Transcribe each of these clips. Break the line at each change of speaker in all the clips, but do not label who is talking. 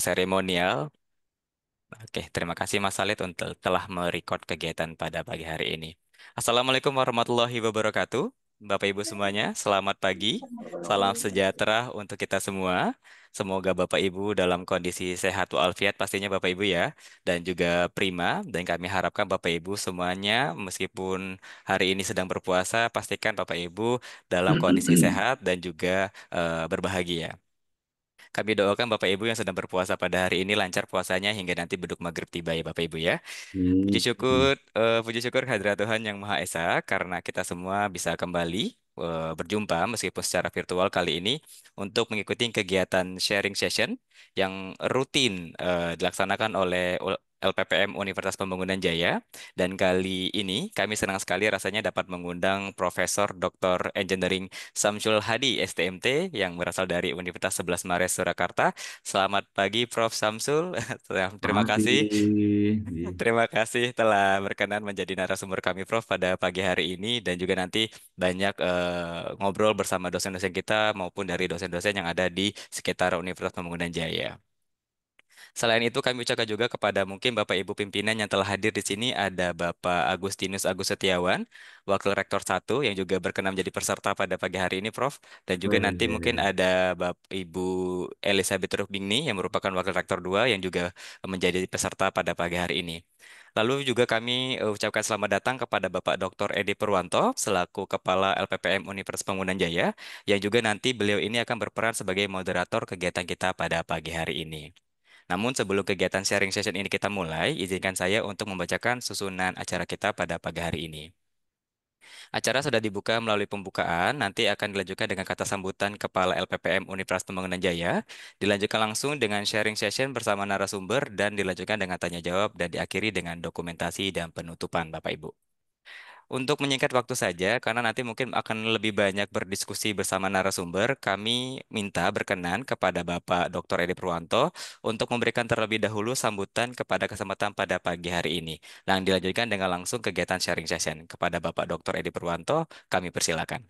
seremonial. Oke, terima kasih Mas Salid untuk telah merecord kegiatan pada pagi hari ini. Assalamualaikum warahmatullahi wabarakatuh. Bapak Ibu semuanya, selamat pagi. Salam sejahtera untuk kita semua. Semoga Bapak Ibu dalam kondisi sehat walafiat pastinya Bapak Ibu ya. Dan juga prima. Dan kami harapkan Bapak Ibu semuanya meskipun hari ini sedang berpuasa, pastikan Bapak Ibu dalam kondisi sehat dan juga berbahagia. Kami doakan Bapak Ibu yang sedang berpuasa pada hari ini lancar puasanya hingga nanti beduk maghrib tiba ya Bapak Ibu ya.
Hmm.
Puji syukur hadirat Tuhan Yang Maha Esa karena kita semua bisa kembali berjumpa meskipun secara virtual kali ini untuk mengikuti kegiatan sharing session yang rutin dilaksanakan oleh LPPM Universitas Pembangunan Jaya. Dan kali ini kami senang sekali rasanya dapat mengundang Profesor Dr. Engineering Samsul Hadi STMT yang berasal dari Universitas 11 Maret Surakarta. Selamat pagi Prof. Samsul. Terima
Pagi.
kasih.
Iya.
Terima kasih telah berkenan menjadi narasumber kami, Prof, pada pagi hari ini dan juga nanti banyak ngobrol bersama dosen-dosen kita maupun dari dosen-dosen yang ada di sekitar Universitas Pembangunan Jaya. Selain itu, kami ucapkan juga kepada mungkin Bapak Ibu pimpinan yang telah hadir di sini ada Bapak Agustinus Agus Setiawan, Wakil Rektor 1 yang juga berkenan menjadi peserta pada pagi hari ini, Prof. Dan juga
Oh
nanti mungkin
iya.
ada Bapak Ibu Elizabeth Rukbini yang merupakan Wakil Rektor 2 yang juga menjadi peserta pada pagi hari ini. Lalu juga kami ucapkan selamat datang kepada Bapak Dr. Edi Purwanto selaku Kepala LPPM Universitas Pembangunan Jaya yang juga nanti beliau ini akan berperan sebagai moderator kegiatan kita pada pagi hari ini. Namun sebelum kegiatan sharing session ini kita mulai, izinkan saya untuk membacakan susunan acara kita pada pagi hari ini. Acara sudah dibuka melalui pembukaan, nanti akan dilanjutkan dengan kata sambutan Kepala LPPM Universitas Pembangunan Jaya, dilanjutkan langsung dengan sharing session bersama narasumber, dan dilanjutkan dengan tanya jawab, dan diakhiri dengan dokumentasi dan penutupan Bapak Ibu. Untuk menyingkat waktu saja, karena nanti mungkin akan lebih banyak berdiskusi bersama narasumber, kami minta berkenan kepada Bapak Dr. Edi Purwanto untuk memberikan terlebih dahulu sambutan kepada kesempatan pada pagi hari ini. Dan dilanjutkan dengan langsung kegiatan sharing session. Kepada Bapak Dr. Edi Purwanto, kami persilakan.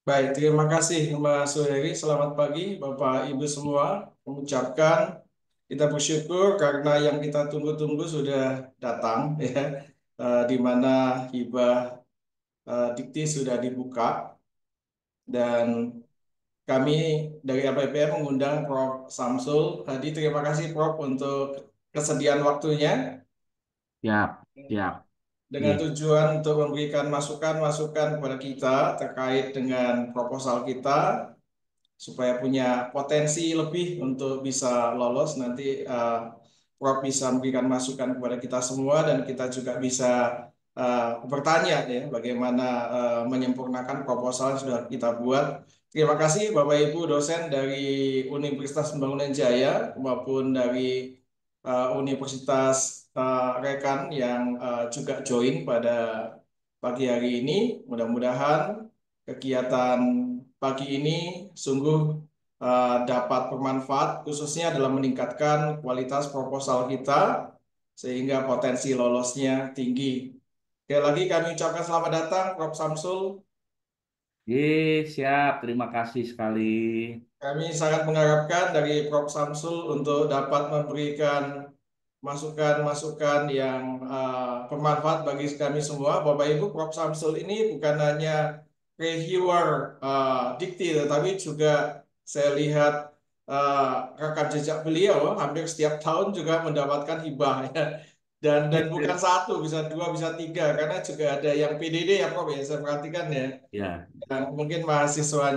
Baik, terima kasih Mbak Suheri. Selamat pagi Bapak Ibu semua. Mengucapkan kita bersyukur karena yang kita tunggu-tunggu sudah datang ya. Di mana hibah dikti sudah dibuka dan kami dari LPPM mengundang Prof. Samsul Hadi. Terima kasih Prof untuk kesediaan waktunya
Siap, siap.
dengan
Iya.
tujuan untuk memberikan masukan-masukan kepada kita terkait dengan proposal kita supaya punya potensi lebih untuk bisa lolos nanti Prof bisa memberikan masukan kepada kita semua dan kita juga bisa bertanya ya bagaimana menyempurnakan proposal yang sudah kita buat. Terima kasih Bapak Ibu dosen dari Universitas Pembangunan Jaya maupun dari Universitas Rekan yang juga join pada pagi hari ini. Mudah-mudahan kegiatan pagi ini sungguh dapat bermanfaat khususnya dalam meningkatkan kualitas proposal kita sehingga potensi lolosnya tinggi. Sekali lagi kami ucapkan selamat datang Prof. Samsul.
Siap. Terima kasih sekali.
Kami sangat mengharapkan dari Prof. Samsul untuk dapat memberikan masukan-masukan yang bermanfaat bagi kami semua. Bapak Ibu, Prof. Samsul ini bukan hanya reviewer dikti, tetapi juga saya lihat uh, rekam jejak beliau hampir setiap tahun juga mendapatkan hibah ya. Dan bukan satu, bisa dua, bisa tiga, karena juga ada yang PDD ya Prof ya, saya perhatikan ya
Ya,
yang mungkin mahasiswa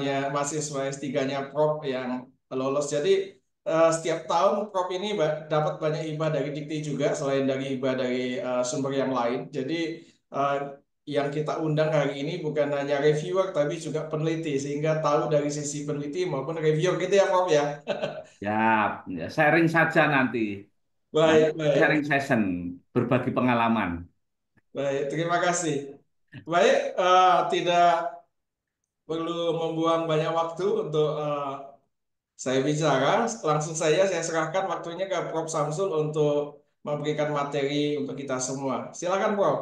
S3-nya Prof yang lolos. Jadi setiap tahun Prof ini dapat banyak hibah dari Dikti juga selain dari hibah dari sumber yang lain. Jadi eh, yang kita undang hari ini bukan hanya reviewer tapi juga peneliti sehingga tahu dari sisi peneliti maupun reviewer gitu ya Prof ya.
siap. Ya, sharing saja nanti. Nanti
Baik,
sharing
baik.
session, berbagi pengalaman.
Baik, terima kasih. Baik, tidak perlu membuang banyak waktu untuk saya bicara, langsung saja saya serahkan waktunya ke Prof. Samsul untuk memberikan materi untuk kita semua. Silakan, Prof.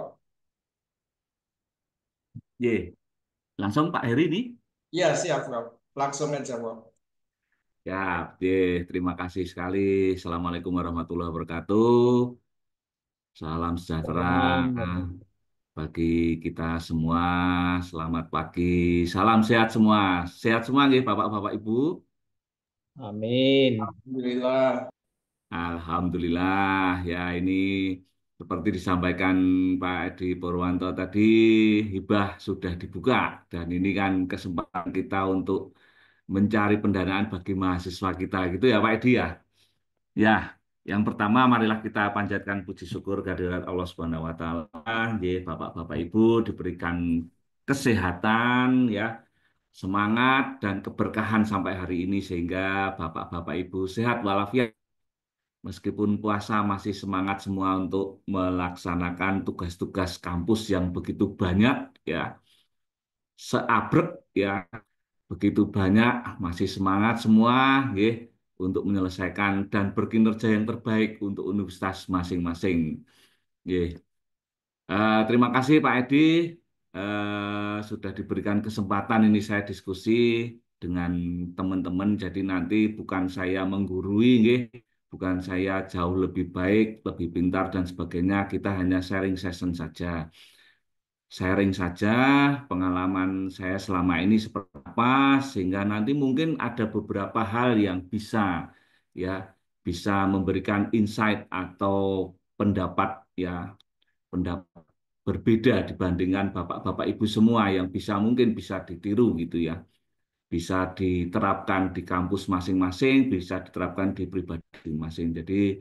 Ye, langsung Pak Heri nih.
Ya, siap, Prof. Langsung aja, Prof.
Ya, terima kasih sekali. Assalamualaikum warahmatullahi wabarakatuh. Salam sejahtera
Salam.
bagi kita semua. Selamat pagi. Salam sehat semua. Sehat semua nggih, Bapak-bapak Ibu.
Amin.
Alhamdulillah.
Alhamdulillah. Ya, ini seperti disampaikan Pak Edi Purwanto tadi, hibah sudah dibuka dan ini kan kesempatan kita untuk mencari pendanaan bagi mahasiswa kita gitu ya Pak Edi ya. Ya, yang pertama marilah kita panjatkan puji syukur kehadirat Allah Subhanahu wa taala. Nggih, Bapak-bapak Ibu diberikan kesehatan ya, semangat dan keberkahan sampai hari ini sehingga Bapak-bapak Ibu sehat walafiat meskipun puasa masih semangat semua untuk melaksanakan tugas-tugas kampus yang begitu banyak ya, seabrek ya, begitu banyak masih semangat semua nggih untuk menyelesaikan dan berkinerja yang terbaik untuk universitas masing-masing. Nggih. Terima kasih Pak Edi. Sudah diberikan kesempatan ini saya diskusi dengan teman-teman. Jadi nanti bukan saya menggurui, nggih. Bukan saya jauh lebih baik, lebih pintar dan sebagainya. Kita hanya sharing session saja, sharing saja pengalaman saya selama ini seperti apa sehingga nanti mungkin ada beberapa hal yang bisa ya bisa memberikan insight atau pendapat ya pendapat berbeda dibandingkan bapak-bapak ibu semua yang bisa mungkin bisa ditiru gitu ya, bisa diterapkan di kampus masing-masing, bisa diterapkan di pribadi masing-masing. Jadi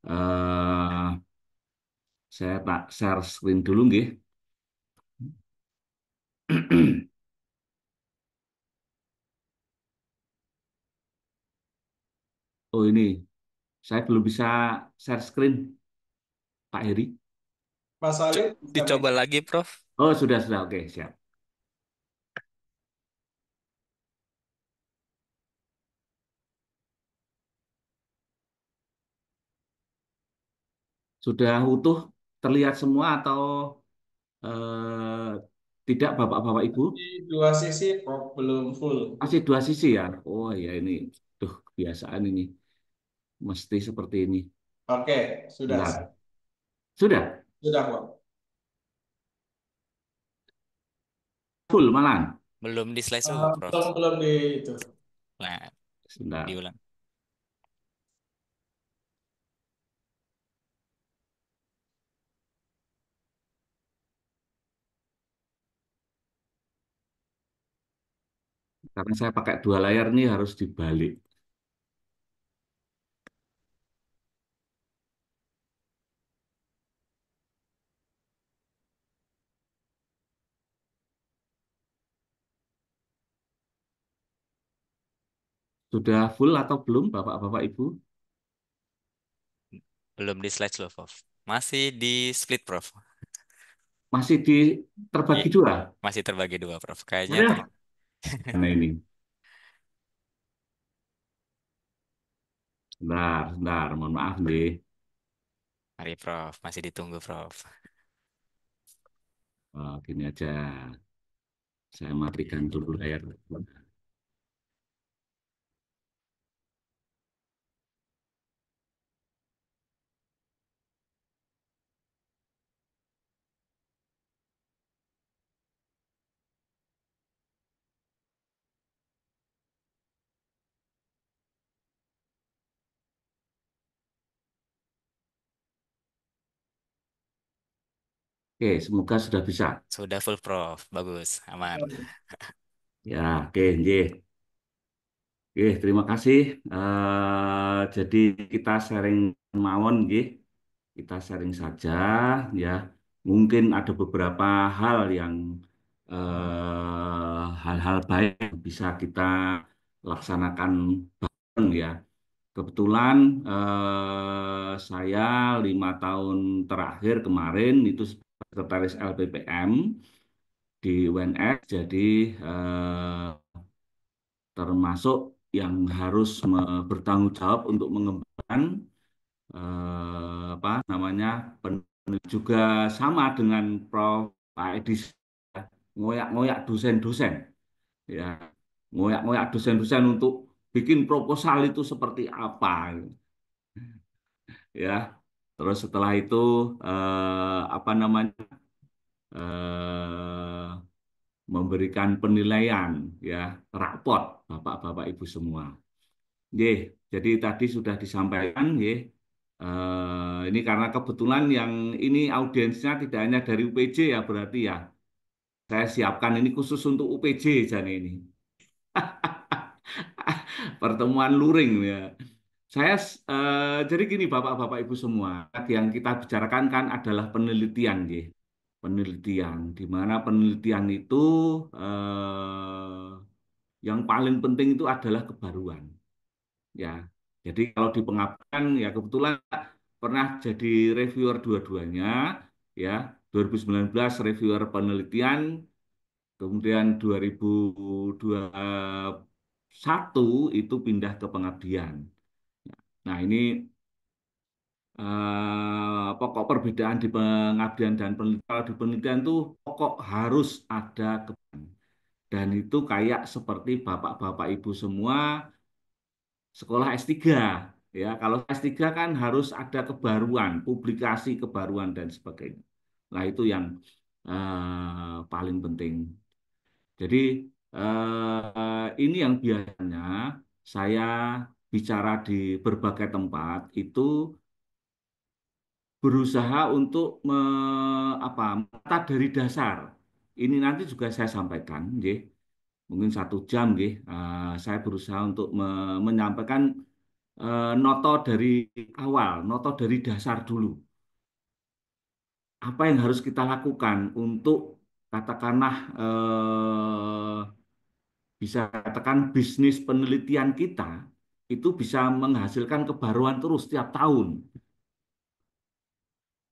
eh, saya tak share screen dulu nggih. Oh ini saya belum bisa share screen, Pak Heri.
Mas Salib bisa nih.
Dicoba lagi, Prof.
Oh, sudah. Oke, siap. Sudah utuh terlihat semua atau tidak, Bapak-bapak Ibu?
Di dua sisi kok belum full.
Masih dua sisi ya? Oh ya ini, tuh kebiasaan ini. Mesti seperti ini.
Oke, sudah.
Bentar. Sudah?
Sudah kok.
Full malam.
Belum di slide dulu, Prof.
Belum belum di itu.
Nah,
Sebentar.
diulang.
Karena saya pakai dua layar nih harus dibalik. Sudah full atau belum, Bapak-bapak Ibu?
Belum di slide dulu, Prof. Masih di split, Prof.
Masih
Iya,
terbagi dua?
masih terbagi dua, Prof. Kayaknya
Sudah? Nah ini. Sebentar. Mohon maaf nih.
Mari, Prof. Masih ditunggu, Prof.
Oh, gini aja. Saya matikan dulu layar. Oke, semoga sudah bisa.
Sudah full, Prof. Bagus, aman.
Ya, oke, nggih. Oke, terima kasih. Jadi kita sharing mawon, nggih. Kita sharing saja, ya. Mungkin ada beberapa hal yang hal-hal baik yang bisa kita laksanakan bareng, ya. Kebetulan saya 5 tahun terakhir kemarin itu sekretaris LPPM di UNS, jadi termasuk yang harus bertanggung jawab untuk mengembangkan apa namanya juga sama dengan Prof. Pak Edis ngoyak-ngoyak dosen-dosen ya ngoyak-ngoyak dosen-dosen untuk bikin proposal itu seperti apa, ya. Terus setelah itu apa namanya, eh, memberikan penilaian, ya, raport Bapak-bapak Ibu semua. Nggih, jadi tadi sudah disampaikan, nggih. Ini karena kebetulan yang ini audiensnya tidak hanya dari UPJ ya, berarti ya. Saya siapkan ini khusus untuk UPJ jadi ini. Pertemuan luring ya. Jadi gini Bapak-bapak Ibu semua, yang kita bicarakan kan adalah penelitian, nggih. Penelitian, di mana penelitian itu yang paling penting itu adalah kebaruan. Ya, jadi kalau di pengabdian ya kebetulan pernah jadi reviewer dua-duanya, ya 2019 reviewer penelitian, kemudian 2021 itu pindah ke pengabdian. Nah ini pokok perbedaan di pengabdian dan penelitian. Kalau di penelitian itu pokok harus ada dan itu kayak seperti bapak-bapak ibu semua sekolah S3, ya. Kalau S3 kan harus ada kebaruan, publikasi kebaruan dan sebagainya. Nah, itu yang paling penting. Jadi ini yang biasanya saya bicara di berbagai tempat itu berusaha untuk mata dari dasar. Ini nanti juga saya sampaikan, nggih. Mungkin 1 jam, nggih. Saya berusaha untuk menyampaikan noto dari awal, noto dari dasar dulu. Apa yang harus kita lakukan untuk katakanlah bisa katakan bisnis penelitian kita itu bisa menghasilkan kebaruan terus setiap tahun.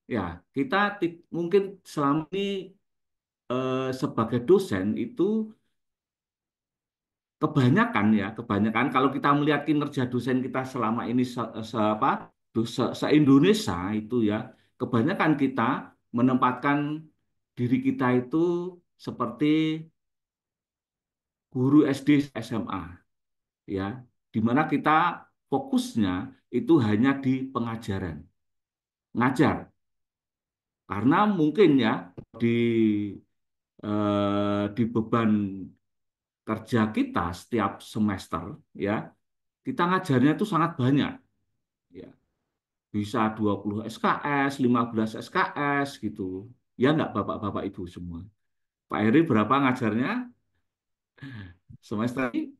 Ya, kita mungkin selama ini sebagai dosen itu kebanyakan kalau kita melihat kinerja dosen kita selama ini se-Indonesia itu ya, kebanyakan kita menempatkan diri kita itu seperti guru SD SMA, ya, di mana kita fokusnya itu hanya di pengajaran, ngajar. Karena mungkin ya di di beban kerja kita setiap semester, ya, kita ngajarnya itu sangat banyak, ya. Bisa 20 SKS, 15 SKS gitu. Ya enggak Bapak-bapak Ibu semua. Pak Heri berapa ngajarnya semester ini?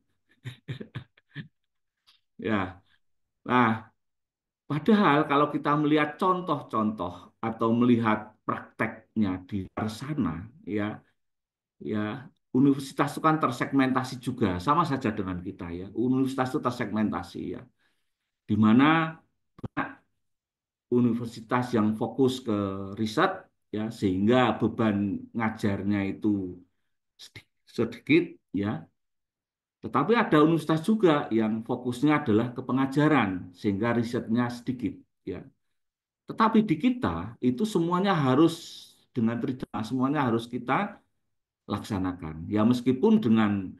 Ya. Nah, padahal kalau kita melihat contoh-contoh atau melihat prakteknya di luar sana, ya, ya, universitas itu kan tersegmentasi juga, sama saja dengan kita ya. Universitas itu tersegmentasi ya, di mana universitas yang fokus ke riset, ya, sehingga beban ngajarnya itu sedikit, ya. Tetapi ada universitas juga yang fokusnya adalah ke pengajaran sehingga risetnya sedikit, ya. Tetapi di kita itu semuanya harus dengan terjemah, semuanya harus kita laksanakan. Ya meskipun dengan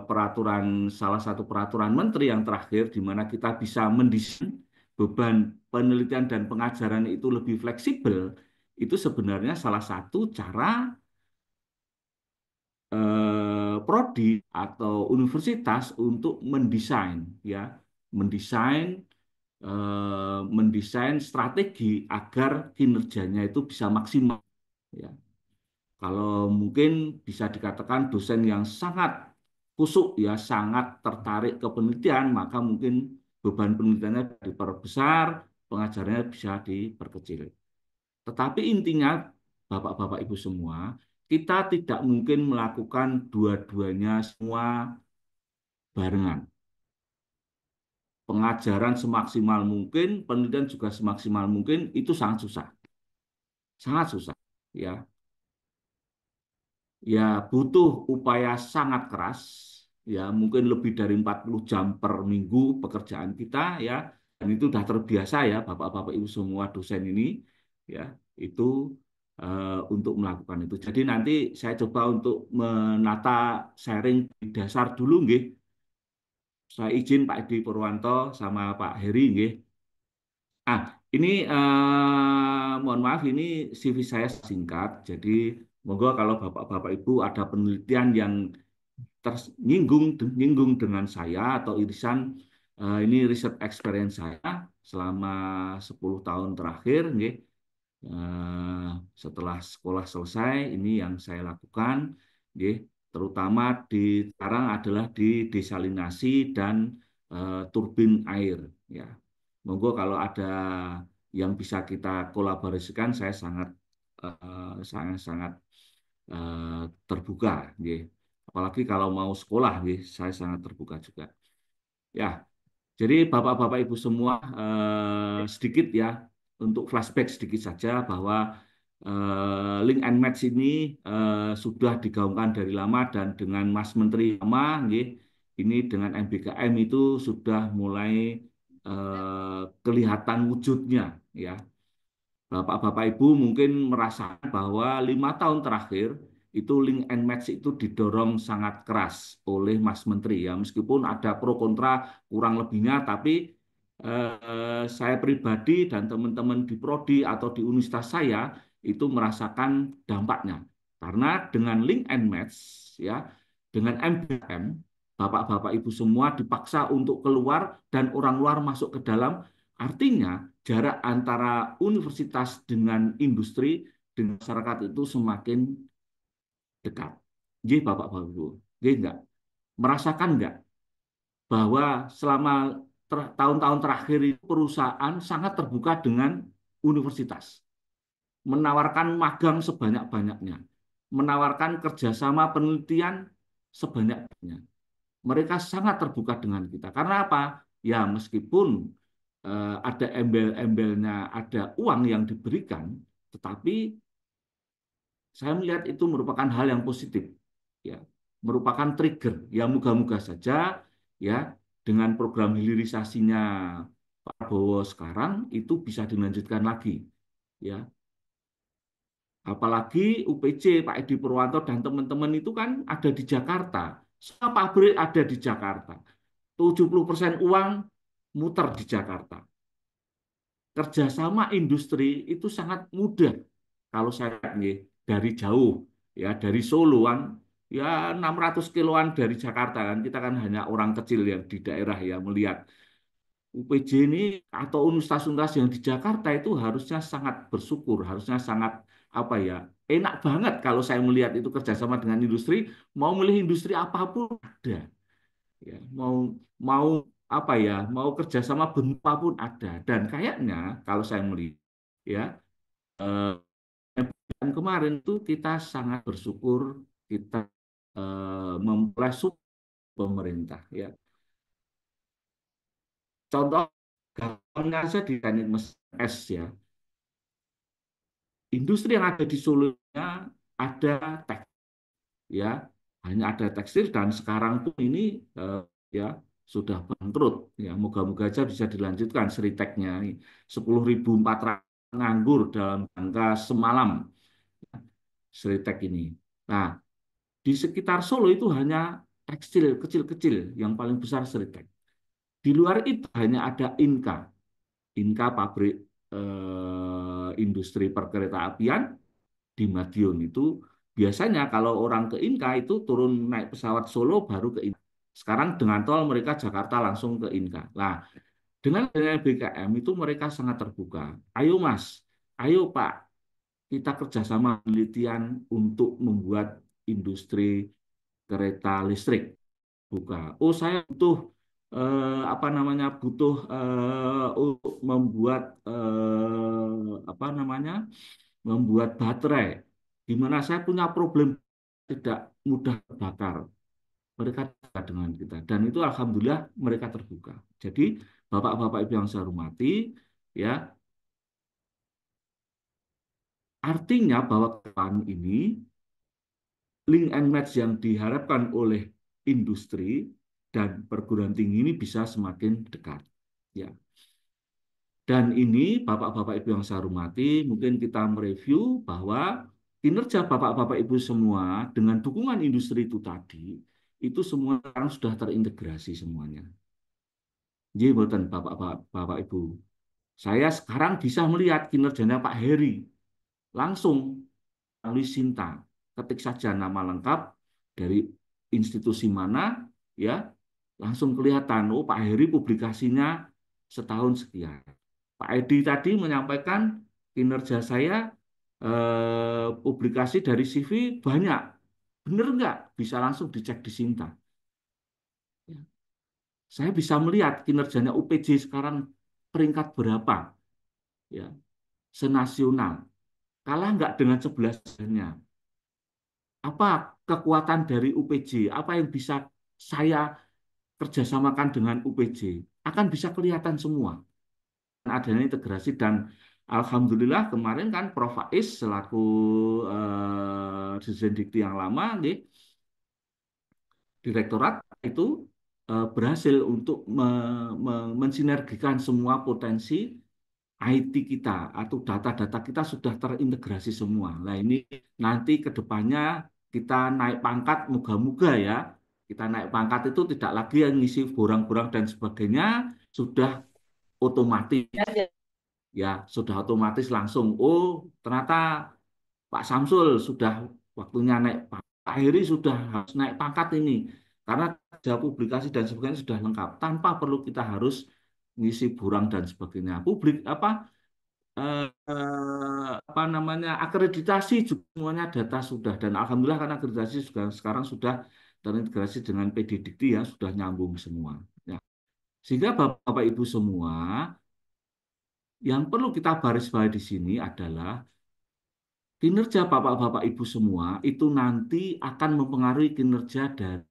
peraturan salah satu peraturan menteri yang terakhir di mana kita bisa mendesain beban penelitian dan pengajaran itu lebih fleksibel, itu sebenarnya salah satu cara prodi atau universitas untuk mendesain, ya, mendesain mendesain strategi agar kinerjanya itu bisa maksimal, ya. Kalau mungkin bisa dikatakan dosen yang sangat kusuk, ya, sangat tertarik ke penelitian, maka mungkin beban penelitiannya diperbesar, pengajarannya bisa diperkecil. Tetapi intinya, Bapak-bapak Ibu semua, kita tidak mungkin melakukan dua-duanya semua barengan. Pengajaran semaksimal mungkin, penelitian juga semaksimal mungkin, itu sangat susah. Sangat susah. Ya, ya butuh upaya sangat keras, ya mungkin lebih dari 40 jam per minggu pekerjaan kita, ya, dan itu sudah terbiasa ya Bapak-bapak Ibu semua dosen ini, ya, itu untuk melakukan itu. Jadi nanti saya coba untuk menata sharing di dasar dulu, nggih. Saya izin Pak Edi Purwanto sama Pak Heri, nggih. Ah, ini mohon maaf ini CV saya singkat. Jadi monggo kalau Bapak-bapak Ibu ada penelitian yang nyinggung dengan saya atau irisan ini riset experience saya selama 10 tahun terakhir, nggih. Eh, Setelah sekolah selesai, ini yang saya lakukan, nggih, terutama sekarang adalah di desalinasi dan turbin air. Ya, monggo kalau ada yang bisa kita kolaborasikan, saya sangat terbuka, nggih. Apalagi kalau mau sekolah, nggih, saya sangat terbuka juga. Ya, jadi Bapak-bapak Ibu semua sedikit ya untuk flashback sedikit saja bahwa link and match ini sudah digaungkan dari lama dan dengan Mas Menteri lama, nggih, ini dengan MBKM itu sudah mulai kelihatan wujudnya ya. Bapak-bapak Ibu mungkin merasakan bahwa 5 tahun terakhir itu link and match itu didorong sangat keras oleh Mas Menteri ya, meskipun ada pro kontra kurang lebihnya, tapi saya pribadi dan teman-teman di prodi atau di universitas saya itu merasakan dampaknya karena dengan link and match ya, dengan MBM, bapak-bapak ibu semua dipaksa untuk keluar dan orang luar masuk ke dalam. Artinya jarak antara universitas dengan industri dengan masyarakat itu semakin dekat. Jadi bapak-bapak ibu, jadi enggak merasakan enggak bahwa selama tahun-tahun terakhir itu perusahaan sangat terbuka dengan universitas, menawarkan magang sebanyak-banyaknya, menawarkan kerjasama penelitian sebanyak-banyaknya. Mereka sangat terbuka dengan kita. Karena apa? Ya meskipun ada embel-embelnya, ada uang yang diberikan, tetapi saya melihat itu merupakan hal yang positif, ya, merupakan trigger. Ya moga-moga saja, ya, dengan program hilirisasinya Pak Prabowo sekarang itu bisa dilanjutkan lagi, ya. Apalagi UPC Pak Edi Purwanto dan teman-teman itu kan ada di Jakarta, semua pabrik ada di Jakarta, 70% uang muter di Jakarta. Kerjasama industri itu sangat mudah kalau saya lihat nih, dari jauh ya, dari Solo kan ya 600 kiloan dari Jakarta, kan kita kan hanya orang kecil yang di daerah ya melihat UPJ ini atau universitas-universitas yang di Jakarta itu harusnya sangat bersyukur, harusnya sangat apa ya, enak banget kalau saya melihat itu kerjasama dengan industri, mau milih industri apapun ada, ya mau mau apa ya, mau kerjasama bentuk pun ada. Dan kayaknya kalau saya melihat ya, dan kemarin itu kita sangat bersyukur kita memperoleh support pemerintah ya. Contoh gampangnya saja di teknik mesin es ya, industri yang ada di Solo-nya ada tek ya, hanya ada tekstil dan sekarang pun ini ya sudah bangkrut ya, moga-moga aja bisa dilanjutkan Seriteknya ini 10.400 nganggur dalam jangka semalam Seritek ini. Nah, di sekitar Solo itu hanya tekstil kecil-kecil yang paling besar Seritek. Di luar itu hanya ada Inka, Inka pabrik industri perkeretaapian di Madiun itu. Biasanya kalau orang ke Inka itu turun naik pesawat Solo baru ke Inka. Sekarang dengan tol mereka Jakarta langsung ke Inka. Nah, dengan BKM itu mereka sangat terbuka. Ayo Mas, ayo Pak, kita kerjasama penelitian untuk membuat industri kereta listrik. Buka. Oh, saya butuh apa namanya, butuh untuk membuat apa namanya, membuat baterai. Di mana saya punya problem tidak mudah terbakar. Mereka dekat dengan kita dan itu alhamdulillah mereka terbuka. Jadi bapak-bapak ibu yang saya hormati, ya, artinya bahwa ke depan ini link and match yang diharapkan oleh industri dan perguruan tinggi ini bisa semakin dekat. Ya. Dan ini Bapak-bapak Ibu yang saya hormati, mungkin kita mereview bahwa kinerja Bapak-bapak Ibu semua dengan dukungan industri itu tadi, itu semua sekarang sudah terintegrasi semuanya. Nggih, mboten Bapak Ibu. Saya sekarang bisa melihat kinerjanya Pak Heri langsung melalui Sinta. Ketik saja nama lengkap dari institusi mana, ya langsung kelihatan. Oh, Pak Heri publikasinya setahun sekian. Pak Edi tadi menyampaikan kinerja saya publikasi dari CV banyak. Benar nggak? Bisa langsung dicek di Sinta. Saya bisa melihat kinerjanya UPJ sekarang peringkat berapa, ya, senasional. Kalah nggak dengan 11-nya? Apa kekuatan dari UPJ? Apa yang bisa saya kerjasamakan dengan UPJ? Akan bisa kelihatan semua. Adanya integrasi dan Alhamdulillah kemarin kan Prof. Faiz selaku Dirjen Dikti yang lama, nih, direktorat itu berhasil untuk mensinergikan semua potensi IT kita atau data-data kita sudah terintegrasi semua. Nah, ini nanti ke depannya kita naik pangkat, moga-moga ya. Kita naik pangkat itu tidak lagi yang ngisi borang-borang dan sebagainya, sudah otomatis, ya, sudah otomatis langsung. Oh, ternyata Pak Samsul sudah waktunya naik pangkat. Pak Heri sudah harus naik pangkat ini. Karena ada publikasi dan sebagainya sudah lengkap. Tanpa perlu kita harus ngisi borang dan sebagainya. Publik apa namanya akreditasi juga semuanya data sudah dan alhamdulillah karena akreditasi juga sekarang sudah terintegrasi dengan PD Dikti ya sudah nyambung semua. Ya. Sehingga Bapak Ibu semua yang perlu kita baris bawahi di sini adalah kinerja Bapak Ibu semua itu nanti akan mempengaruhi kinerja dari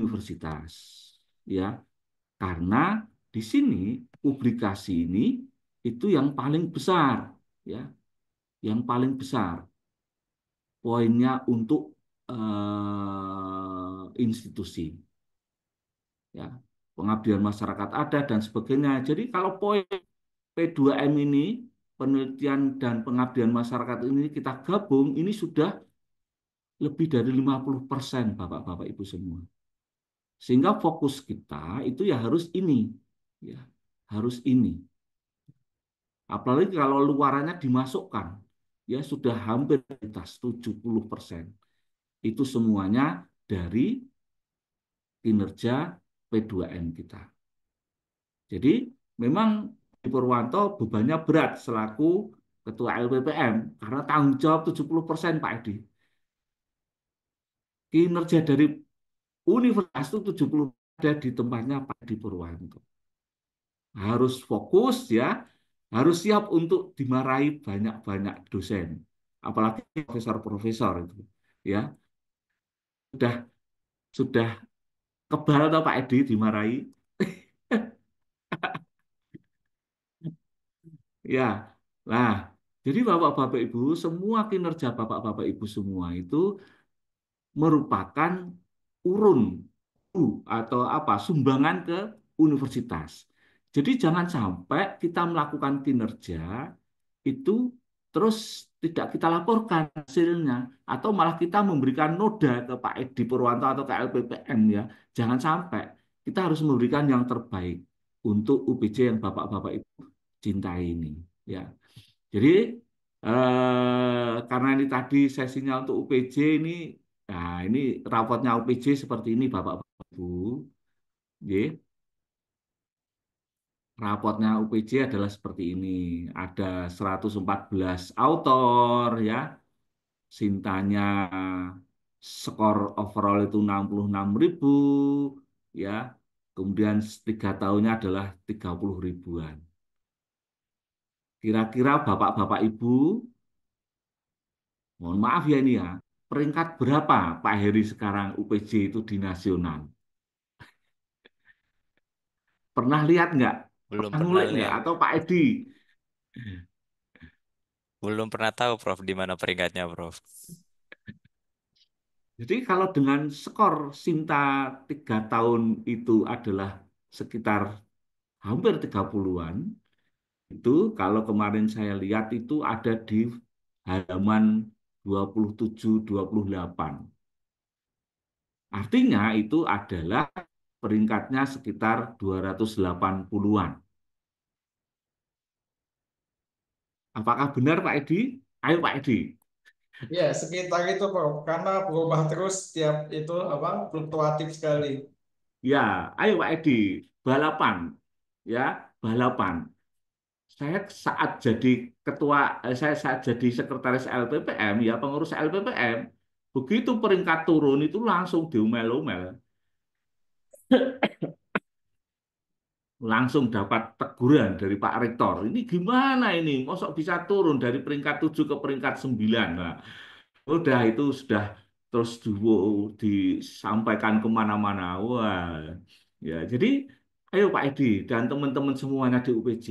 universitas. Ya, karena di sini publikasi ini itu yang paling besar, ya, yang paling besar poinnya untuk institusi, ya, pengabdian masyarakat ada dan sebagainya. Jadi kalau poin P2M ini penelitian dan pengabdian masyarakat ini kita gabung, ini sudah lebih dari 50% Bapak-Bapak Ibu semua. Sehingga fokus kita itu ya harus ini, ya, harus ini. Apalagi kalau luarannya dimasukkan, ya sudah hampir di atas 70%. Itu semuanya dari kinerja P2M kita. Jadi memang di Purwanto bebannya berat selaku Ketua LPPM karena tanggung jawab 70% Pak Edi. Kinerja dari universitas itu 70 ada di tempatnya Pak Edi Purwanto. Harus fokus ya, harus siap untuk dimarahi banyak-banyak dosen. Apalagi profesor-profesor itu. Ya, sudah sudah kebal atau Pak Edi dimarahi. Ya, nah, jadi Bapak-Bapak Ibu, semua kinerja Bapak-Bapak Ibu semua itu merupakan urun atau apa sumbangan ke universitas. Jadi jangan sampai kita melakukan kinerja itu terus tidak kita laporkan hasilnya atau malah kita memberikan noda ke Pak Edi Purwanto atau ke LPPM ya. Jangan sampai kita harus memberikan yang terbaik untuk UPJ yang Bapak-Bapak Ibu cintai ini ya. Jadi karena ini tadi sesinya untuk UPJ ini, nah ini rapotnya UPJ seperti ini Bapak-Bapak Ibu. Nggih. Rapotnya UPJ adalah seperti ini. Ada 114 autor ya. Sintanya skor overall itu 66.000 ya. Kemudian 3 tahunnya adalah 30 ribuan. Kira-kira Bapak-Bapak Ibu, mohon maaf ya ini ya, peringkat berapa Pak Heri sekarang UPJ itu di nasional? Pernah lihat nggak?
Belum
Pernah
pernah
ngulik nggak?
lihat.
Atau Pak Edi?
Belum pernah tahu, Prof, di mana peringkatnya, Prof.
Jadi kalau dengan skor Sinta 3 tahun itu adalah sekitar hampir 30-an, itu kalau kemarin saya lihat itu ada di halaman 27-28. Artinya itu adalah peringkatnya sekitar 280-an. Apakah benar Pak Edi? Ayo Pak Edi.
Ya, sekitar itu, Prof. Karena berubah terus setiap itu apa fluktuatif sekali.
Ya, ayo Pak Edi. Balapan. Ya, balapan. Saya saat jadi saya saat jadi sekretaris LPPM, ya pengurus LPPM, begitu peringkat turun itu langsung diumel-umel, langsung dapat teguran dari Pak Rektor. Ini gimana ini? Mosok bisa turun dari peringkat 7 ke peringkat 9. Nah, udah itu sudah terus disampaikan kemana-mana. Wah, ya jadi ayo Pak Edi dan teman-teman semuanya di UPJ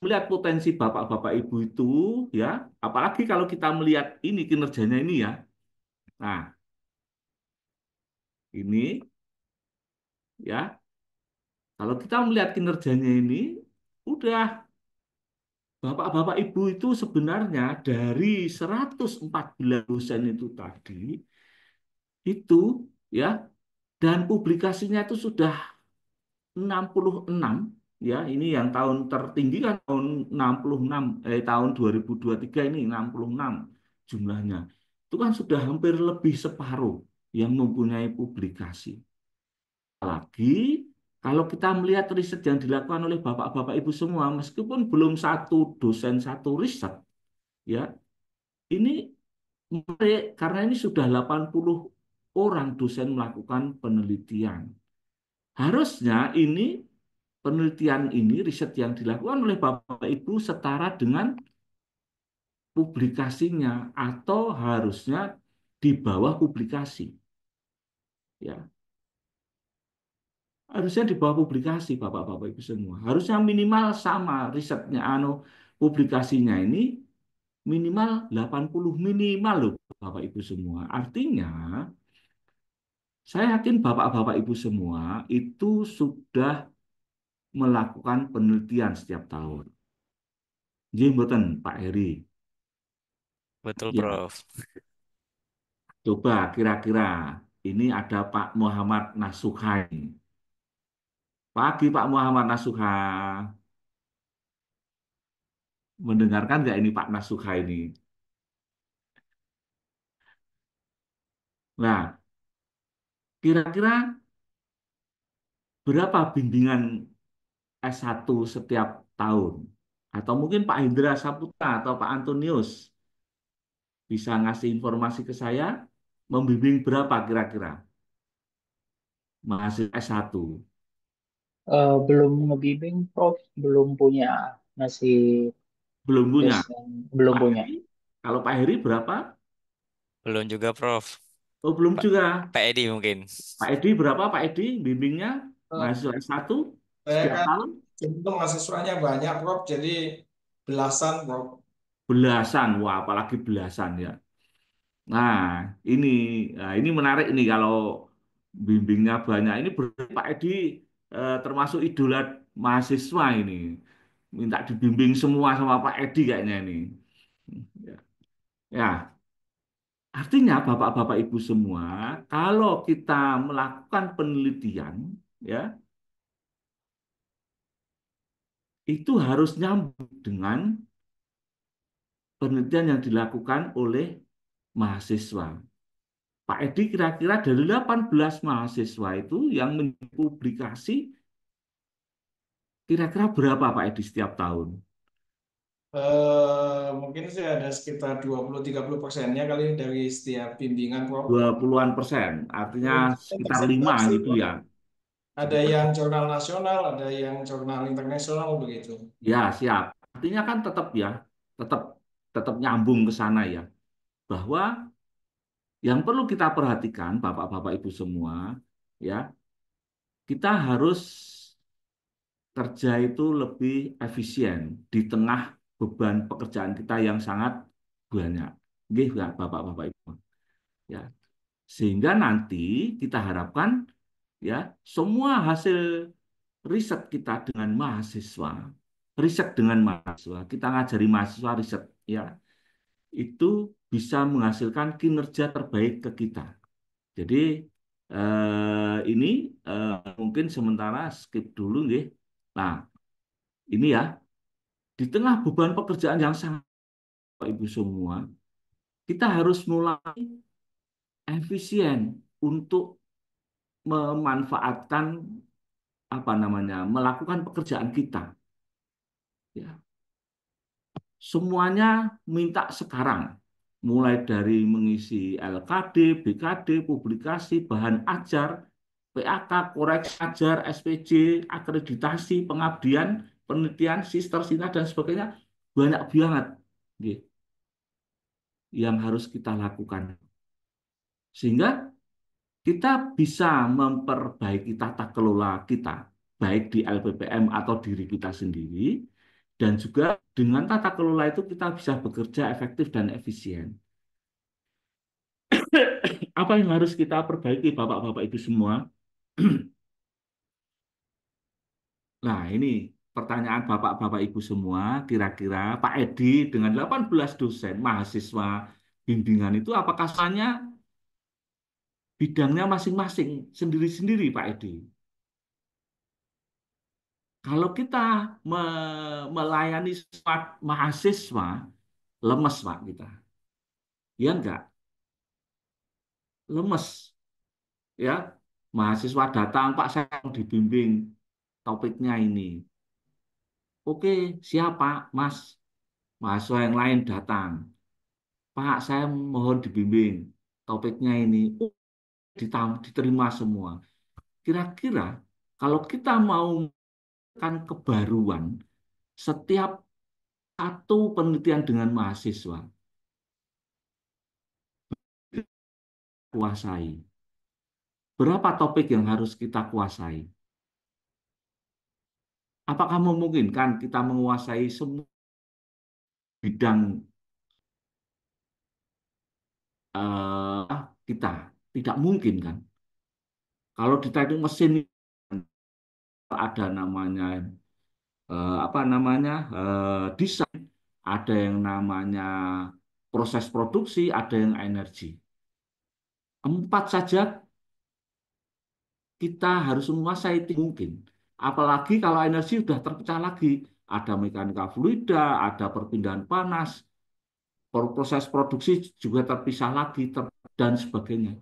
melihat potensi bapak-bapak ibu itu, ya apalagi kalau kita melihat ini kinerjanya ini ya. Nah, ini ya kalau kita melihat kinerjanya ini udah bapak-bapak ibu itu sebenarnya dari 114 dosen itu tadi itu, ya, dan publikasinya itu sudah 66, ya ini yang tahun tertinggi kan tahun 66, tahun 2023 ini 66 jumlahnya. Itu kan sudah hampir lebih separuh yang mempunyai publikasi. Apalagi kalau kita melihat riset yang dilakukan oleh bapak-bapak ibu semua, meskipun belum satu dosen satu riset, ya ini menarik karena ini sudah 80 orang dosen melakukan penelitian. Harusnya ini penelitian ini, riset yang dilakukan oleh Bapak Ibu setara dengan publikasinya atau harusnya di bawah publikasi. Ya, harusnya di bawah publikasi Bapak-Bapak Ibu semua. Harusnya minimal sama risetnya publikasinya ini minimal 80 minimal loh Bapak Ibu semua. Artinya saya yakin Bapak-Bapak Ibu semua itu sudah melakukan penelitian setiap tahun. Jadi mboten Pak Heri.
Betul,
Ya,
Prof.
coba kira-kira ini ada Pak Muhammad Nasuha ini. Pagi Pak Muhammad Nasuha. Mendengarkan nggak ini Pak Nasuha ini? Nah, kira-kira berapa bimbingan S1 setiap tahun? Atau mungkin Pak Indra Saputra atau Pak Antonius bisa ngasih informasi ke saya, membimbing berapa kira-kira mahasiswa S1?
Belum ngebimbing, Prof. Belum punya, masih
Belum punya.
dosen, belum
Pak
punya.
Heri? Kalau Pak Heri berapa?
Belum juga, Prof.
Oh, belum
Pak
juga.
Pak Edi mungkin.
Pak Edi berapa Pak Edi bimbingnya
Eh,
mahasiswa S1
Saya
setiap
kan
tahun?
itu mahasiswanya banyak, Prof. Jadi belasan, Prof.
Belasan, wah apalagi belasan ya. Nah, ini ini menarik nih kalau bimbingnya banyak. Ini berarti Pak Edi termasuk idola mahasiswa ini. Minta dibimbing semua sama Pak Edi kayaknya ini. Ya, ya, artinya Bapak-bapak Ibu semua, kalau kita melakukan penelitian, ya itu harus nyambung dengan penelitian yang dilakukan oleh mahasiswa. Pak Edi kira-kira dari 18 mahasiswa itu yang mempublikasi kira-kira berapa Pak Edi setiap tahun?
Mungkin sih ada sekitar 20-30%-nya kali dari setiap bimbingan, Prof.
20-an%, artinya sekitar 5
Tersebar sih,
gitu
Prof.
ya.
Ada
Sekitar,
yang jurnal nasional, ada yang jurnal internasional begitu.
ya siap. Artinya kan tetap ya, tetap tetap nyambung ke sana ya. Bahwa yang perlu kita perhatikan Bapak-bapak Ibu semua, ya, kita harus kerja itu lebih efisien di tengah beban pekerjaan kita yang sangat banyak. Nggih, ya, Bapak-bapak Ibu. Ya, sehingga nanti kita harapkan ya semua hasil riset kita dengan mahasiswa, riset dengan mahasiswa, kita ngajari mahasiswa riset ya, itu bisa menghasilkan kinerja terbaik ke kita. Jadi Ini mungkin sementara skip dulu nggih. Nah, ini ya, di tengah beban pekerjaan yang sangat Bapak Ibu semua, kita harus mulai efisien untuk memanfaatkan apa namanya, melakukan pekerjaan kita. Ya, semuanya minta sekarang, mulai dari mengisi LKD, BKD, publikasi, bahan ajar, PAK, koreksi ajar, SPJ, akreditasi, pengabdian, penelitian, sister, sina, dan sebagainya. Banyak banget nggih, yang harus kita lakukan. Sehingga kita bisa memperbaiki tata kelola kita, baik di LPPM atau diri kita sendiri, dan juga dengan tata kelola itu kita bisa bekerja efektif dan efisien. Apa yang harus kita perbaiki, Bapak-Bapak Ibu semua? Nah, ini pertanyaan Bapak-Bapak Ibu semua, kira-kira Pak Edi dengan 18 dosen mahasiswa bimbingan itu apakah semuanya bidangnya masing-masing, sendiri-sendiri Pak Edi? Kalau kita melayani mahasiswa, lemes Pak kita. Ya enggak? Lemes. Ya, mahasiswa datang, Pak saya mau dibimbing topiknya ini. Oke, siapa Mas? Mahasiswa yang lain datang. Pak, saya mohon dibimbing topiknya ini. Diterima semua. Kira-kira kalau kita mau melakukan kebaruan setiap satu penelitian dengan mahasiswa, kuasai. Berapa topik yang harus kita kuasai? Apakah memungkinkan kita menguasai semua bidang kita? Tidak mungkin kan? Kalau di teknik mesin ada namanya apa namanya desain, ada yang namanya proses produksi, ada yang energi. Empat saja kita harus menguasai itu mungkin. Apalagi kalau energi sudah terpecah lagi, ada mekanika fluida, ada perpindahan panas, proses produksi juga terpisah lagi, dan sebagainya.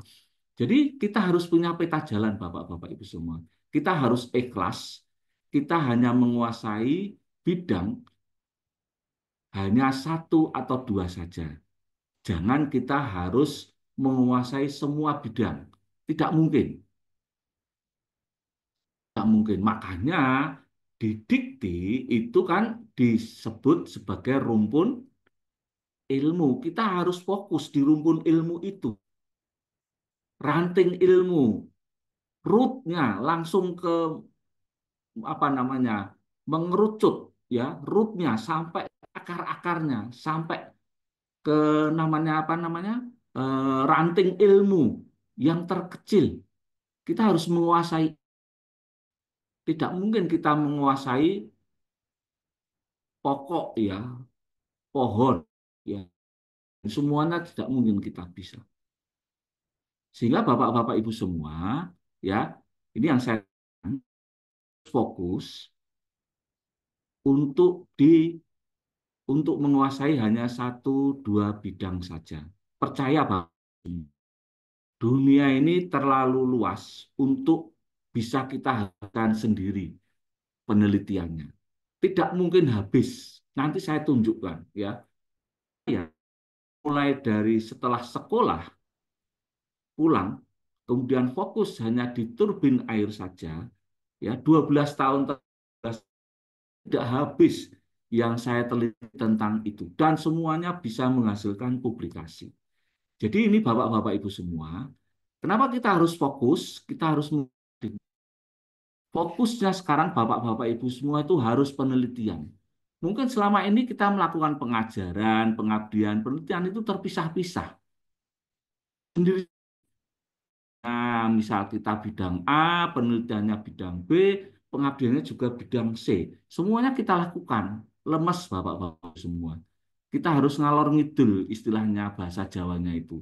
Jadi kita harus punya peta jalan, Bapak-Bapak Ibu semua. Kita harus ikhlas, kita hanya menguasai bidang hanya satu atau dua saja. Jangan kita harus menguasai semua bidang. Tidak mungkin. Tidak mungkin. Makanya di dikti itu kan disebut sebagai rumpun ilmu. Kita harus fokus di rumpun ilmu itu. Ranting ilmu, rootnya langsung ke apa namanya, mengerucut ya, rootnya sampai akar-akarnya, sampai ke namanya apa namanya, ranting ilmu yang terkecil. Kita harus menguasai. Tidak mungkin kita menguasai pokok ya, pohon ya, semuanya tidak mungkin kita bisa. Sehingga Bapak-Bapak Ibu semua ya, ini yang saya fokus untuk untuk menguasai hanya satu dua bidang saja. Percaya Bapak, dunia ini terlalu luas untuk bisa kita hadirkan sendiri penelitiannya. Tidak mungkin habis. Nanti saya tunjukkan ya. Ya, mulai dari setelah sekolah pulang, kemudian fokus hanya di turbin air saja, ya 12 tahun tidak habis yang saya teliti tentang itu dan semuanya bisa menghasilkan publikasi. Jadi ini Bapak-Bapak Ibu semua, kenapa kita harus fokus? Kita harus fokusnya sekarang Bapak-Bapak Ibu semua itu harus penelitian. Mungkin selama ini kita melakukan pengajaran, pengabdian, penelitian itu terpisah-pisah. Sendiri. Nah, misal kita bidang A, penelitiannya bidang B, pengabdiannya juga bidang C. Semuanya kita lakukan. Lemes Bapak-Bapak semua. Kita harus ngalor ngidul istilahnya bahasa Jawanya itu.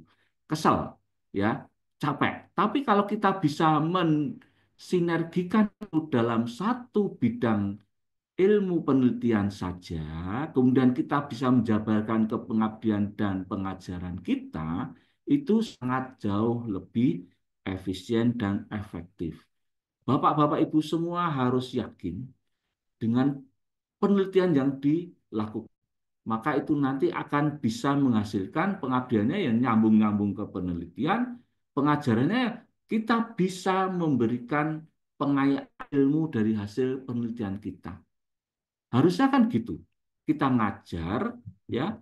Kesel, ya. capek. Tapi kalau kita bisa mensinergikan itu dalam satu bidang ilmu penelitian saja, kemudian kita bisa menjabarkan ke pengabdian dan pengajaran kita, itu sangat jauh lebih efisien dan efektif. Bapak-bapak, Ibu semua harus yakin dengan penelitian yang dilakukan. Maka itu nanti akan bisa menghasilkan pengabdiannya yang nyambung-nyambung ke penelitian, pengajarannya kita bisa memberikan pengayaan ilmu dari hasil penelitian kita. Harusnya kan gitu. Kita ngajar ya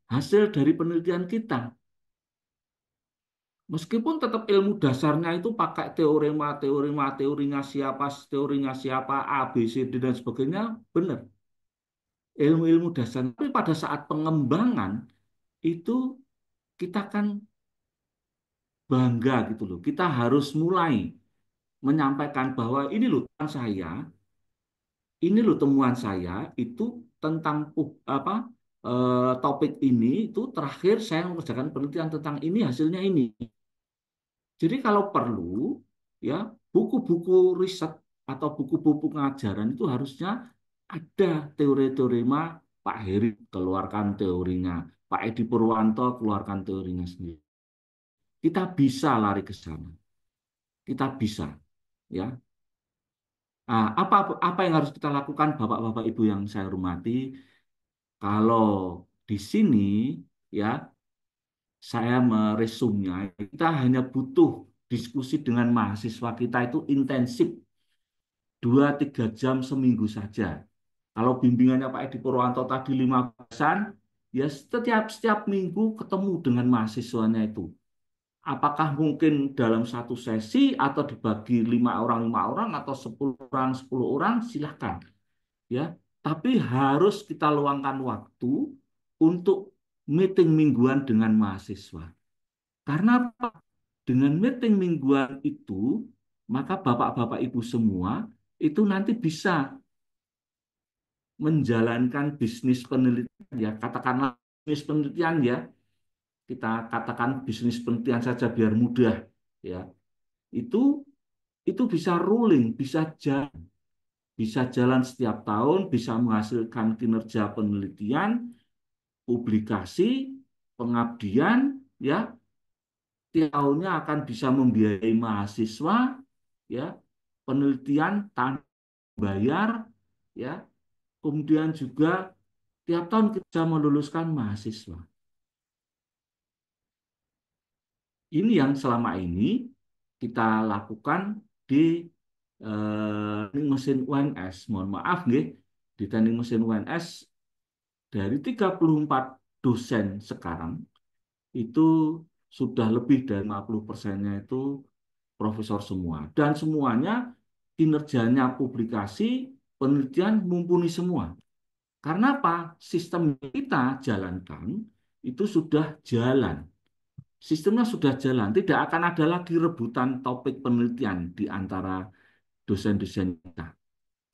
hasil dari penelitian kita. Meskipun tetap ilmu dasarnya itu pakai teorinya siapa, A, B, C, D, dan sebagainya, benar. Ilmu-ilmu dasar. Tapi pada saat pengembangan, itu kita kan bangga gitu loh. Kita harus mulai menyampaikan bahwa ini loh temuan saya itu tentang apa topik ini itu terakhir saya mengerjakan penelitian tentang ini hasilnya ini. Jadi kalau perlu ya buku-buku riset atau buku-buku pengajaran itu harusnya ada teori-teorema Pak Heri keluarkan teorinya, Pak Edi Purwanto keluarkan teorinya sendiri. Kita bisa lari ke sana. Kita bisa ya. Nah, apa yang harus kita lakukan Bapak-bapak Ibu yang saya hormati? Kalau di sini ya saya meresumnya kita hanya butuh diskusi dengan mahasiswa kita itu intensif 2-3 jam seminggu saja. Kalau bimbingannya Pak Edi Purwanto tadi 15-an, ya setiap minggu ketemu dengan mahasiswanya itu. Apakah mungkin dalam satu sesi atau dibagi 5 orang atau 10 orang silahkan ya. Tapi harus kita luangkan waktu untuk meeting mingguan dengan mahasiswa. Karena apa? Dengan meeting mingguan itu, maka bapak-bapak ibu semua itu nanti bisa menjalankan bisnis penelitian ya, katakanlah bisnis penelitian ya, kita katakan bisnis penelitian saja biar mudah ya. Itu itu bisa ruling, bisa jalan setiap tahun, bisa menghasilkan kinerja penelitian, publikasi, pengabdian ya, tiap tahunnya akan bisa membiayai mahasiswa ya, penelitian tanpa bayar ya. Kemudian juga tiap tahun kita meluluskan mahasiswa. Ini yang selama ini kita lakukan di teknik mesin UNS. Mohon maaf nih, di teknik mesin UNS dari 34 dosen sekarang itu sudah lebih dari 50%-nya itu profesor semua. Dan semuanya kinerjanya publikasi, penelitian mumpuni semua. Karena apa? Sistem kita jalankan itu sudah jalan. Sistemnya sudah jalan. Tidak akan ada lagi rebutan topik penelitian di antara dosen-dosen kita.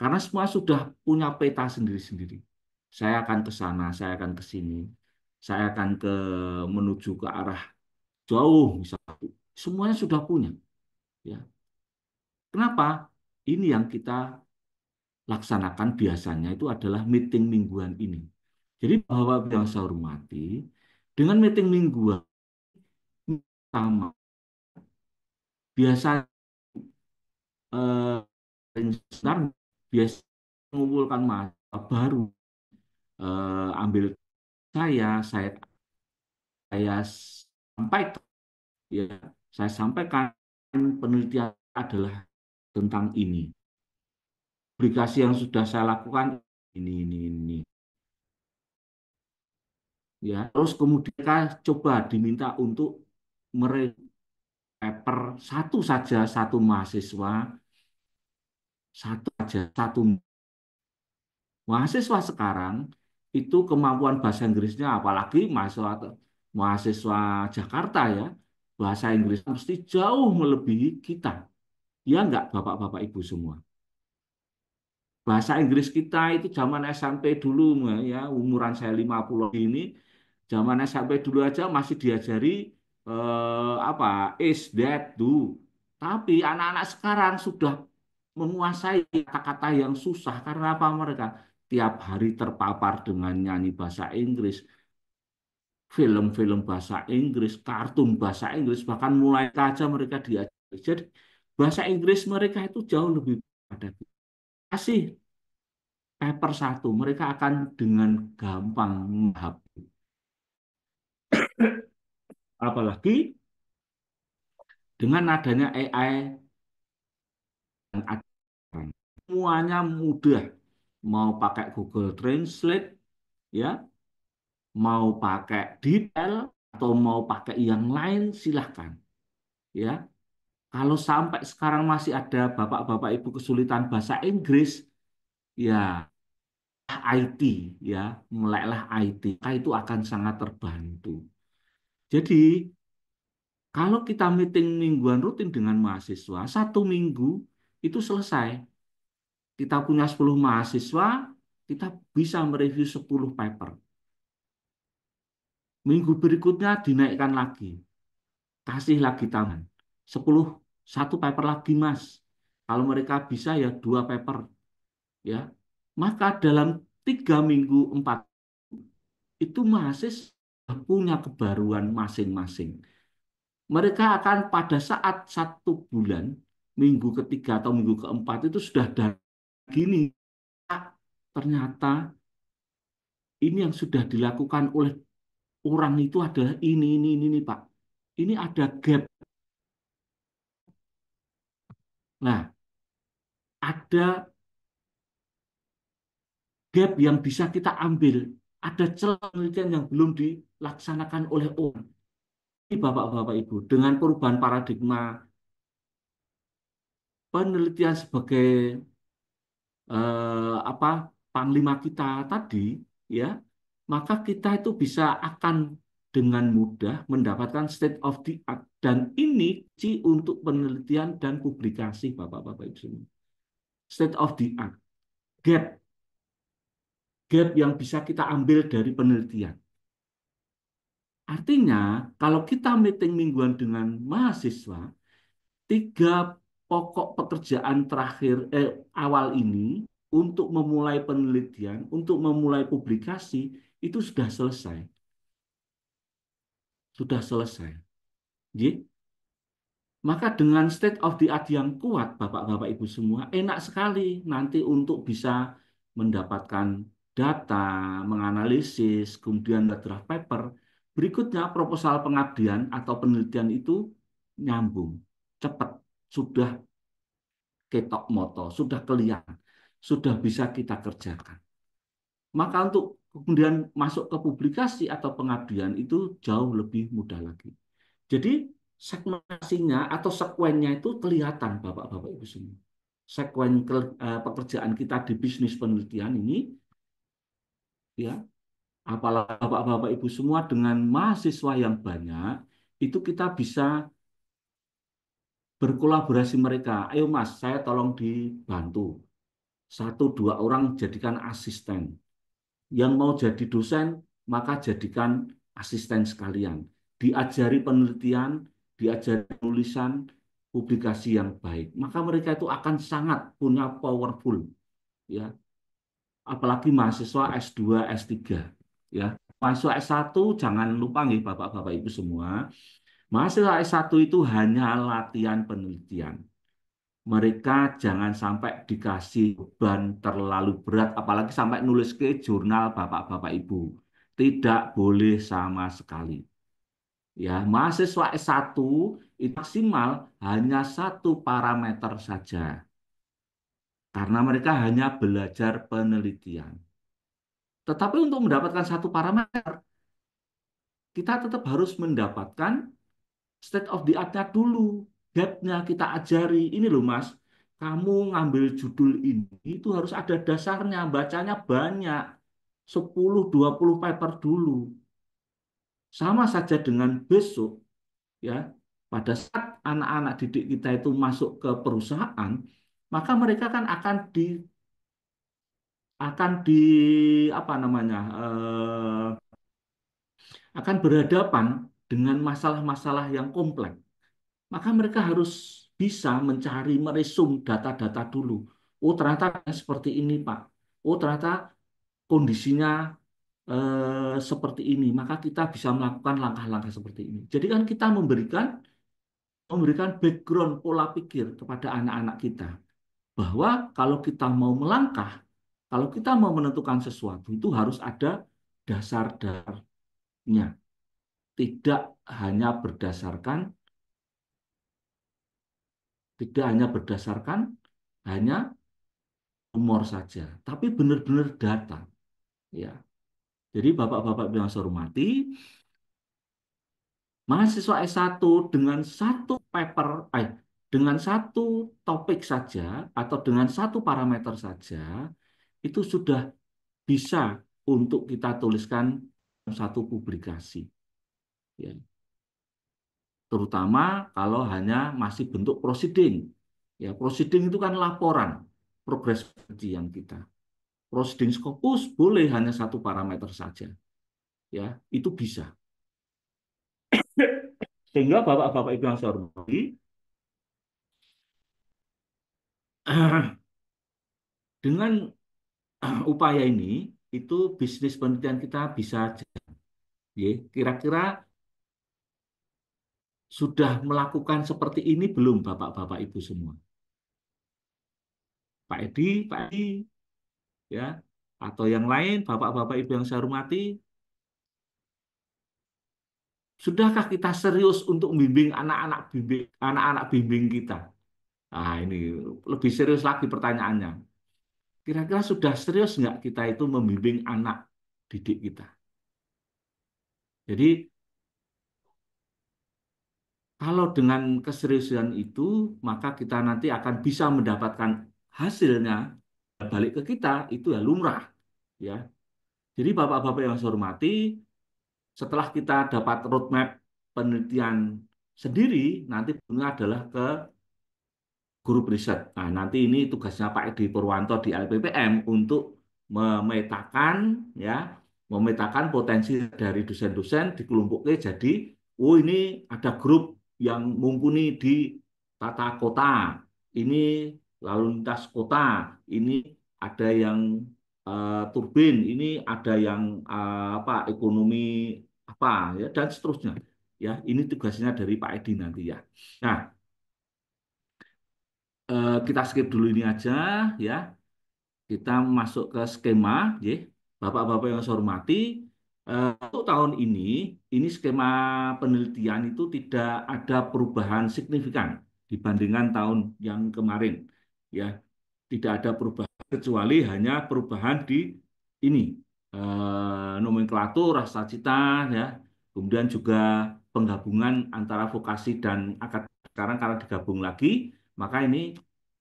Karena semua sudah punya peta sendiri-sendiri. Saya akan ke sana, saya akan ke sini. Saya akan menuju ke arah jauh misalnya. Semuanya sudah punya. Ya. Kenapa? Ini yang kita laksanakan biasanya itu adalah meeting mingguan ini. Jadi bahwa yang saya hormati, dengan meeting mingguan pertama, biasa sebentar biasa mengumpulkan mahasiswa baru, ambil saya sampaikan ya, saya sampaikan penelitian adalah tentang ini. Publikasi yang sudah saya lakukan ini. Ya, terus kemudian kita coba diminta untuk paper satu saja satu mahasiswa, satu mahasiswa sekarang itu kemampuan bahasa Inggrisnya apalagi mahasiswa Jakarta ya, bahasa Inggris mesti jauh melebihi kita. Ya enggak Bapak-bapak Ibu semua. Bahasa Inggris kita itu zaman SMP dulu ya, umuran saya 50 ini, zaman SMP dulu aja masih diajari apa is that do. Tapi anak-anak sekarang sudah menguasai kata-kata yang susah karena apa mereka tiap hari terpapar dengan nyanyi bahasa Inggris, film-film bahasa Inggris, kartun bahasa Inggris, bahkan mulai saja mereka diajari. Jadi bahasa Inggris mereka itu jauh lebih pada kasih paper satu, mereka akan dengan gampang menghafal. Apalagi dengan adanya AI yang ada, semuanya mudah. Mau pakai Google Translate, ya, mau pakai detail atau mau pakai yang lain silahkan, ya. Kalau sampai sekarang masih ada bapak-bapak ibu kesulitan bahasa Inggris, ya IT, ya, meleklah IT, maka itu akan sangat terbantu. Jadi kalau kita meeting mingguan rutin dengan mahasiswa, 1 minggu itu selesai. Kita punya 10 mahasiswa, kita bisa mereview 10 paper. Minggu berikutnya dinaikkan lagi, kasih lagi tambahan. 10, 1 paper lagi, Mas. Kalau mereka bisa ya 2 paper, ya. Maka dalam 3 minggu, 4 itu mahasiswa punya kebaruan masing-masing. Mereka akan pada saat 1 bulan, minggu ketiga atau minggu keempat itu sudah ada gini. Ternyata ini yang sudah dilakukan oleh orang itu adalah ini, Pak. Ini ada gap. Nah, ada gap yang bisa kita ambil. Ada celah penelitian yang belum dilaksanakan oleh orang. Ini Bapak-Bapak Ibu, dengan perubahan paradigma penelitian sebagai apa panglima kita tadi, ya, maka kita itu bisa akan dengan mudah mendapatkan state of the art dan ini untuk penelitian dan publikasi Bapak-Bapak Ibu semua. State of the art, gap gap yang bisa kita ambil dari penelitian. Artinya, kalau kita meeting mingguan dengan mahasiswa, 3 pokok pekerjaan terakhir awal ini untuk memulai penelitian, untuk memulai publikasi itu sudah selesai, sudah selesai. Jadi, maka dengan state of the art yang kuat, Bapak-Bapak Ibu semua, enak sekali nanti untuk bisa mendapatkan data, menganalisis, kemudian draft paper. Berikutnya proposal pengabdian atau penelitian itu nyambung, cepat, sudah ketok moto, sudah kelihatan, sudah bisa kita kerjakan. Maka untuk kemudian masuk ke publikasi atau pengabdian itu jauh lebih mudah lagi. Jadi segmentasinya atau sekuennya itu kelihatan Bapak-Bapak Ibu semua. Sekuen pekerjaan kita di bisnis penelitian ini, ya, apalagi Bapak-Bapak Ibu semua dengan mahasiswa yang banyak, itu kita bisa berkolaborasi mereka. Ayo Mas, saya tolong dibantu. 1, 2 orang jadikan asisten. Yang mau jadi dosen, maka jadikan asisten sekalian. Diajari penelitian, diajari tulisan, publikasi yang baik. Maka mereka itu akan sangat punya powerful, ya. Apalagi mahasiswa S2, S3, ya. Mahasiswa S1 jangan lupa nih Bapak-bapak Ibu semua. Mahasiswa S1 itu hanya latihan penelitian. Mereka jangan sampai dikasih beban terlalu berat, apalagi sampai nulis ke jurnal Bapak-Bapak Ibu. Tidak boleh sama sekali. Ya, mahasiswa S1 itu maksimal hanya 1 parameter saja. Karena mereka hanya belajar penelitian. Tetapi untuk mendapatkan 1 parameter, kita tetap harus mendapatkan state of the art-nya dulu. Gap-nya kita ajari. Ini loh Mas, kamu ngambil judul ini itu harus ada dasarnya, bacanya banyak. 10-20 paper dulu. Sama saja dengan besok, ya, pada saat anak-anak didik kita itu masuk ke perusahaan, maka mereka kan akan di apa namanya akan berhadapan dengan masalah-masalah yang kompleks, maka mereka harus bisa mencari, meresum data-data dulu. Oh, ternyata seperti ini, Pak. Oh, ternyata kondisinya seperti ini, maka kita bisa melakukan langkah-langkah seperti ini. Jadi kan kita memberikan background pola pikir kepada anak-anak kita bahwa kalau kita mau melangkah, kalau kita mau menentukan sesuatu itu harus ada dasar-dasarnya, tidak hanya berdasarkan tidak hanya berdasarkan hanya humor saja, tapi benar-benar data, ya. Jadi Bapak-bapak yang saya hormati, mahasiswa S1 dengan satu paper, dengan satu topik saja atau dengan satu parameter saja itu sudah bisa untuk kita tuliskan satu publikasi, ya. Terutama kalau hanya masih bentuk proceeding. Ya, proceeding itu kan laporan progres yang kita. Proceeding Scopus boleh hanya satu parameter saja. Ya, itu bisa. Sehingga Bapak-bapak Ibu yang saya hormati, dengan upaya ini itu bisnis penelitian kita bisa ya, kira-kira sudah melakukan seperti ini belum Bapak-bapak Ibu semua? Pak Edi, ya, atau yang lain Bapak-bapak Ibu yang saya hormati, sudahkah kita serius untuk membimbing anak-anak bimbing kita? Nah, ini lebih serius lagi pertanyaannya. Kira-kira sudah serius nggak kita itu membimbing anak didik kita? Jadi, kalau dengan keseriusan itu, maka kita nanti akan bisa mendapatkan hasilnya balik ke kita, itu ya lumrah. Ya. Jadi, Bapak-bapak yang saya hormati, setelah kita dapat roadmap penelitian sendiri, nanti bunga adalah ke grup riset. Nah, nanti ini tugasnya Pak Edi Purwanto di LPPM untuk memetakan, ya, memetakan potensi dari dosen-dosen dikelompoknya jadi, oh ini ada grup yang mumpuni di tata kota, ini lalu lintas kota, ini ada yang turbin, ini ada yang apa ekonomi apa ya dan seterusnya. Ya, ini tugasnya dari Pak Edi nanti ya. Nah, kita skip dulu ini aja ya. Kita masuk ke skema, ya. Bapak-bapak yang saya hormati, untuk tahun ini skema penelitian itu tidak ada perubahan signifikan dibandingkan tahun yang kemarin, ya. Tidak ada perubahan kecuali hanya perubahan di ini nomenklatur, rasa cita, ya. Kemudian juga penggabungan antara vokasi dan akademik. Sekarang karena digabung lagi, maka ini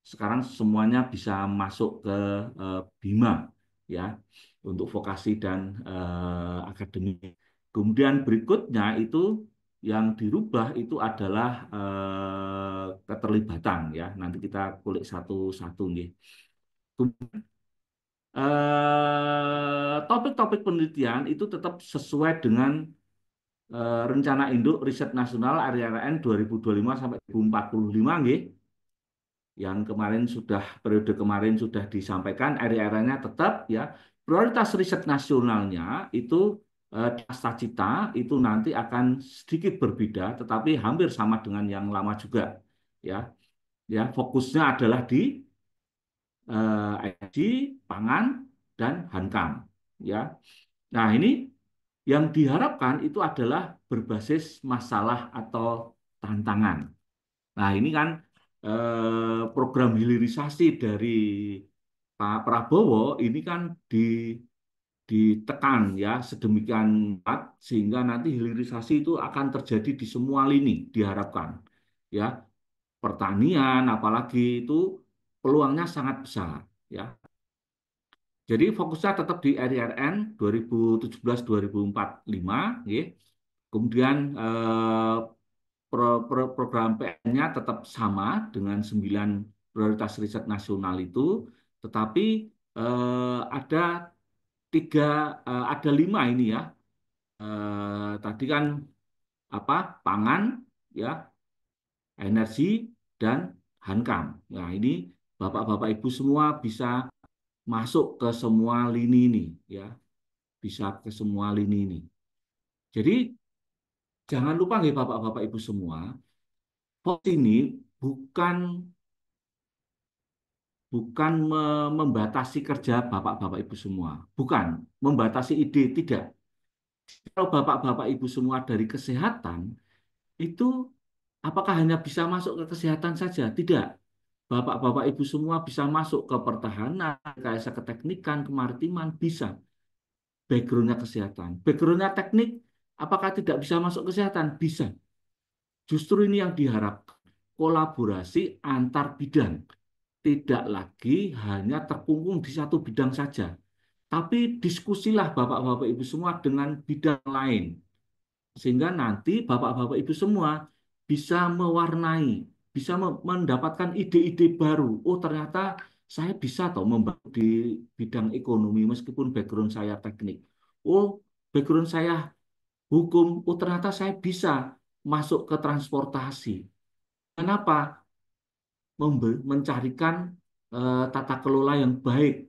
sekarang semuanya bisa masuk ke BIMA, ya, untuk vokasi dan akademik. Kemudian berikutnya itu yang dirubah itu adalah keterlibatan, ya. Nanti kita kulik satu-satu nih. Topik-topik penelitian itu tetap sesuai dengan Rencana Induk Riset Nasional RRN 2025 sampai 2045 nggih. Yang kemarin sudah periode kemarin sudah disampaikan RRN-nya tetap ya. Prioritas riset nasionalnya itu cita itu nanti akan sedikit berbeda tetapi hampir sama dengan yang lama juga ya. Ya, fokusnya adalah di energi, pangan dan hankam ya. Nah, ini yang diharapkan itu adalah berbasis masalah atau tantangan. Nah, ini kan program hilirisasi dari Pak Prabowo ini kan ditekan ya sedemikian kuat sehingga nanti hilirisasi itu akan terjadi di semua lini diharapkan. Ya, pertanian apalagi itu peluangnya sangat besar ya. Jadi fokusnya tetap di RRN 2017-2045, ya. Kemudian program PN-nya tetap sama dengan 9 prioritas riset nasional itu, tetapi ada ada 5 ini ya. Tadi kan pangan, ya, energi dan Hankam. Nah, ini Bapak-bapak Ibu semua bisa masuk ke semua lini ini, ya, bisa ke semua lini ini. Jadi jangan lupa nih Bapak-bapak Ibu semua, POS ini bukan bukan membatasi kerja Bapak-bapak Ibu semua, bukan membatasi ide, tidak. Kalau Bapak-bapak Ibu semua dari kesehatan itu apakah hanya bisa masuk ke kesehatan saja? Tidak. Bapak-bapak Ibu semua bisa masuk ke pertahanan, rekayasa keteknikan, kemaritiman, bisa. Backgroundnya kesehatan. Backgroundnya teknik, apakah tidak bisa masuk kesehatan? Bisa. Justru ini yang diharapkan. Kolaborasi antar bidang. Tidak lagi hanya terkungkung di satu bidang saja. Tapi diskusilah Bapak-bapak Ibu semua dengan bidang lain. Sehingga nanti Bapak-bapak Ibu semua bisa mewarnai, bisa mendapatkan ide-ide baru. Oh, ternyata saya bisa toh membantu di bidang ekonomi meskipun background saya teknik. Oh, background saya hukum. Oh, ternyata saya bisa masuk ke transportasi. Kenapa? Mencarikan tata kelola yang baik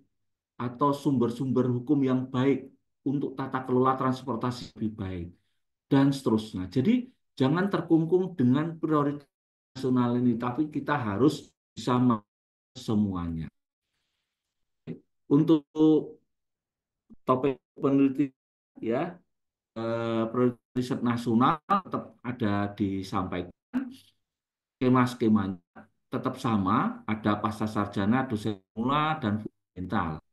atau sumber-sumber hukum yang baik untuk tata kelola transportasi lebih baik dan seterusnya. Jadi jangan terkungkung dengan prioritas nasional ini, tapi kita harus bisa semuanya. Untuk topik penelitian, ya, prioritas riset nasional tetap ada disampaikan, skema-skemanya tetap sama, ada pasca sarjana, dosen pemula, dan fundamental.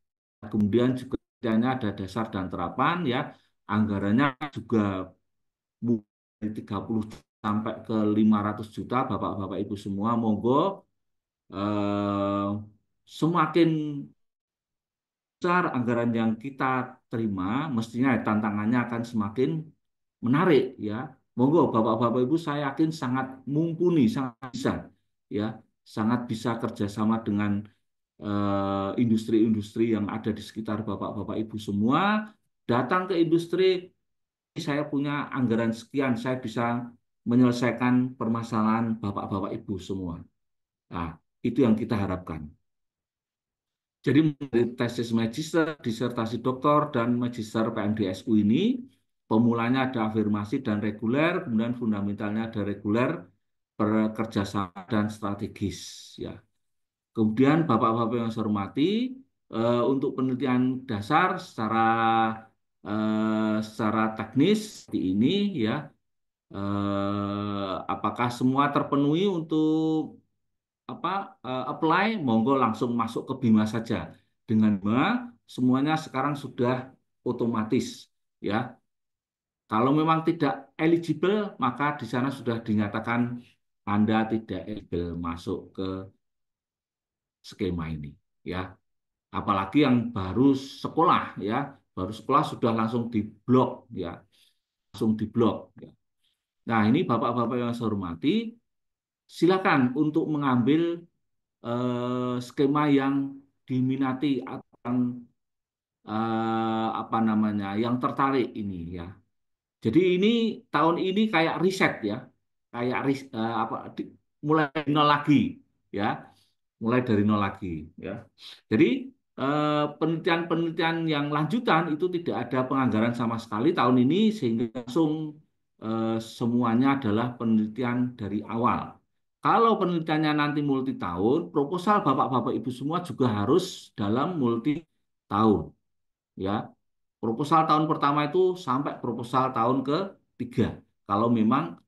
Kemudian juga ada dasar dan terapan, ya, anggarannya juga dari 30 sampai ke 500 juta, Bapak-bapak Ibu semua, monggo, eh, semakin besar anggaran yang kita terima, mestinya tantangannya akan semakin menarik, ya. Monggo Bapak-bapak Ibu, saya yakin sangat mumpuni, sangat bisa, ya, sangat bisa kerjasama dengan industri-industri yang ada di sekitar Bapak-bapak Ibu semua. Datang ke industri, saya punya anggaran sekian, saya bisa menyelesaikan permasalahan Bapak-bapak Ibu semua. Nah, itu yang kita harapkan. Jadi dari tesis magister, disertasi doktor, dan magister PMDSU ini, pemulanya ada afirmasi dan reguler, kemudian fundamentalnya ada reguler, kerjasama dan strategis. Ya. Kemudian Bapak-bapak yang saya hormati, untuk penelitian dasar secara teknis seperti ini, ya, apakah semua terpenuhi untuk apply, monggo langsung masuk ke Bima saja. Dengan Bima semuanya sekarang sudah otomatis, ya. Kalau memang tidak eligible, maka di sana sudah dinyatakan Anda tidak eligible masuk ke skema ini, ya. Apalagi yang baru sekolah, ya, baru sekolah sudah langsung diblok, ya, langsung diblok, ya. Nah, ini Bapak-bapak yang saya hormati, silakan untuk mengambil skema yang diminati atau yang apa namanya, yang tertarik ini, ya. Jadi ini tahun ini kayak riset, ya, kayak mulai dari nol lagi, ya, mulai dari nol lagi, ya. Jadi penelitian-penelitian yang lanjutan itu tidak ada penganggaran sama sekali tahun ini, sehingga langsung semuanya adalah penelitian dari awal. Kalau penelitiannya nanti multi tahun, proposal Bapak-bapak Ibu semua juga harus dalam multi tahun, ya. Proposal tahun pertama itu sampai proposal tahun ketiga. Kalau memang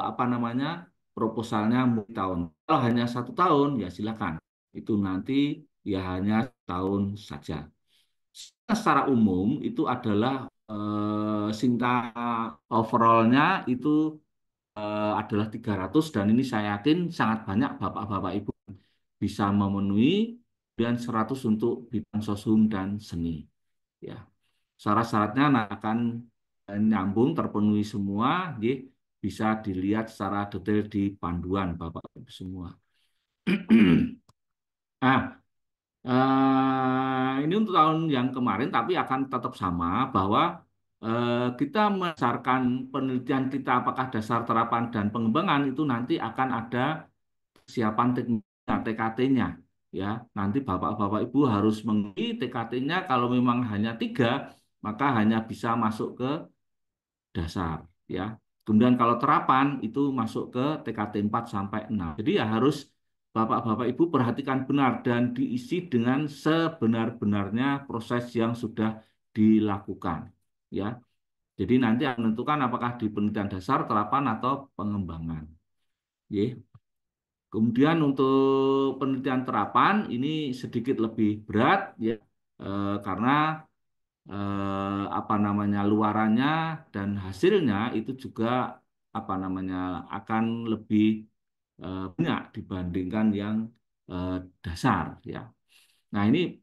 apa namanya, proposalnya multi tahun. Kalau hanya 1 tahun, ya silakan. Itu nanti ya hanya tahun saja. Secara umum itu adalah singkat overallnya itu adalah 300, dan ini saya yakin sangat banyak Bapak-bapak Ibu bisa memenuhi, dan 100 untuk bidang sosum dan seni. Ya, syarat-syaratnya akan nyambung terpenuhi semua, bisa dilihat secara detail di panduan Bapak Ibu semua. Nah, ini untuk tahun yang kemarin, tapi akan tetap sama bahwa kita berdasarkan penelitian kita apakah dasar terapan dan pengembangan itu nanti akan ada persiapan tekniknya, TKT-nya. Ya, nanti Bapak-Bapak Ibu harus mengerti TKT-nya kalau memang hanya 3, maka hanya bisa masuk ke dasar. Ya, kemudian kalau terapan itu masuk ke TKT 4 sampai 6. Jadi ya harus Bapak-Bapak Ibu perhatikan benar dan diisi dengan sebenar-benarnya proses yang sudah dilakukan. Ya, jadi nanti akan menentukan apakah di penelitian dasar, terapan, atau pengembangan. Ye. Kemudian untuk penelitian terapan ini sedikit lebih berat ya, karena apa namanya luarannya dan hasilnya itu juga apa namanya akan lebih banyak dibandingkan yang eh, dasar ya. Nah ini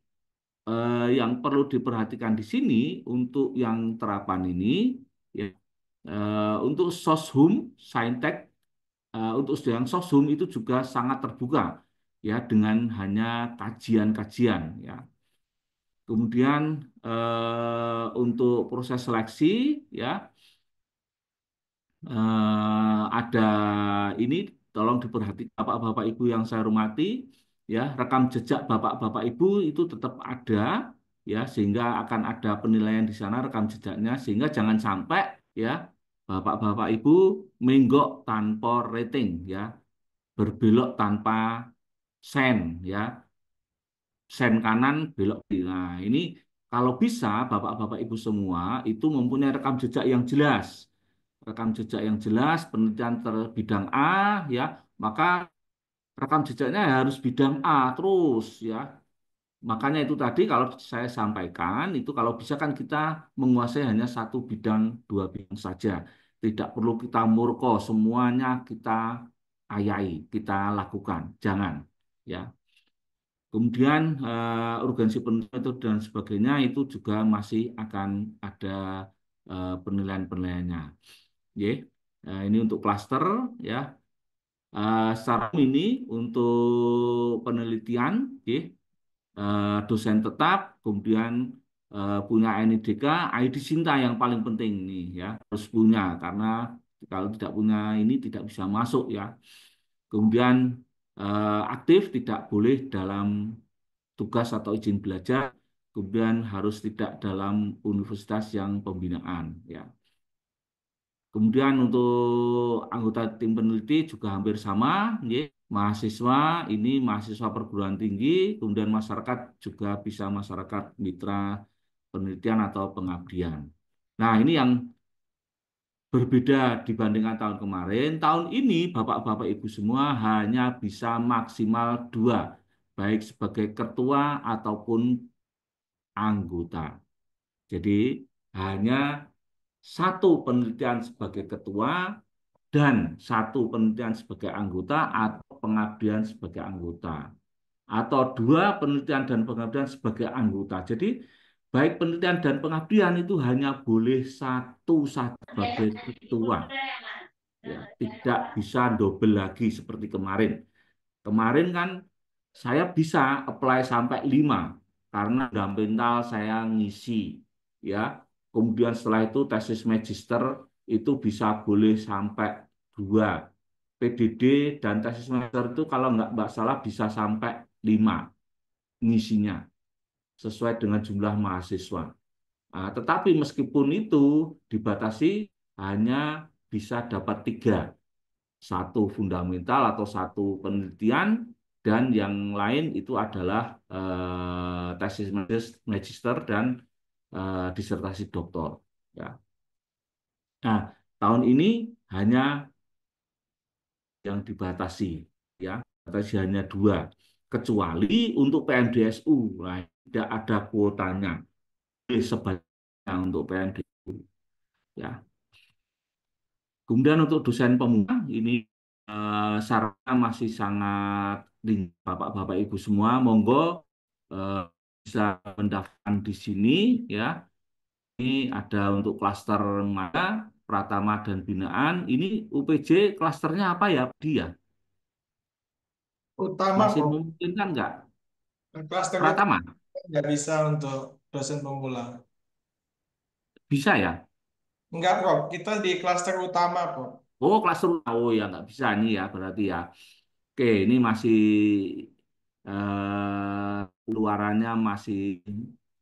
yang perlu diperhatikan di sini untuk yang terapan ini ya, untuk SOSHUM, Saintek, untuk yang SOSHUM itu juga sangat terbuka ya dengan hanya kajian-kajian ya. Kemudian untuk proses seleksi ya ada ini tolong diperhatikan Bapak-Bapak Ibu yang saya hormati ya rekam jejak Bapak-Bapak Ibu itu tetap ada ya sehingga akan ada penilaian di sana rekam jejaknya sehingga jangan sampai ya Bapak-Bapak Ibu menggok tanpa rating ya berbelok tanpa sen ya sen kanan belok kiri. Nah, ini kalau bisa Bapak-bapak Ibu semua itu mempunyai rekam jejak yang jelas. Rekam jejak yang jelas, penelitian terbidang A ya, maka rekam jejaknya harus bidang A terus ya. Makanya itu tadi kalau saya sampaikan itu kalau bisa kan kita menguasai hanya satu bidang, 2 bidang saja. Tidak perlu kita murko, semuanya kita ayai, kita lakukan. Jangan ya. Kemudian urgensi penelitian dan sebagainya itu juga masih akan ada penilaian-penilaiannya. Ya, ini untuk klaster ya. Secara ini untuk penelitian, ya, dosen tetap, kemudian punya NIDK, ID Sinta yang paling penting nih ya harus punya karena kalau tidak punya ini tidak bisa masuk ya. Kemudian aktif tidak boleh dalam tugas atau izin belajar, kemudian harus tidak dalam universitas yang pembinaan ya. Kemudian untuk anggota tim peneliti juga hampir sama, ya. Mahasiswa ini mahasiswa perguruan tinggi, kemudian masyarakat juga bisa masyarakat mitra penelitian atau pengabdian. Nah, ini yang berbeda dibandingkan tahun kemarin. Tahun ini Bapak-Bapak Ibu semua hanya bisa maksimal 2, baik sebagai ketua ataupun anggota. Jadi hanya satu penelitian sebagai ketua dan satu penelitian sebagai anggota atau pengabdian sebagai anggota. Atau 2 penelitian dan pengabdian sebagai anggota. Jadi baik penelitian dan pengabdian itu hanya boleh satu saja sebagai ketua. Ya, tidak bisa double lagi seperti kemarin. Kemarin kan saya bisa apply sampai 5 karena fundamental saya ngisi ya. Kemudian setelah itu tesis magister itu bisa boleh sampai 2. PDD dan tesis magister itu kalau nggak salah bisa sampai 5 ngisinya sesuai dengan jumlah mahasiswa. Nah, tetapi meskipun itu dibatasi hanya bisa dapat 3, satu fundamental atau satu penelitian dan yang lain itu adalah tesis magister dan disertasi doktor. Ya. Nah, tahun ini hanya yang dibatasi, ya, batasi hanya 2, kecuali untuk PMDSU, nah, tidak ada kuotanya sebaliknya untuk PMDSU. Ya. Kemudian untuk dosen pemula ini syaratnya masih sangat tinggi. Bapak-bapak Ibu semua, monggo eh, bisa mendaftar di sini ya. Ini ada untuk klaster mana, Pratama dan Binaan. Ini UPJ klasternya apa ya, Dia?
Utama
Masih
kok,
memungkinkan nggak?
klaster itu
Pratama
nggak bisa untuk dosen pemula.
bisa ya?
Enggak, Prof. Kita di klaster utama, Prof.
Oh, kelas rumah. Oh ya, nggak bisa nih ya berarti ya. Oke, ini masih luarannya masih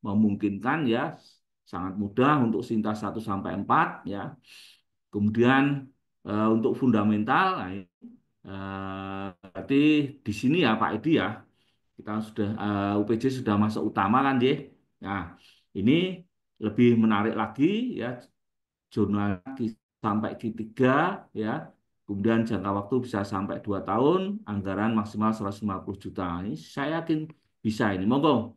memungkinkan ya, sangat mudah untuk sintas 1 sampai 4 ya. Kemudian untuk fundamental, nah, berarti di sini ya Pak Edi ya, kita sudah UPJ sudah masuk utama kan, J. Nah, ini lebih menarik lagi ya, jurnal sampai Q3 ya. Kemudian jangka waktu bisa sampai 2 tahun, anggaran maksimal 150 juta. Ini saya yakin bisa ini. Monggo.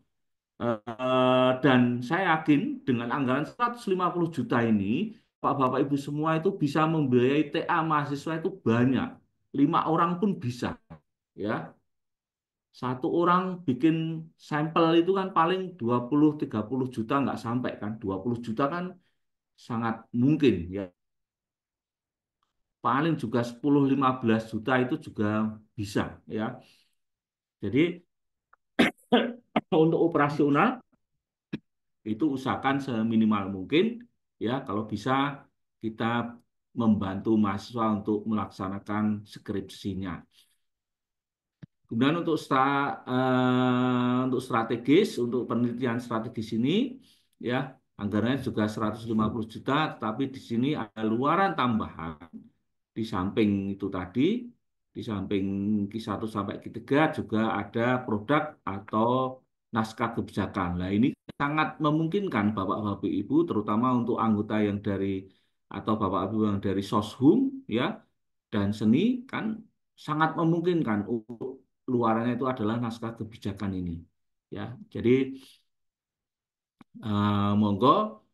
Dan saya yakin dengan anggaran 150 juta ini, Bapak Ibu semua itu bisa membiayai TA mahasiswa itu banyak. 5 orang pun bisa. Ya, satu orang bikin sampel itu kan paling 20-30 juta nggak sampai kan. 20 juta kan sangat mungkin ya. Paling juga 10-15 juta itu juga bisa ya. Jadi untuk operasional itu usahakan seminimal mungkin ya, kalau bisa kita membantu mahasiswa untuk melaksanakan skripsinya. Kemudian untuk strategis, untuk penelitian strategis ini ya, anggarannya juga 150 juta, tetapi di sini ada luaran tambahan. Di samping itu tadi, di samping Q1 sampai Q3 juga ada produk atau naskah kebijakan. Nah, ini sangat memungkinkan Bapak-Bapak Ibu, terutama untuk anggota yang dari atau Bapak Ibu yang dari Soshum ya dan seni, kan sangat memungkinkan untuk luarannya itu adalah naskah kebijakan ini. Ya, jadi monggo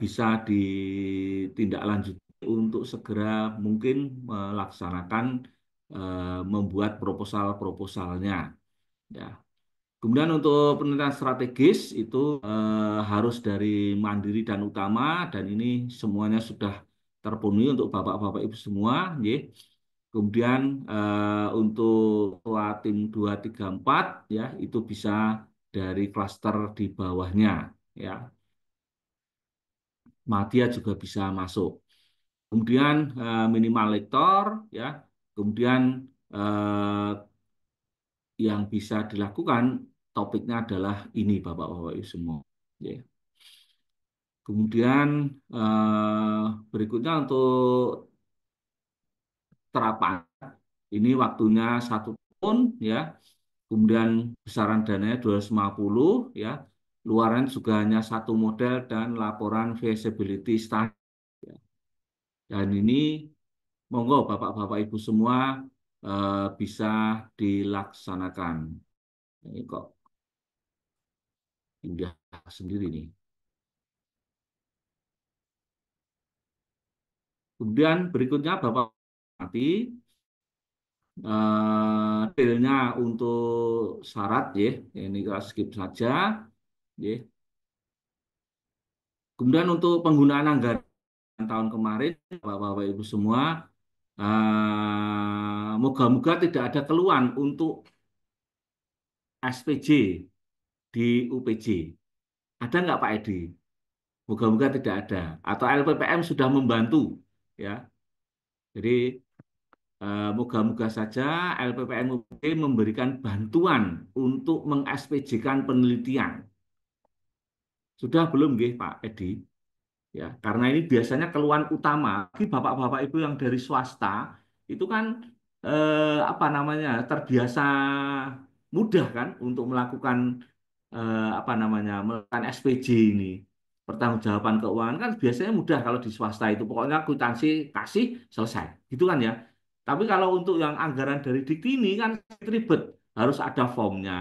bisa ditindaklanjuti untuk segera mungkin melaksanakan membuat proposal-proposalnya. Ya. Kemudian untuk penelitian strategis itu harus dari mandiri dan utama, dan ini semuanya sudah terpenuhi untuk Bapak-Bapak Ibu semua. Ya. Kemudian untuk ketua tim 2, 3, 4 ya itu bisa dari klaster di bawahnya ya. Madya juga bisa masuk. Kemudian minimal lektor ya. Kemudian eh, yang bisa dilakukan topiknya adalah ini Bapak-Bapak Ibu semua. Ya. Kemudian berikutnya untuk terapan. Ini waktunya 1 tahun ya. Kemudian besaran dananya 250 ya. Luaran juga hanya 1 model dan laporan feasibility study. Ya. Dan ini monggo Bapak-Bapak Ibu semua bisa dilaksanakan. Ini kok indah sendiri nih. Kemudian berikutnya Bapak nanti detailnya untuk syarat ya. Ini kita skip saja ya. Kemudian untuk penggunaan anggaran tahun kemarin Bapak-Bapak Ibu semua, moga-moga tidak ada keluhan untuk SPJ di UPJ. Ada nggak Pak Edi? Moga-moga tidak ada. Atau LPPM sudah membantu, ya. Jadi moga-moga saja LPPM UPJ memberikan bantuan untuk meng-SPJ-kan penelitian. Sudah belum, nggih, Pak Edi? Ya, karena ini biasanya keluhan utama bagi bapak-bapak ibu yang dari swasta itu kan apa namanya terbiasa mudah kan untuk melakukan apa namanya melakukan SPJ ini, pertanggungjawaban keuangan kan biasanya mudah kalau di swasta itu pokoknya kwitansi kasih selesai gitu kan ya. Tapi kalau untuk yang anggaran dari Dikti ini kan ribet, harus ada formnya.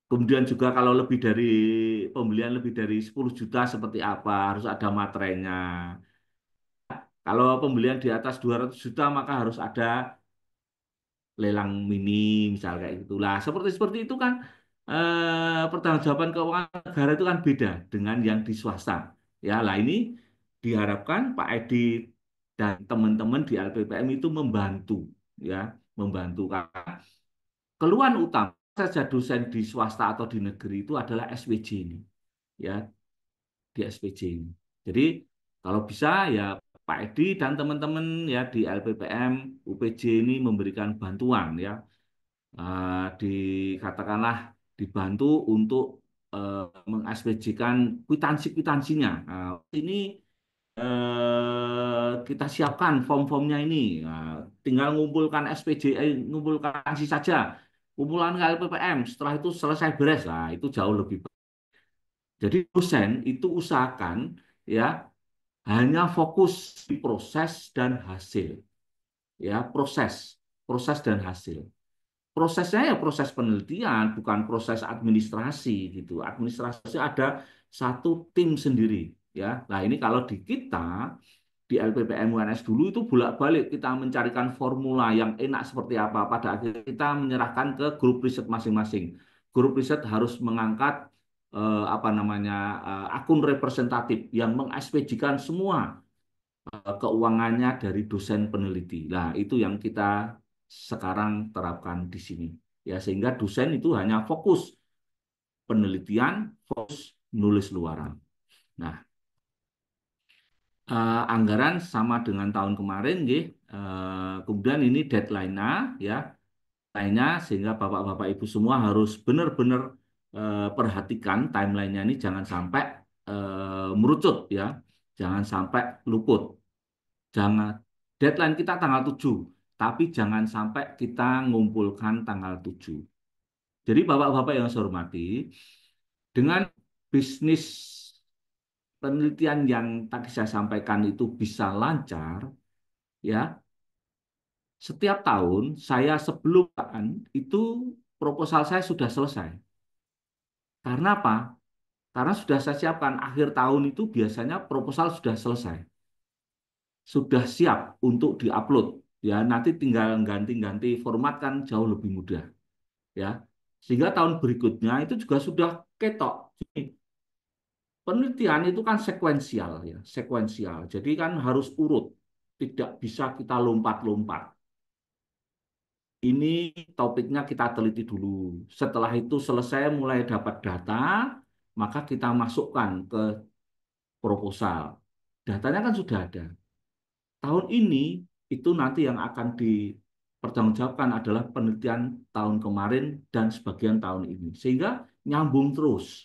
Kemudian juga kalau lebih dari pembelian lebih dari 10 juta seperti apa, harus ada materainya. Kalau pembelian di atas 200 juta maka harus ada lelang mini misal kayak gitulah. Seperti itu kan pertanggungjawaban keuangan negara itu kan beda dengan yang di swasta. Ya, lah ini diharapkan Pak Edi dan teman-teman di LPPM itu membantu ya, membantu karena keluhan utama saja dosen di swasta atau di negeri itu adalah SPJ ini, ya, di SPJ ini. Jadi Kalau bisa ya Pak Edi dan teman-teman ya di LPPM UPJ ini memberikan bantuan ya, dikatakanlah dibantu untuk eh, mengaspesikan kwitansi-kwitansinya. Nah, ini kita siapkan form-formnya ini. Nah, tinggal ngumpulkan SPJ, ngumpulkan sih saja. Kumpulan ke LPPM, setelah itu selesai beres lah, itu jauh lebih baik. Jadi dosen itu usahakan ya hanya fokus di proses dan hasil. Ya, proses dan hasil. Prosesnya ya proses penelitian, bukan proses administrasi gitu. Administrasi ada satu tim sendiri ya. Nah, ini kalau di kita di LPPM UNS dulu itu bolak-balik kita mencarikan formula yang enak seperti apa. Pada akhirnya kita menyerahkan ke grup riset masing-masing. Grup riset harus mengangkat apa namanya akun representatif yang mengekspresikan semua keuangannya dari dosen peneliti. Nah, itu yang kita sekarang terapkan di sini. Ya, sehingga dosen itu hanya fokus penelitian, fokus nulis luaran. Nah, anggaran sama dengan tahun kemarin, nggih. Kemudian ini deadline-nya, ya, deadline-nya sehingga Bapak-Bapak Ibu semua harus benar-benar perhatikan timeline-nya ini jangan sampai merucut, ya, jangan sampai luput. Jangan deadline kita tanggal 7, tapi jangan sampai kita ngumpulkan tanggal 7. Jadi Bapak-Bapak yang saya hormati, dengan bisnis penelitian yang tadi saya sampaikan itu bisa lancar, ya. Setiap tahun saya sebelum itu proposal saya sudah selesai. Karena apa? Karena sudah saya siapkan akhir tahun itu biasanya proposal sudah selesai. Sudah siap untuk diupload. Ya, nanti tinggal ganti-ganti format kan jauh lebih mudah, ya. Sehingga tahun berikutnya itu juga sudah ketok. Penelitian itu kan sekuensial ya, sekuensial. Jadi kan harus urut, tidak bisa kita lompat-lompat. Ini topiknya kita teliti dulu. Setelah itu selesai mulai dapat data, maka kita masukkan ke proposal. Datanya kan sudah ada. Tahun ini itu nanti yang akan dipertanggungjawabkan adalah penelitian tahun kemarin dan sebagian tahun ini. Sehingga nyambung terus,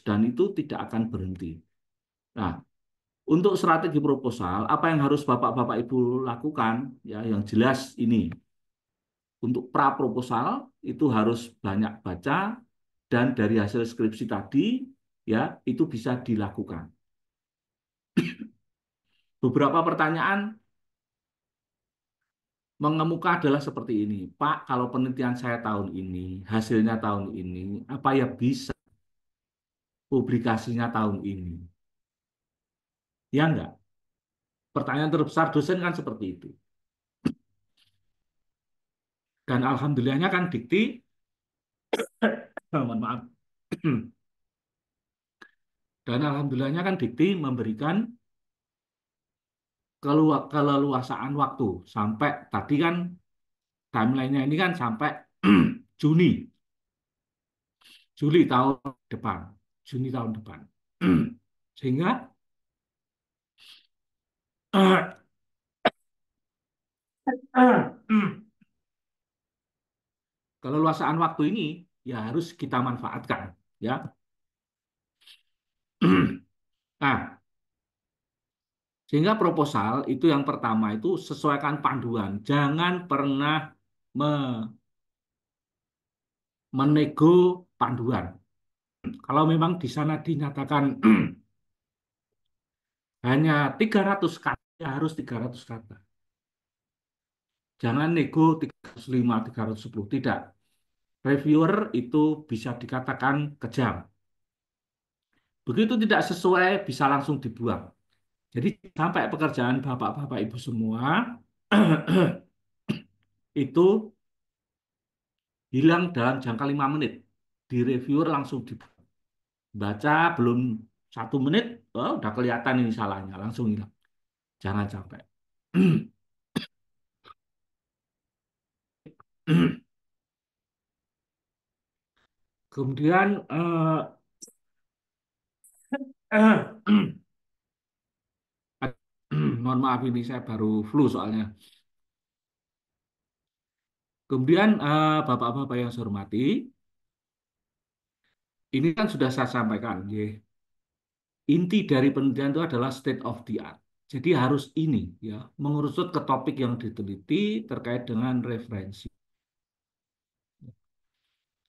dan itu tidak akan berhenti. Nah, untuk strategi proposal, apa yang harus Bapak-Bapak Ibu lakukan? Ya, yang jelas ini. Untuk pra proposal itu harus banyak baca dan dari hasil skripsi tadi ya itu bisa dilakukan. Beberapa pertanyaan mengemuka adalah seperti ini. Pak, kalau penelitian saya tahun ini, hasilnya tahun ini, apa ya bisa publikasinya tahun ini? Ya enggak? Pertanyaan terbesar dosen kan seperti itu. Dan alhamdulillahnya kan Dikti, mohon maaf, dan alhamdulillahnya kan Dikti memberikan keleluasaan waktu sampai tadi kan timelinenya ini kan sampai Juni, Juli tahun depan, Juni tahun depan. Sehingga keleluasaan waktu ini ya harus kita manfaatkan, ya. Nah, sehingga proposal itu yang pertama itu sesuaikan panduan, jangan pernah menego panduan. Kalau memang di sana dinyatakan hanya 300 kata, ya harus 300 kata. Jangan nego 305, 310, tidak. Reviewer itu bisa dikatakan kejam. Begitu tidak sesuai, bisa langsung dibuang. Jadi sampai pekerjaan Bapak-Bapak Ibu semua itu hilang dalam jangka 5 menit. Di reviewer langsung dibaca, belum 1 menit, oh, udah kelihatan ini salahnya, langsung hilang. Jangan sampai. Kemudian maaf ini saya baru flu soalnya. Kemudian Bapak-bapak yang saya hormati, ini kan sudah saya sampaikan, ya. Inti dari penelitian itu adalah state of the art. Jadi harus ini, ya, mengerucut ke topik yang diteliti terkait dengan referensi.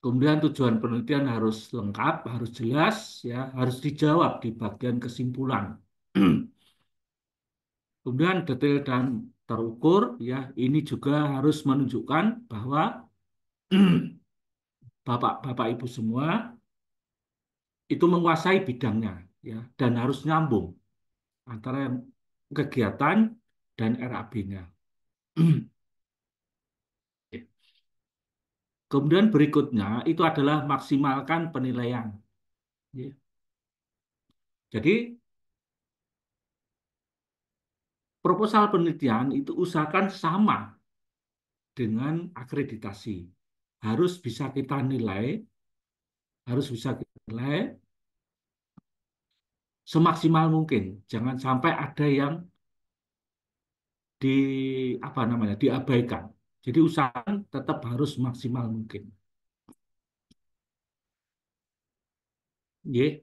Kemudian tujuan penelitian harus lengkap, harus jelas, ya, harus dijawab di bagian kesimpulan. Kemudian detail dan terukur, ya, ini juga harus menunjukkan bahwa Bapak-bapak Ibu semua itu menguasai bidangnya, ya, dan harus nyambung antara kegiatan dan RAB-nya. Kemudian berikutnya itu adalah maksimalkan penilaian. Ya. Jadi proposal penelitian itu usahakan sama dengan akreditasi. Harus bisa kita nilai, harus bisa kita nilai semaksimal mungkin. Jangan sampai ada yang di apa namanya diabaikan. Jadi usahakan tetap harus maksimal mungkin. Ya.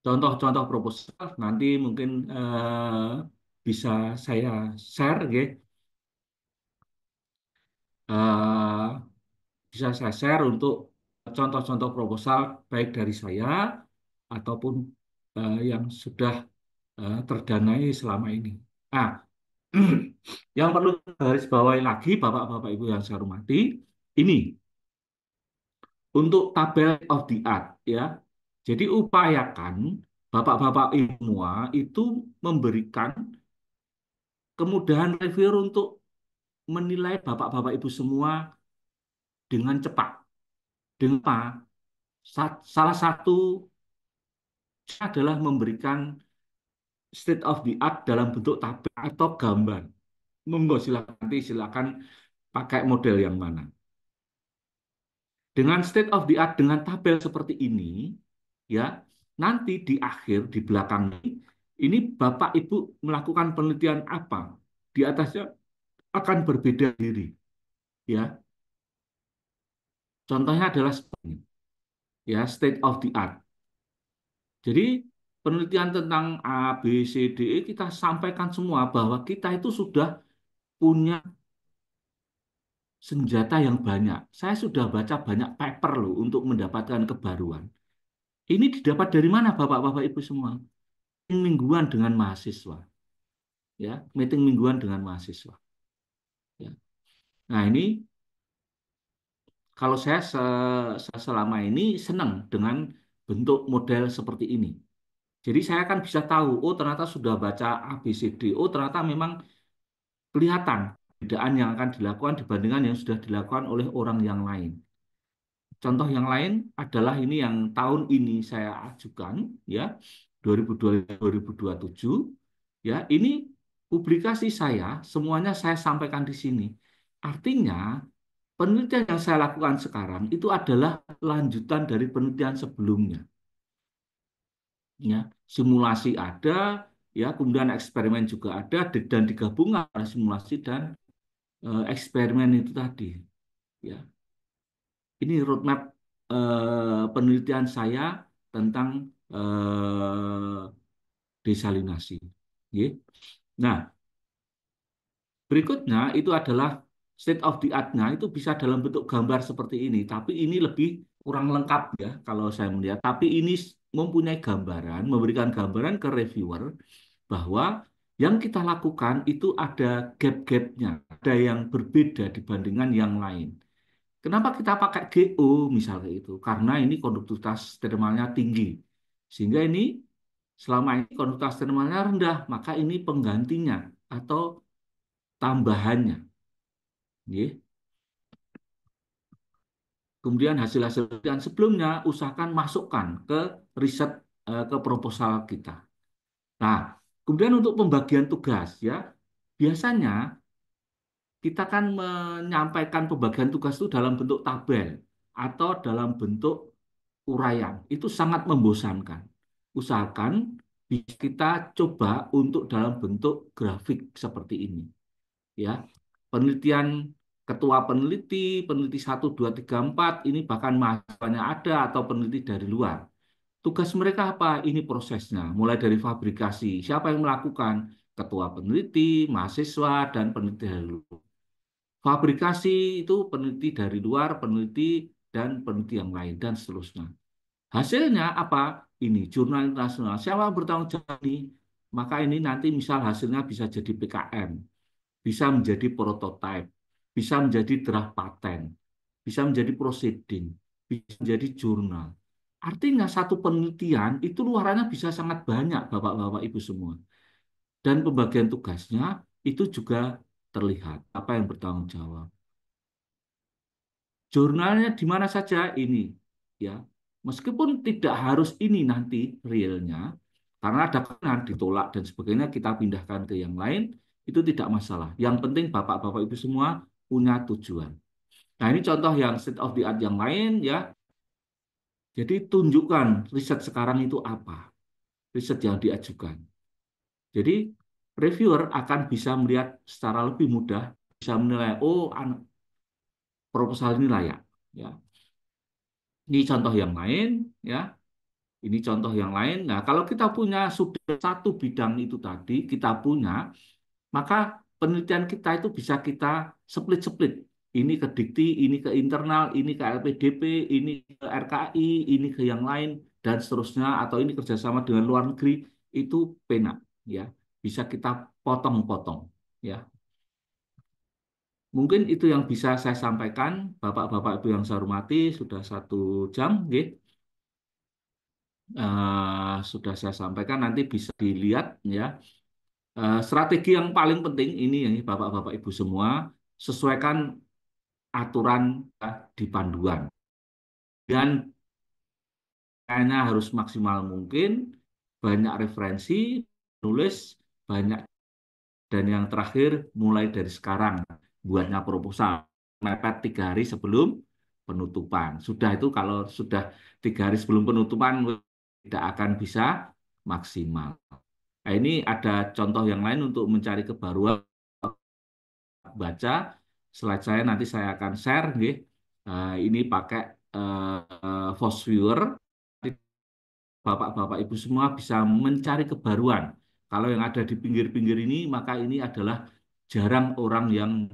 Contoh-contoh proposal nanti mungkin bisa saya share, ya. Eh, Bisa saya share untuk contoh-contoh proposal baik dari saya ataupun yang sudah terdanai selama ini. Nah, yang perlu garis bawahi lagi, Bapak-bapak Ibu yang saya hormati, ini untuk tabel of the art, ya. Jadi upayakan Bapak-bapak Ibu semua itu memberikan kemudahan reviewer untuk menilai Bapak-bapak Ibu semua dengan cepat. Dengan apa? Salah satu adalah memberikan state of the art dalam bentuk tabel atau gambar. Monggo silakan pakai model yang mana. Dengan state of the art dengan tabel seperti ini, ya, nanti di akhir di belakang ini Bapak Ibu melakukan penelitian apa? Di atasnya akan berbeda diri, ya. Contohnya adalah seperti ini, ya, state of the art. Jadi penelitian tentang A, B, C, D, E kita sampaikan semua bahwa kita itu sudah punya senjata yang banyak. Saya sudah baca banyak paper loh untuk mendapatkan kebaruan. Ini didapat dari mana Bapak-bapak Ibu semua? Meeting mingguan dengan mahasiswa. Ya, meeting mingguan dengan mahasiswa. Ya. Nah, ini kalau saya selama ini senang dengan bentuk model seperti ini. Jadi saya kan bisa tahu, oh ternyata sudah baca A, B, C, D. Oh ternyata memang kelihatan perbedaan yang akan dilakukan dibandingkan yang sudah dilakukan oleh orang yang lain. Contoh yang lain adalah ini yang tahun ini saya ajukan, ya, 2020-2027, ya, ini publikasi saya semuanya saya sampaikan di sini. Artinya penelitian yang saya lakukan sekarang itu adalah lanjutan dari penelitian sebelumnya, ya. Simulasi ada, ya, kemudian eksperimen juga ada dan digabungkan antara simulasi dan eksperimen itu tadi, ya. Ini roadmap penelitian saya tentang desalinasi. Ya. Nah, berikutnya itu adalah state of the art-nya itu bisa dalam bentuk gambar seperti ini, tapi ini lebih kurang lengkap, ya, kalau saya melihat. Tapi ini mempunyai gambaran, memberikan gambaran ke reviewer bahwa yang kita lakukan itu ada gap-gapnya, ada yang berbeda dibandingkan yang lain. Kenapa kita pakai GO misalnya itu? Karena ini konduktivitas termalnya tinggi. Sehingga ini selama ini konduktivitas termalnya rendah, maka ini penggantinya atau tambahannya. Ya. Kemudian hasil-hasil yang sebelumnya usahakan masukkan ke riset ke proposal kita. Nah, kemudian untuk pembagian tugas, ya, biasanya kita kan menyampaikan pembagian tugas itu dalam bentuk tabel atau dalam bentuk uraian. Itu sangat membosankan. Usahakan bisa kita coba untuk dalam bentuk grafik seperti ini, ya. Penelitian ketua peneliti, peneliti 1, 2, 3, 4, ini bahkan mahasiswanya ada atau peneliti dari luar. Tugas mereka apa? Ini prosesnya, mulai dari fabrikasi. Siapa yang melakukan? Ketua peneliti, mahasiswa, dan peneliti dari luar. Fabrikasi itu peneliti dari luar, peneliti, dan peneliti yang lain, dan seterusnya. Hasilnya apa? Ini jurnal internasional. Siapa yang bertanggung jawab ini? Maka ini nanti misal hasilnya bisa jadi PKM, bisa menjadi prototipe, bisa menjadi draft paten, bisa menjadi proceeding, bisa menjadi jurnal. Artinya satu penelitian itu luarannya bisa sangat banyak, Bapak-bapak Ibu semua. Dan pembagian tugasnya itu juga terlihat apa yang bertanggung jawab. Jurnalnya di mana saja ini, ya. Meskipun tidak harus ini nanti realnya, karena ada kan ditolak dan sebagainya kita pindahkan ke yang lain, itu tidak masalah. Yang penting Bapak-bapak Ibu semua punya tujuan. Nah, ini contoh yang state of the art yang lain, ya. Jadi tunjukkan riset sekarang itu apa, riset yang diajukan. Jadi reviewer akan bisa melihat secara lebih mudah, bisa menilai, oh, proposal ini layak, ya. Ini contoh yang lain, ya. Ini contoh yang lain. Nah, kalau kita punya sudah satu bidang itu tadi, kita punya, maka penelitian kita itu bisa kita split-split. Ini ke Dikti, ini ke internal, ini ke LPDP, ini ke RKI, ini ke yang lain, dan seterusnya. Atau ini kerjasama dengan luar negeri, itu penak, ya. Bisa kita potong-potong, ya. Mungkin itu yang bisa saya sampaikan, Bapak-bapak Ibu yang saya hormati, sudah 1 jam, gitu. Sudah saya sampaikan, nanti bisa dilihat, ya. Strategi yang paling penting ini ya Bapak-bapak Ibu semua, sesuaikan aturan, di panduan. Dan kayaknya harus maksimal mungkin, banyak referensi, nulis, banyak, dan yang terakhir mulai dari sekarang buatnya proposal, mepet 3 hari sebelum penutupan. Sudah itu kalau sudah 3 hari sebelum penutupan tidak akan bisa maksimal. Nah, ini ada contoh yang lain untuk mencari kebaruan, baca slide saya nanti saya akan share, nggih. Ini pakai Force Viewer. Bapak-bapak Ibu semua bisa mencari kebaruan. Kalau yang ada di pinggir-pinggir ini, maka ini adalah jarang orang yang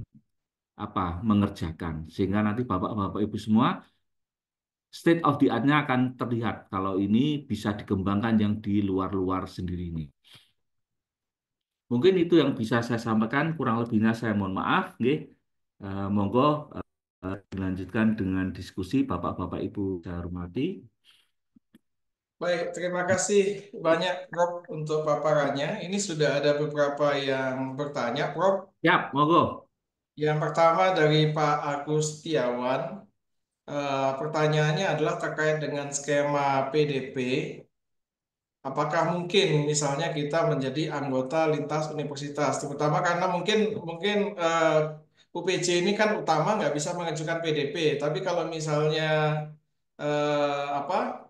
mengerjakan. Sehingga nanti Bapak-bapak Ibu semua state of the art-nya akan terlihat kalau ini bisa dikembangkan yang di luar-luar sendiri ini. Mungkin itu yang bisa saya sampaikan, kurang lebihnya saya mohon maaf, nggih. Monggo dilanjutkan dengan diskusi Bapak-bapak Ibu saya hormati.
Baik, terima kasih banyak Prof untuk paparannya. Ini sudah ada beberapa yang bertanya, Prof.
Siap, monggo.
Yang pertama dari Pak Agus Setiawan. Pertanyaannya adalah terkait dengan skema PDP. Apakah mungkin misalnya kita menjadi anggota lintas universitas, terutama karena mungkin mungkin UPJ ini kan utama nggak bisa mengajukan PDP, tapi kalau misalnya apa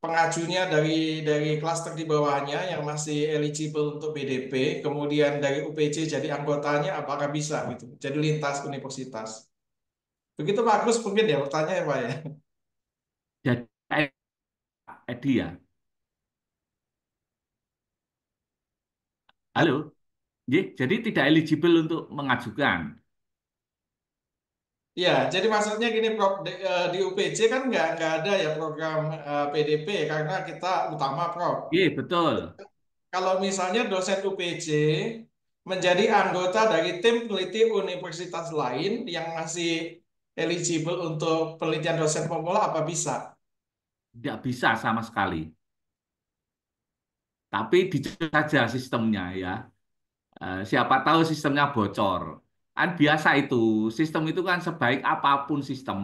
pengajunya dari klaster di bawahnya yang masih eligible untuk PDP, kemudian dari UPJ jadi anggotanya, apakah bisa gitu? Jadi lintas universitas. Begitu Pak Agus mungkin ya pertanyaan ya Pak ya.
Jadi Edi ya. Halo. Nggih, jadi tidak eligible untuk mengajukan.
Ya, jadi maksudnya gini, Prof. Di UPJ kan nggak ada ya program PDP karena kita utama, Prof.
Nggih, betul.
Kalau misalnya dosen UPJ menjadi anggota dari tim peneliti universitas lain yang masih eligible untuk penelitian dosen pemula, apa bisa?
Tidak bisa sama sekali. Tapi dicek saja sistemnya, ya. Siapa tahu sistemnya bocor. Kan biasa itu. Sistem itu kan sebaik apapun sistem,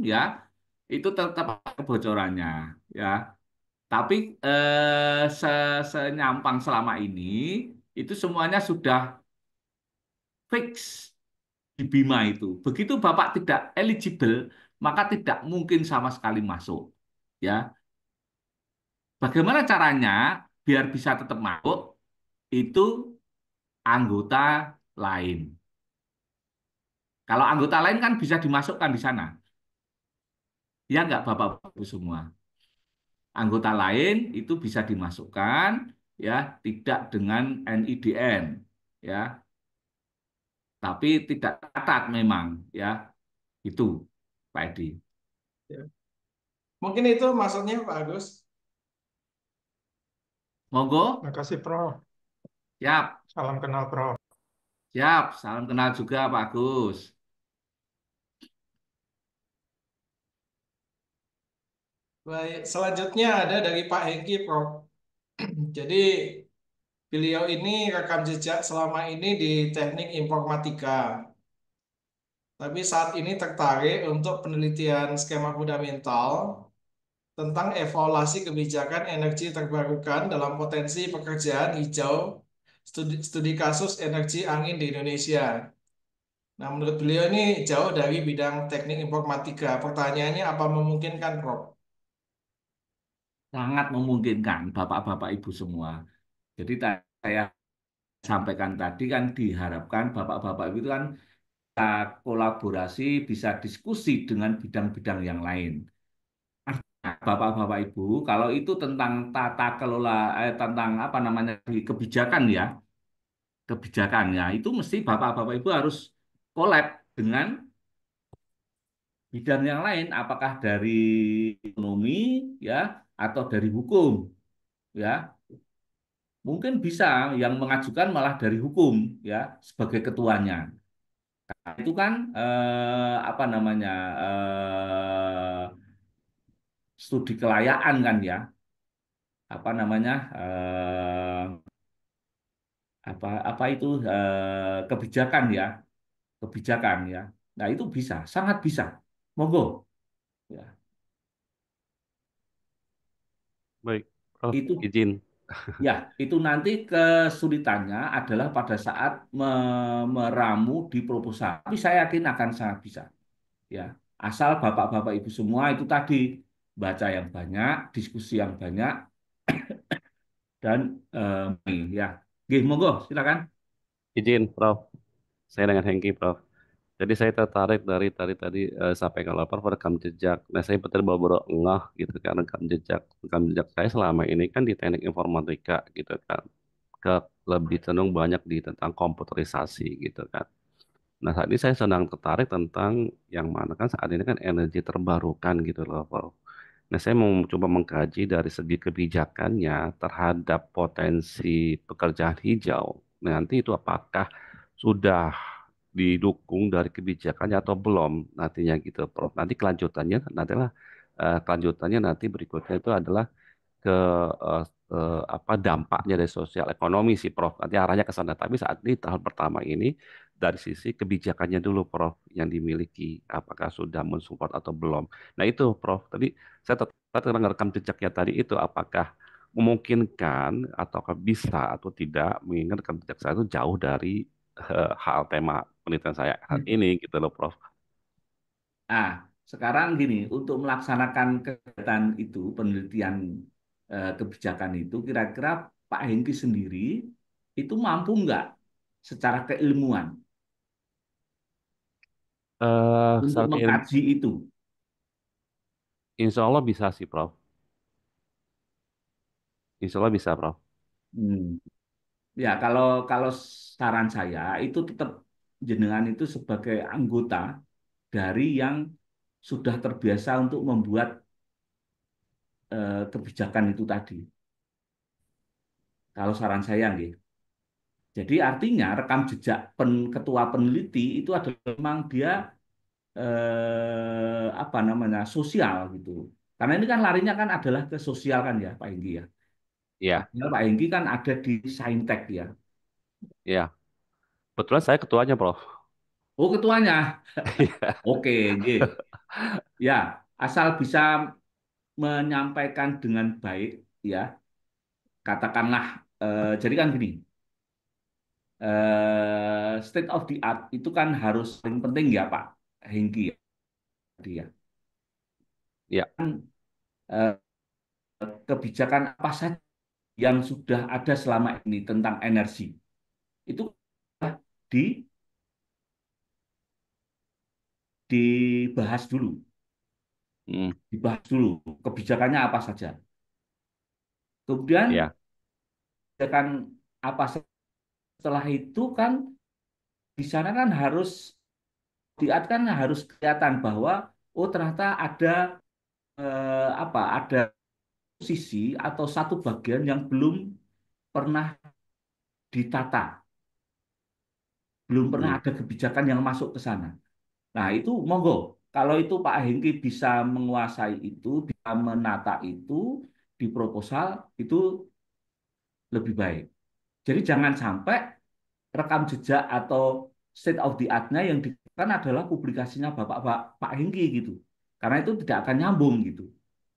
ya, itu tetap ada kebocorannya, ya. Tapi senyampang selama ini itu semuanya sudah fix di Bima itu. Begitu Bapak tidak eligible, maka tidak mungkin sama sekali masuk. Ya, bagaimana caranya biar bisa tetap masuk itu anggota lain. Kalau anggota lain kan bisa dimasukkan di sana. Ya nggak Bapak-Ibu semua. Anggota lain itu bisa dimasukkan ya tidak dengan NIDN ya, tapi tidak catat memang ya itu Pak Edi.
Ya. Mungkin itu maksudnya Pak Agus.
Monggo,
Makasih, Prof.
siap,
Salam kenal, Prof.
siap. Salam kenal juga Pak Agus.
Baik, selanjutnya ada dari Pak Hengki, Prof. Jadi beliau ini rekam jejak selama ini di teknik informatika. Tapi saat ini tertarik untuk penelitian skema fundamental tentang evaluasi kebijakan energi terbarukan dalam potensi pekerjaan hijau, studi kasus energi angin di Indonesia. Nah, menurut beliau ini jauh dari bidang teknik informatika. Pertanyaannya apa memungkinkan, Prof?
Sangat memungkinkan Bapak-Bapak Ibu semua. Jadi saya sampaikan tadi kan diharapkan Bapak-Bapak Ibu itu kan bisa kolaborasi, bisa diskusi dengan bidang-bidang yang lain. Artinya, Bapak-Bapak Ibu, kalau itu tentang tata kelola, tentang apa namanya kebijakan ya, kebijakannya itu mesti Bapak-Bapak Ibu harus collab dengan bidang yang lain, apakah dari ekonomi ya atau dari hukum ya. Mungkin bisa yang mengajukan malah dari hukum ya sebagai ketuanya. Nah, itu kan apa namanya studi kelayakan kan ya, apa namanya apa itu kebijakan ya, kebijakan ya. Nah itu bisa, sangat bisa. Monggo. Ya.
Baik, Prof,
Itu
izin.
ya, itu nanti kesulitannya adalah pada saat meramu di proposal. Tapi saya yakin akan sangat bisa. Ya, asal bapak-bapak ibu semua itu tadi baca yang banyak, diskusi yang banyak, dan ya, Gih, monggo, silakan.
Izin, Prof. Saya dengan Hengki, Prof. Jadi saya tertarik dari tadi sampai kalau Prof rekam jejak. Nah, saya betul baru ngeh gitu kan rekam jejak. Rekam jejak saya selama ini kan di teknik informatika gitu kan. Ke lebih cenderung banyak di tentang komputerisasi gitu kan. Nah, saat ini saya sedang tertarik tentang yang mana kan saat ini kan energi terbarukan gitu loh, Prof. Nah, saya mau coba mengkaji dari segi kebijakannya terhadap potensi pekerjaan hijau. Nah, nanti itu apakah sudah didukung dari kebijakannya atau belum nantinya gitu, Prof. Nanti kelanjutannya nantilah kelanjutannya nanti berikutnya itu adalah ke eh, apa dampaknya dari sosial ekonomi sih Prof. Nanti arahnya ke sana. Tapi saat ini tahap pertama ini dari sisi kebijakannya dulu Prof yang dimiliki apakah sudah mensupport atau belum. Nah itu Prof. Tadi saya tertarik dengan rekam jejaknya tadi itu apakah memungkinkan ataukah bisa atau tidak mengingat rekam jejak saya itu jauh dari hal tema penelitian saya hari ini gitu loh Prof.
Nah, sekarang gini, untuk melaksanakan kegiatan itu, penelitian kebijakan itu, kira-kira Pak Hengki sendiri itu mampu nggak secara keilmuan untuk
Secara
mengkaji itu?
insya Allah bisa sih Prof. Insya Allah bisa Prof.
Hmm. Ya, kalau kalau saran saya itu tetap jenengan itu sebagai anggota dari yang sudah terbiasa untuk membuat kebijakan itu tadi. Kalau saran saya, nggih. Jadi artinya rekam jejak ketua peneliti itu adalah memang dia apa namanya sosial gitu. Karena ini kan larinya kan adalah ke sosial kan ya Pak Hengki ya.
Ya,
Padahal Pak Hengki kan ada di Saintek ya.
ya. Kebetulan saya ketuanya Prof.
Oh ketuanya. Oke, nggih. Ya, asal bisa menyampaikan dengan baik ya. Katakanlah jadi kan gini, state of the art itu kan harus paling penting ya Pak Hengki ya. Dia.
Ya,
Kan, eh, kebijakan apa saja yang sudah ada selama ini tentang energi itu di, dibahas dulu,
Hmm,
dibahas dulu kebijakannya apa saja. Kemudian
ya.
kebijakan apa setelah itu kan di sana kan harus diat kan harus kelihatan bahwa oh ternyata ada ada sisi atau satu bagian yang belum pernah ditata, belum pernah
Hmm,
ada kebijakan yang masuk ke sana. Nah, itu monggo. Kalau itu Pak Hengki bisa menguasai itu, bisa menata itu di proposal, itu lebih baik. Jadi jangan sampai rekam jejak atau state of the art-nya yang digunakan adalah publikasinya Pak Hengki gitu. Karena itu tidak akan nyambung gitu.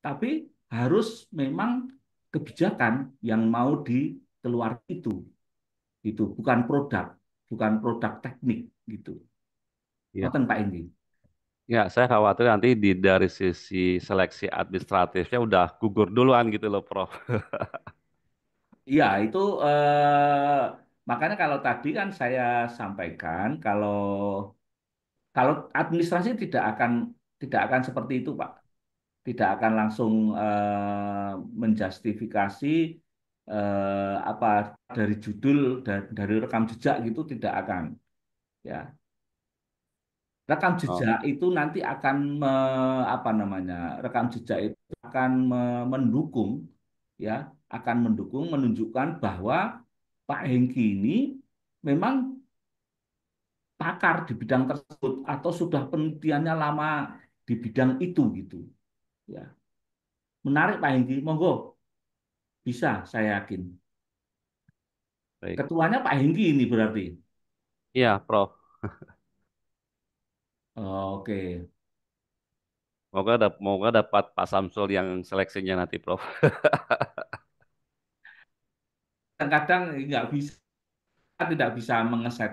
Tapi harus memang kebijakan yang mau dikeluarkan itu bukan produk teknik gitu.
ya.
Ngoten Pak Hengki.
Ya, saya khawatir nanti dari sisi seleksi administratifnya udah gugur duluan gitu loh, Prof.
Iya, itu makanya kalau tadi kan saya sampaikan kalau kalau administrasi tidak akan seperti itu, Pak. Tidak akan langsung menjustifikasi apa dari judul dari rekam jejak gitu tidak akan, ya. Rekam
Oh,
jejak itu nanti akan apa namanya? Rekam jejak itu akan mendukung, ya, akan mendukung menunjukkan bahwa Pak Hengki ini memang pakar di bidang tersebut atau sudah penelitiannya lama di bidang itu gitu, ya. Menarik Pak Hengki, monggo bisa saya yakin.
baik.
Ketuanya Pak Hengki ini berarti.
Iya, Prof.
Oke.
Moga dapat Pak Samsul yang seleksinya nanti, Prof.
Kadang-kadang nggak bisa, tidak bisa mengeset,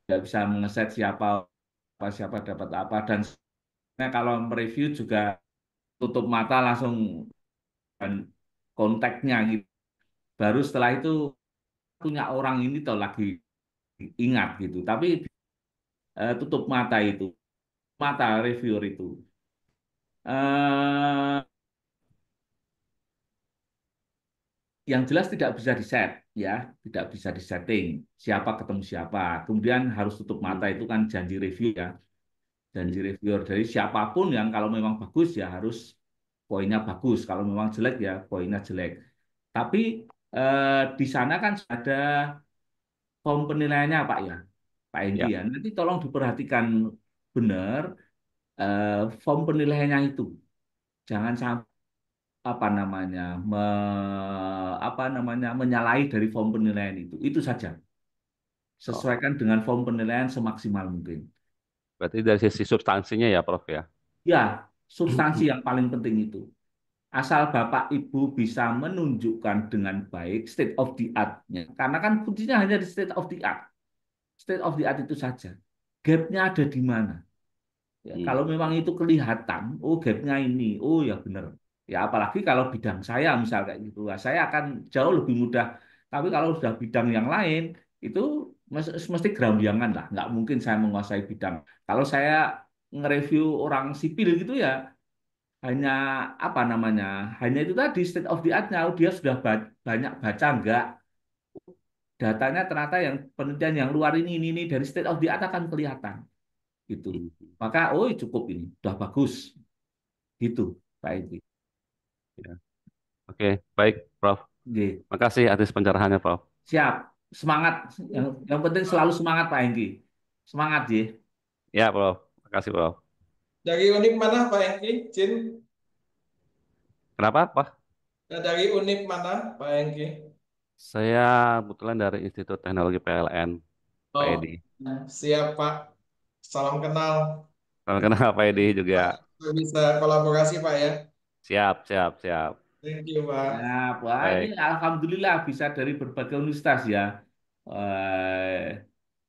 tidak bisa mengeset siapa dapat apa dan sebenarnya kalau mereview juga tutup mata langsung dan konteksnya gitu. Baru setelah itu punya orang ini tuh lagi ingat gitu. Tapi tutup mata itu, mata reviewer itu. Eh, yang jelas tidak bisa diset, ya, tidak bisa disetting siapa ketemu siapa. Kemudian harus tutup mata
Hmm,
itu kan janji review ya, janji
hmm.
reviewer dari siapapun yang kalau memang bagus ya harus poinnya bagus, kalau memang jelek ya poinnya jelek. Tapi di sana kan ada form penilaiannya Pak ya, Pak Hengki
Ya,
ya. Nanti tolong diperhatikan benar eh, form penilaiannya itu. Jangan sampai apa namanya menyalahi dari form penilaian itu. Itu saja.
oh,
Sesuaikan dengan form penilaian semaksimal mungkin.
berarti dari sisi substansinya ya, Prof ya.
Ya, substansi yang paling penting itu. Asal Bapak Ibu bisa menunjukkan dengan baik state of the art-nya. Karena kan kuncinya hanya di state of the art. State of the art itu saja. Gap-nya ada di mana? Ya,
Hmm,
kalau memang itu kelihatan, oh gapnya ini, oh ya benar. Ya apalagi kalau bidang saya misal kayak gitu, lah, saya akan jauh lebih mudah. Tapi kalau sudah bidang yang lain, itu mesti gerambiangan lah. Nggak mungkin saya menguasai bidang. Kalau saya nge-review orang sipil gitu ya, hanya apa namanya, hanya itu tadi state of the art-nya. Oh, dia sudah banyak baca nggak? Datanya ternyata yang penelitian yang luar ini dari state of the art akan kelihatan gitu.
hmm,
Maka oh cukup ini, sudah bagus. Gitu, Pak Edi.
ya. Oke, baik, Prof.
Oke,
Makasih atas pencerahannya, Prof.
siap. Semangat. Yang penting selalu semangat, Pak Hengki. Semangat, ya.
Ya, Prof. Makasih, Prof.
Dari univ mana Pak Hengki? Jin?
Kenapa, Pak?
Dari univ mana Pak Hengki?
Saya kebetulan dari Institut Teknologi PLN, Pak
Oh,
Edi.
siap Pak. Salam kenal.
Salam kenal, Pak Edi juga.
Bisa kolaborasi Pak ya.
Siap, siap, siap.
Thank you Pak.
Nah, Wah, ini
Baik.
Alhamdulillah bisa dari berbagai universitas ya.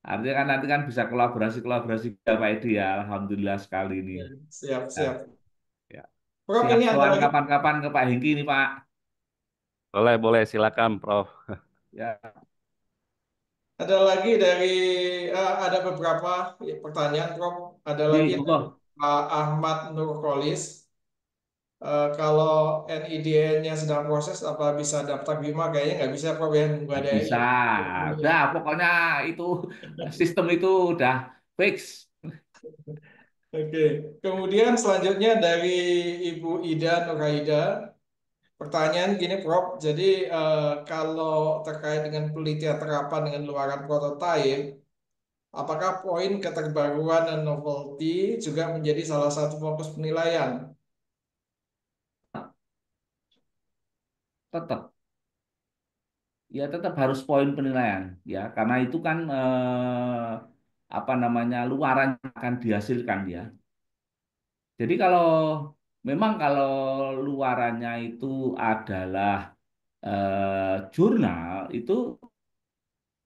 Artinya kan nanti kan bisa kolaborasi-kolaborasi juga, Pak Edi ya. Alhamdulillah sekali ini.
Siap,
Ya,
siap.
Ya.
Prof,
siap
ini ada
soal
lagi.
kapan-kapan ke Pak Hengki ini, Pak.
Boleh, boleh, silakan, Prof.
Ya,
Ada lagi dari ada beberapa pertanyaan, Prof. Ada lagi dari
monggo.
Pak Ahmad Nurkolis. Kalau NIDN-nya sedang proses, apa bisa daftar BIMA? Kayaknya nggak bisa, Prof, ya. Nunggu
Nggak
ada
bisa.
NIDN.
Udah, pokoknya itu sistem itu udah fix.
Oke. Kemudian selanjutnya dari Ibu Ida Nurhaida. Pertanyaan gini, Prof. Jadi kalau terkait dengan penelitian terapan dengan luaran prototipe, apakah poin keterbaruan dan novelty juga menjadi salah satu fokus penilaian?
Tetap, ya tetap harus poin penilaian, ya karena itu kan apa namanya luaran yang akan dihasilkan ya. Jadi memang kalau luarannya itu adalah jurnal itu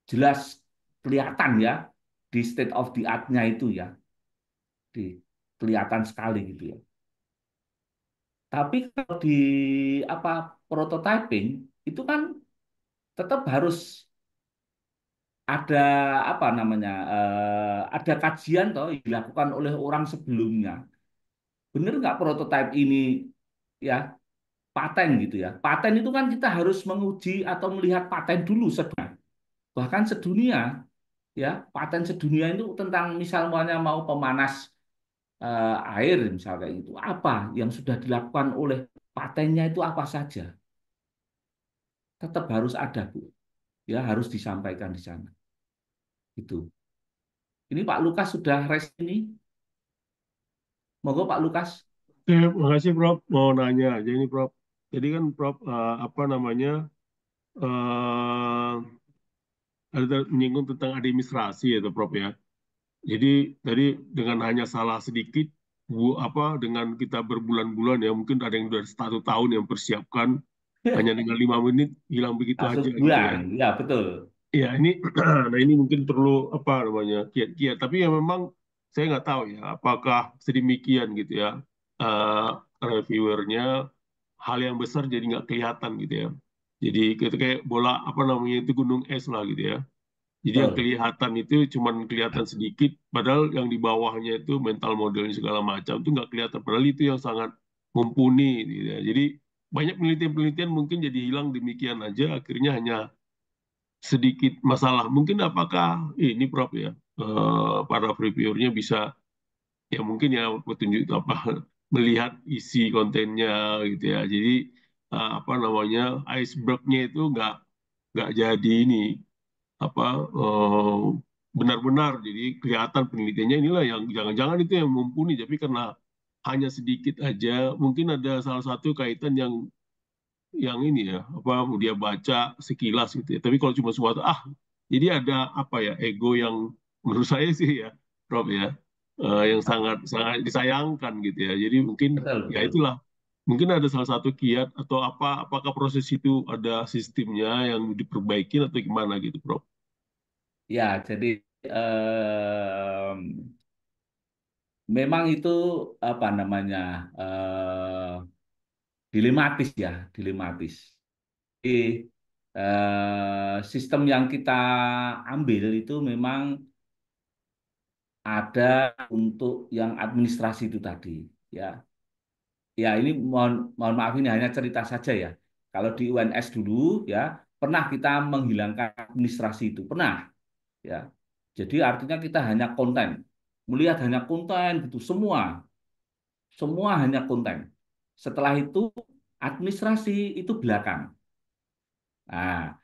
jelas kelihatan ya di state of the art-nya itu ya, di kelihatan sekali gitu ya. Tapi kalau di apa prototyping itu kan tetap harus ada apa namanya ada kajian toh yang dilakukan oleh orang sebelumnya. Benar nggak prototipe ini ya paten gitu ya? Paten itu kan kita harus menguji atau melihat paten dulu bahkan sedunia ya paten sedunia itu tentang misalnya mau pemanas air misal kayak gitu apa yang sudah dilakukan oleh patennya itu apa saja tetap harus ada Bu ya harus disampaikan di sana itu ini Pak Lukas sudah res ini monggo Pak Lukas.
Makasih Prof. Mau nanya aja ini Prof. Jadi kan Prof, apa namanya, eh ada menyinggung tentang administrasi ya tuh, Prof ya. Jadi tadi dengan hanya salah sedikit, apa dengan kita berbulan-bulan ya, mungkin ada yang udah 1 tahun yang persiapkan, hanya dengan 5 menit hilang begitu
Langsung
aja gitu ya.
buang ya betul
Ya ini, nah ini mungkin perlu apa namanya kiat-kiat. Tapi ya memang saya nggak tahu ya, apakah sedemikian gitu ya, eh reviewernya hal yang besar jadi nggak kelihatan gitu ya. Jadi kayak bola apa namanya itu gunung es lah gitu ya. Jadi yang
betul
kelihatan itu cuman kelihatan sedikit, padahal yang di bawahnya itu mental modelnya segala macam itu nggak kelihatan. Padahal itu yang sangat mumpuni gitu ya. Jadi banyak penelitian-penelitian mungkin jadi hilang demikian aja, akhirnya hanya sedikit masalah. Mungkin apakah ini Prof ya, para reviewernya bisa ya mungkin ya petunjuk apa melihat isi kontennya gitu ya. Jadi apa namanya icebergnya itu nggak jadi ini apa benar-benar jadi kelihatan penelitiannya inilah yang jangan-jangan itu yang mumpuni tapi karena hanya sedikit aja mungkin ada salah satu kaitan yang ini ya apa dia baca sekilas gitu ya tapi kalau cuma suatu jadi ada apa ya ego yang menurut saya sih ya Rob ya yang sangat sangat disayangkan gitu ya jadi mungkin
betul
ya
betul
itulah mungkin ada salah satu kiat atau apa apakah proses itu ada sistemnya yang diperbaikin atau gimana gitu Prof.
ya jadi em, memang itu apa namanya dilematis ya dilematis. Jadi, sistem yang kita ambil itu memang ada untuk yang administrasi itu tadi ya ya ini mohon mohon maaf ini hanya cerita saja ya kalau di UNS dulu ya pernah kita menghilangkan administrasi itu pernah ya jadi artinya kita hanya konten melihat hanya konten gitu semua hanya konten setelah itu administrasi itu belakang. Nah,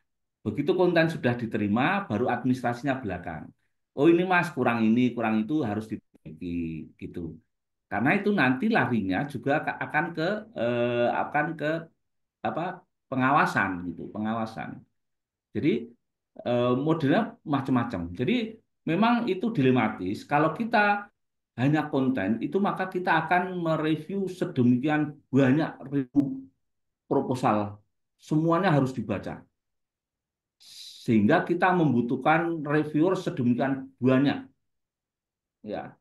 begitu konten sudah diterima, baru administrasinya belakang. Oh ini Mas, kurang itu harus diperbaiki gitu. Karena itu nanti larinya juga akan ke apa pengawasan gitu, pengawasan. Jadi modelnya macam-macam. Jadi memang itu dilematis. Kalau kita hanya konten itu maka kita akan mereview sedemikian banyak ribu proposal. Semuanya harus dibaca sehingga kita membutuhkan reviewer sedemikian banyak ya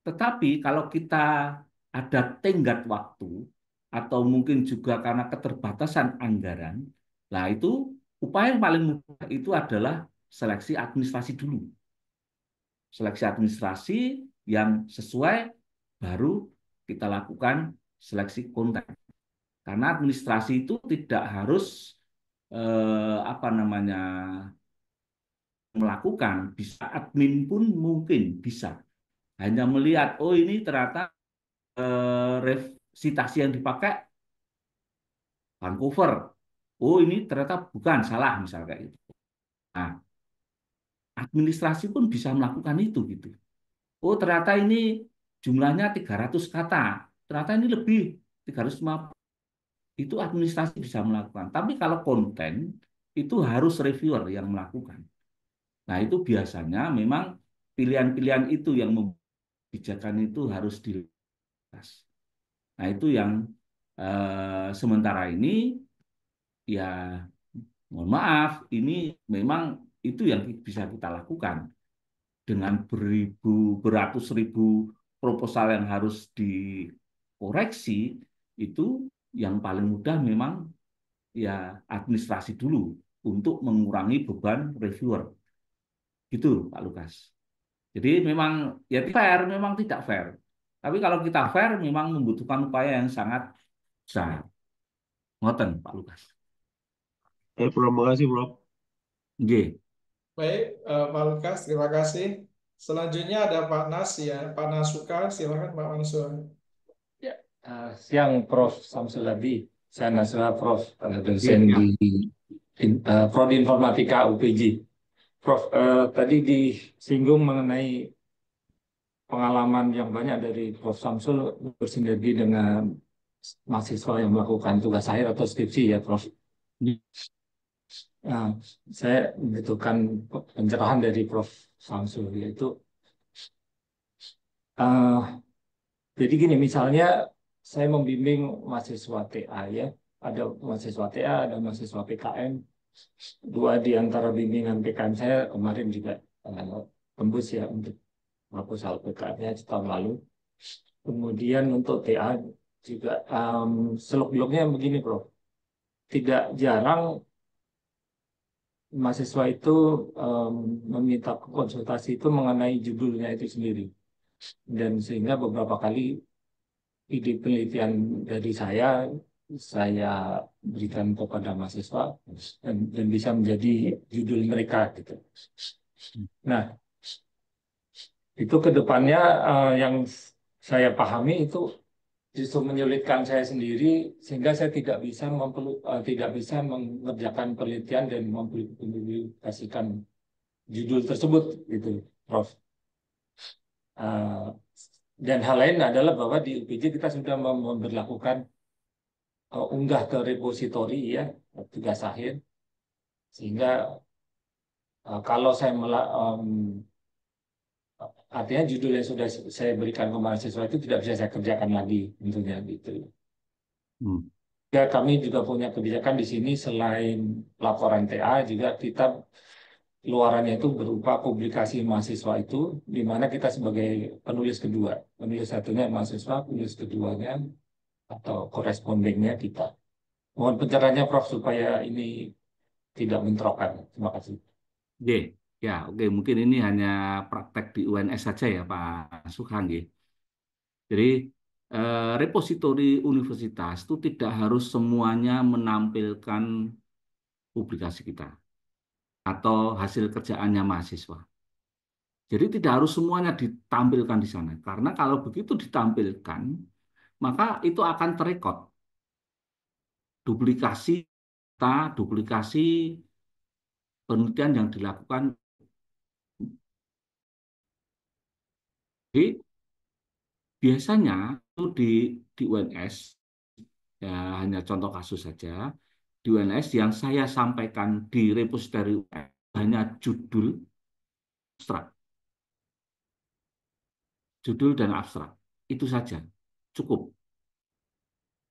tetapi kalau kita ada tenggat waktu atau mungkin juga karena keterbatasan anggaran, nah itu upaya yang paling mudah itu adalah seleksi administrasi dulu. Seleksi administrasi yang sesuai, baru kita lakukan seleksi konten. Karena administrasi itu tidak harus apa namanya melakukan, bisa admin pun mungkin bisa. Hanya melihat, oh ini ternyata citasi yang dipakai Vancouver. Oh ini ternyata bukan, salah misalnya kayak itu. Nah, administrasi pun bisa melakukan itu gitu. Oh ternyata ini jumlahnya 300 kata. Ternyata ini lebih 350. Itu administrasi bisa melakukan. Tapi kalau konten itu harus reviewer yang melakukan. Nah, itu biasanya memang pilihan-pilihan itu yang kebijakan itu harus dilepas. Nah, itu yang sementara ini ya mohon maaf, ini memang itu yang bisa kita lakukan dengan beratus ribu proposal yang harus dikoreksi itu yang paling mudah memang ya administrasi dulu untuk mengurangi beban reviewer. Gitu, Pak Lukas. Jadi memang ya fair, memang tidak fair. Tapi kalau kita fair memang membutuhkan upaya yang sangat besar. Ngoten, Pak Lukas.
Prof, makasih Prof.
Nggih.
Baik, Pak Lukas, terima kasih. Selanjutnya ada Pak Nas ya, Pak Nasuka, silakan Pak Mansur.
Ya, siang Prof. Samsul Hadi. Saya Nasra Prof. Dosen
Iya,
di Prodi Informatika UPJ. Prof, tadi disinggung mengenai pengalaman yang banyak dari Prof. Samsul bersinergi dengan mahasiswa yang melakukan tugas akhir atau skripsi ya Prof.
iya.
Nah, saya membutuhkan pencerahan dari Prof. Samsul yaitu eh, jadi gini, misalnya saya membimbing mahasiswa TA ya, ada mahasiswa TA, ada mahasiswa PKM. Dua di antara bimbingan PKM saya kemarin juga tembus ya untuk proposal PKM-nya tahun lalu. Kemudian untuk TA juga seluk-beluknya begini, Prof. Tidak jarang mahasiswa itu meminta konsultasi itu mengenai judulnya itu sendiri. Dan sehingga beberapa kali ide penelitian dari saya berikan kepada mahasiswa dan bisa menjadi judul mereka gitu. Nah, itu ke depannya yang saya pahami itu justru menyulitkan saya sendiri sehingga saya tidak bisa mengerjakan penelitian dan mempublikasikan judul tersebut gitu, Prof. Uh, dan hal lain adalah bahwa di UPJ kita sudah memberlakukan unggah ke repositori ya tugas akhir sehingga kalau saya artinya judul yang sudah saya berikan ke mahasiswa itu tidak bisa saya kerjakan lagi tentunya gitu. Ya kami juga punya kebijakan di sini selain laporan TA juga kita luarannya itu berupa publikasi mahasiswa itu di mana kita sebagai penulis satunya mahasiswa, penulis keduanya atau korespondennya kita. Mohon pencerahannya Prof supaya ini tidak bentrokan. Terima kasih.
Oke, ya, oke. Mungkin ini hanya praktek di UNS saja ya, Pak Sukhan. Jadi, repositori universitas itu tidak harus semuanya menampilkan publikasi kita atau hasil kerjaannya mahasiswa. Jadi tidak harus semuanya ditampilkan di sana. Karena kalau begitu ditampilkan, maka itu akan terekod. Duplikasi penelitian yang dilakukan. Jadi biasanya itu di UNS, ya hanya contoh kasus saja, di UNS yang saya sampaikan di repositori UNS hanya judul dan abstrak, itu saja cukup.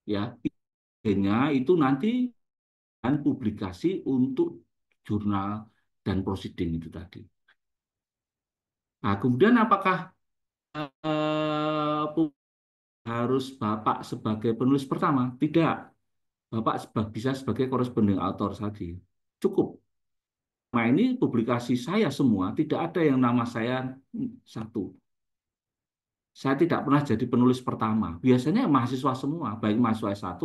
Ya, idenya itu nanti dan publikasi untuk jurnal dan proceeding itu tadi. Nah, kemudian apakah harus Bapak sebagai penulis pertama. Tidak. Bapak bisa sebagai corresponding author saja. Cukup. Nah, ini publikasi saya semua, tidak ada yang nama saya satu. Saya tidak pernah jadi penulis pertama. Biasanya mahasiswa semua, baik mahasiswa S1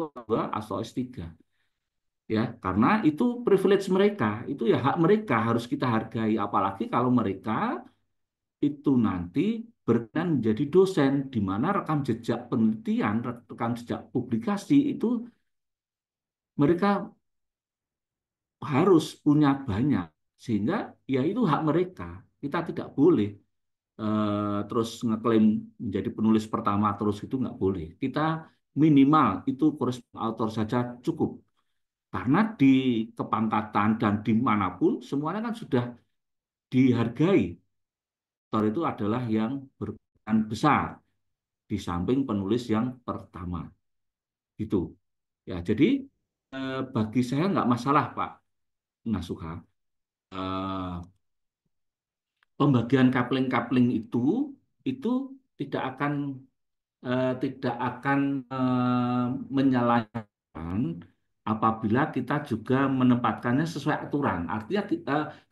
atau S3. Ya, karena itu privilege mereka, itu ya hak mereka harus kita hargai. Apalagi kalau mereka itu nanti berkenan menjadi dosen, di mana rekam jejak penelitian, rekam jejak publikasi itu mereka harus punya banyak, sehingga ya itu hak mereka. Kita tidak boleh terus ngeklaim menjadi penulis pertama terus itu nggak boleh. Kita minimal itu corresponding author saja cukup. Karena di kepangkatan dan dimanapun semuanya kan sudah dihargai. Author itu adalah yang berperan besar di samping penulis yang pertama. Gitu. Ya, jadi bagi saya nggak masalah Pak Nasuha. Eh, Pembagian kapling-kapling itu tidak akan menyalahkan apabila kita juga menempatkannya sesuai aturan. Artinya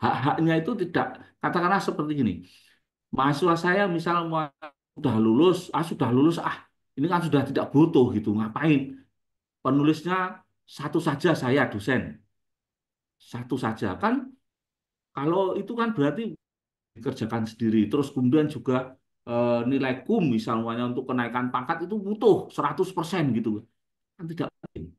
hak-haknya itu tidak, katakanlah seperti ini. Mahasiswa saya misal mau sudah lulus, ini kan sudah tidak butuh gitu. Ngapain? Penulisnya satu saja saya dosen, satu saja kan. Kalau itu kan berarti dikerjakan sendiri. Terus kemudian juga nilai misalnya untuk kenaikan pangkat itu butuh 100% gitu. Kan tidak mungkin.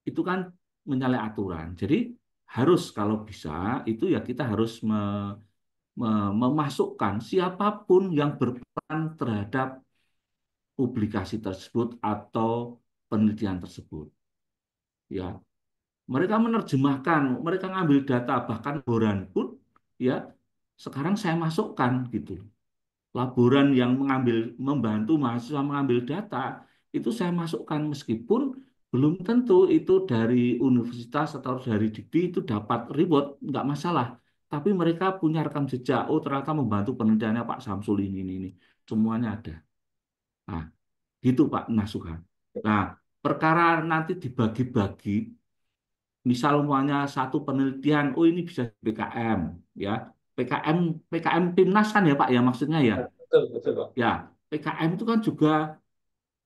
Itu kan menyalahi aturan. Jadi harus kalau bisa itu ya kita harus memasukkan siapapun yang berperan terhadap publikasi tersebut atau penelitian tersebut. Ya, mereka menerjemahkan, mereka ngambil data bahkan laporan pun ya sekarang saya masukkan gitu. Laboran yang membantu mahasiswa mengambil data itu saya masukkan meskipun belum tentu itu dari universitas atau dari Dikti itu dapat reward, nggak masalah. Tapi mereka punya rekam jejak, oh ternyata membantu penelitiannya Pak Samsul ini. Semuanya ada. Nah, gitu Pak Nasuha. Nah, perkara nanti dibagi-bagi, misal umpamanya satu penelitian, oh ini bisa PKM, ya. PKM, PKM Timnas kan ya Pak ya maksudnya ya.
Betul, betul, Pak.
Ya, PKM itu kan juga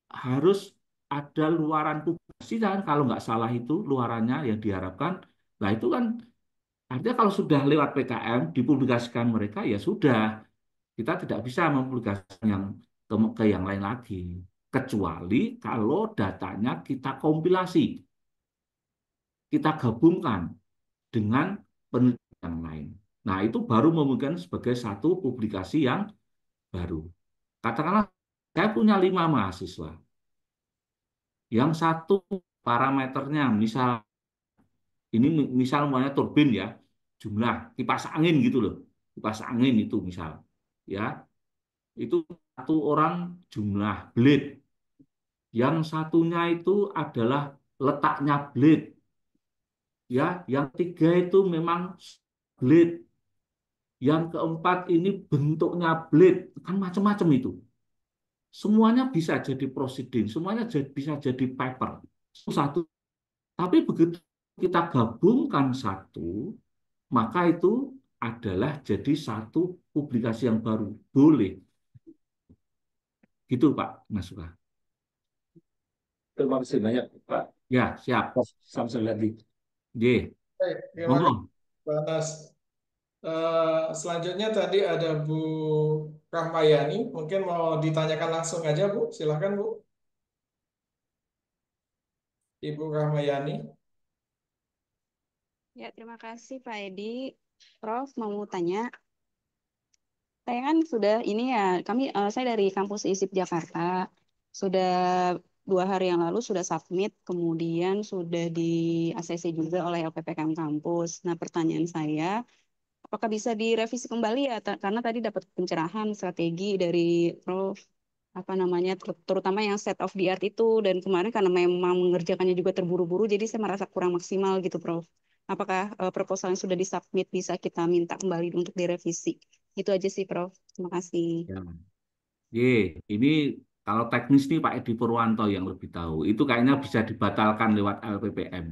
harus ada luaran publikasi kan, kalau nggak salah itu luarannya yang diharapkan. Nah itu kan artinya kalau sudah lewat PKM dipublikasikan mereka ya sudah, kita tidak bisa mempublikasikan yang ke yang lain lagi. Kecuali kalau datanya kita kompilasi, kita gabungkan dengan penelitian yang lain. Nah itu baru memungkinkan sebagai satu publikasi yang baru. Katakanlah saya punya 5 mahasiswa. Yang satu parameternya, ini misal namanya turbin ya, jumlah kipas angin gitu loh, kipas angin itu misal, ya itu satu orang jumlah blade, yang satunya itu adalah letaknya blade, ya, yang tiga itu memang blade, yang keempat ini bentuknya blade, kan macam-macam itu. Semuanya bisa jadi proceeding, semuanya bisa jadi paper. Satu. Tapi begitu kita gabungkan satu, maka itu adalah jadi satu publikasi yang baru. Boleh. Gitu Pak Nasuka.
Terima kasih banyak, Pak
Ya, siap.
Prof. Samsul Hadi.
Ye.
Baik, terima kasih
Ngomong.
Pak Anas. Selanjutnya tadi ada Bu Rahmayani, mungkin mau ditanyakan langsung aja Bu, silakan Bu, Ibu Rahmayani.
Ya, terima kasih Pak Edi. Prof, mau tanya, saya kan sudah ini ya, saya dari kampus ISIP Jakarta, sudah 2 hari yang lalu sudah submit, kemudian sudah di ACC juga oleh LPPKM kampus. Nah, pertanyaan saya, apakah bisa direvisi kembali ya? Karena tadi dapat pencerahan strategi dari Prof, apa namanya, terutama yang state of the art itu, dan kemarin karena memang mengerjakannya juga terburu-buru, jadi saya merasa kurang maksimal gitu, Prof. Apakah proposal yang sudah disubmit bisa kita minta kembali untuk direvisi? Itu aja sih, Prof. Terima kasih.
Ya. Ye, ini Kalau teknis nih Pak Edi Purwanto yang lebih tahu. Itu kayaknya bisa dibatalkan lewat LPPM.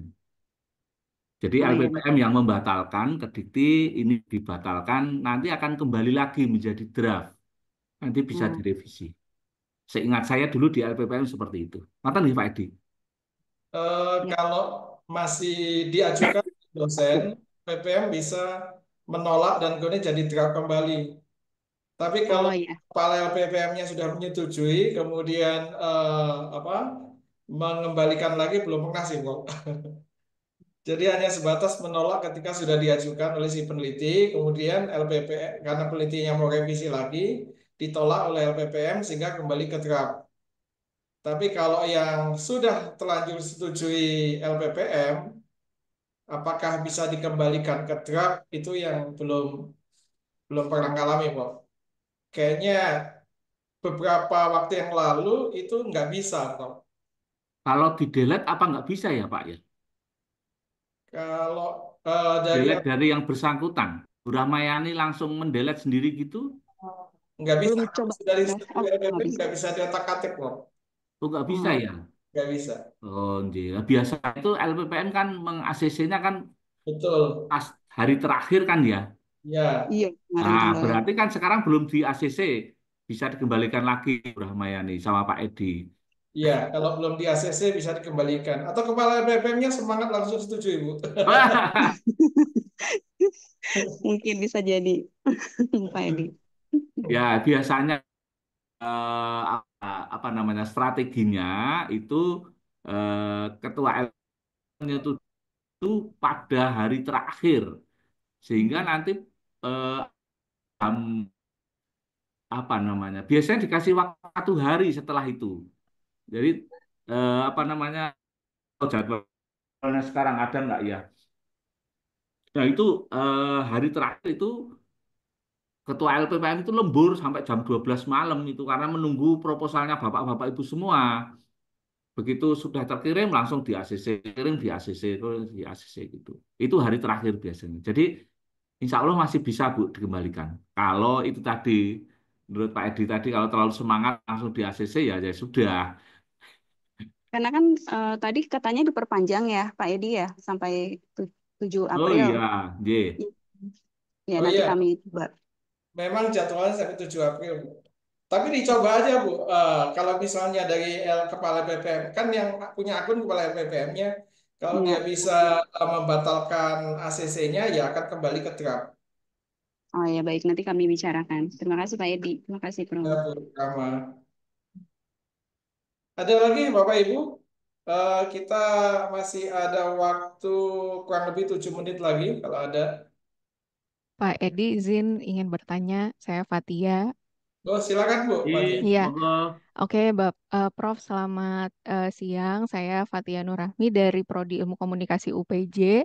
Jadi
Oh iya.
LPPM yang membatalkan ke Dikti ini dibatalkan, nanti akan kembali lagi menjadi draft. Nanti bisa
Hmm.
direvisi. Seingat saya dulu di LPPM seperti itu. Mata nih Pak Edi.
Ya.
Kalau masih diajukan dosen, PPM bisa menolak dan kemudian jadi draft kembali. Tapi kalau
Oh iya.
kepala LPPM-nya sudah menyetujui, kemudian apa mengembalikan lagi belum pernah sih, Bro. Jadi hanya sebatas menolak ketika sudah diajukan oleh si peneliti, kemudian LPPM karena penelitinya mau revisi lagi, ditolak oleh LPPM sehingga kembali ke draft. Tapi kalau yang sudah terlanjur setujui LPPM, apakah bisa dikembalikan ke draft itu yang belum belum pernah ngalami, Bro. Kayaknya beberapa waktu yang lalu itu nggak bisa, Bro.
Kalau di delete apa nggak bisa ya Pak ya?
Kalau dari
Delete dari yang bersangkutan. Bu Rahmayani langsung mendelete sendiri gitu?
nggak bisa,
Belum
kalau
coba.
sudah
Prof.
disetujui
Oh, nggak
LPPM
bisa.
nggak bisa diotak-atik, Bro.
Oh nggak bisa
Hmm.
ya?
Nggak bisa.
Oh, iya. Biasa itu LPPM kan meng-ACC-nya kan
Betul.
pas hari terakhir kan ya.
Ya.
Iya, kemarin
Nah,
tanggal.
berarti kan sekarang belum di ACC. Bisa dikembalikan lagi Bu Rahmayani sama Pak Edi.
Iya, kalau belum di ACC bisa dikembalikan. Atau kepala BPM-nya semangat langsung setuju, Ibu.
Mungkin bisa jadi Pak Edi.
Ya, biasanya apa namanya strateginya itu ketua LPM itu pada hari terakhir sehingga nanti eh, jam apa namanya biasanya dikasih waktu 1 hari setelah itu. Jadi apa namanya oh, jadwalnya sekarang ada nggak ya? Nah itu hari terakhir itu ketua LPPM itu lembur sampai jam 12 malam itu karena menunggu proposalnya bapak-bapak ibu semua. Begitu sudah terkirim langsung di ACC, kirim di ACC, terus di ACC gitu. Itu hari terakhir biasanya. Jadi insya Allah masih bisa Bu dikembalikan. Kalau itu tadi, menurut Pak Edi tadi kalau terlalu semangat langsung di ACC ya ya sudah.
Karena kan tadi katanya diperpanjang ya Pak Edi ya sampai 7
Oh
April.
iya, J.
Ya
Oh
nanti
iya,
kami coba.
memang jadwalnya sampai 7 April, Bu. Tapi dicoba aja, Bu. Kalau misalnya dari kepala BPM, kan yang punya akun kepala BPM-nya, kalau dia
Ya.
bisa membatalkan ACC-nya, ya akan kembali ke draft.
Oh ya baik nanti kami bicarakan. Terima kasih Pak Edi. Terima kasih
Ya,
Prof.
Bu Rama. Ada lagi, Bapak Ibu? Kita masih ada waktu kurang lebih 7 menit lagi, kalau ada.
Pak Edi izin ingin bertanya, saya Fatia.
Oh, silakan, Bu, Fatia.
Iya,
Monggo.
oke, Prof. Selamat siang. Saya Fatia Nurrahmi dari Prodi Ilmu Komunikasi UPJ.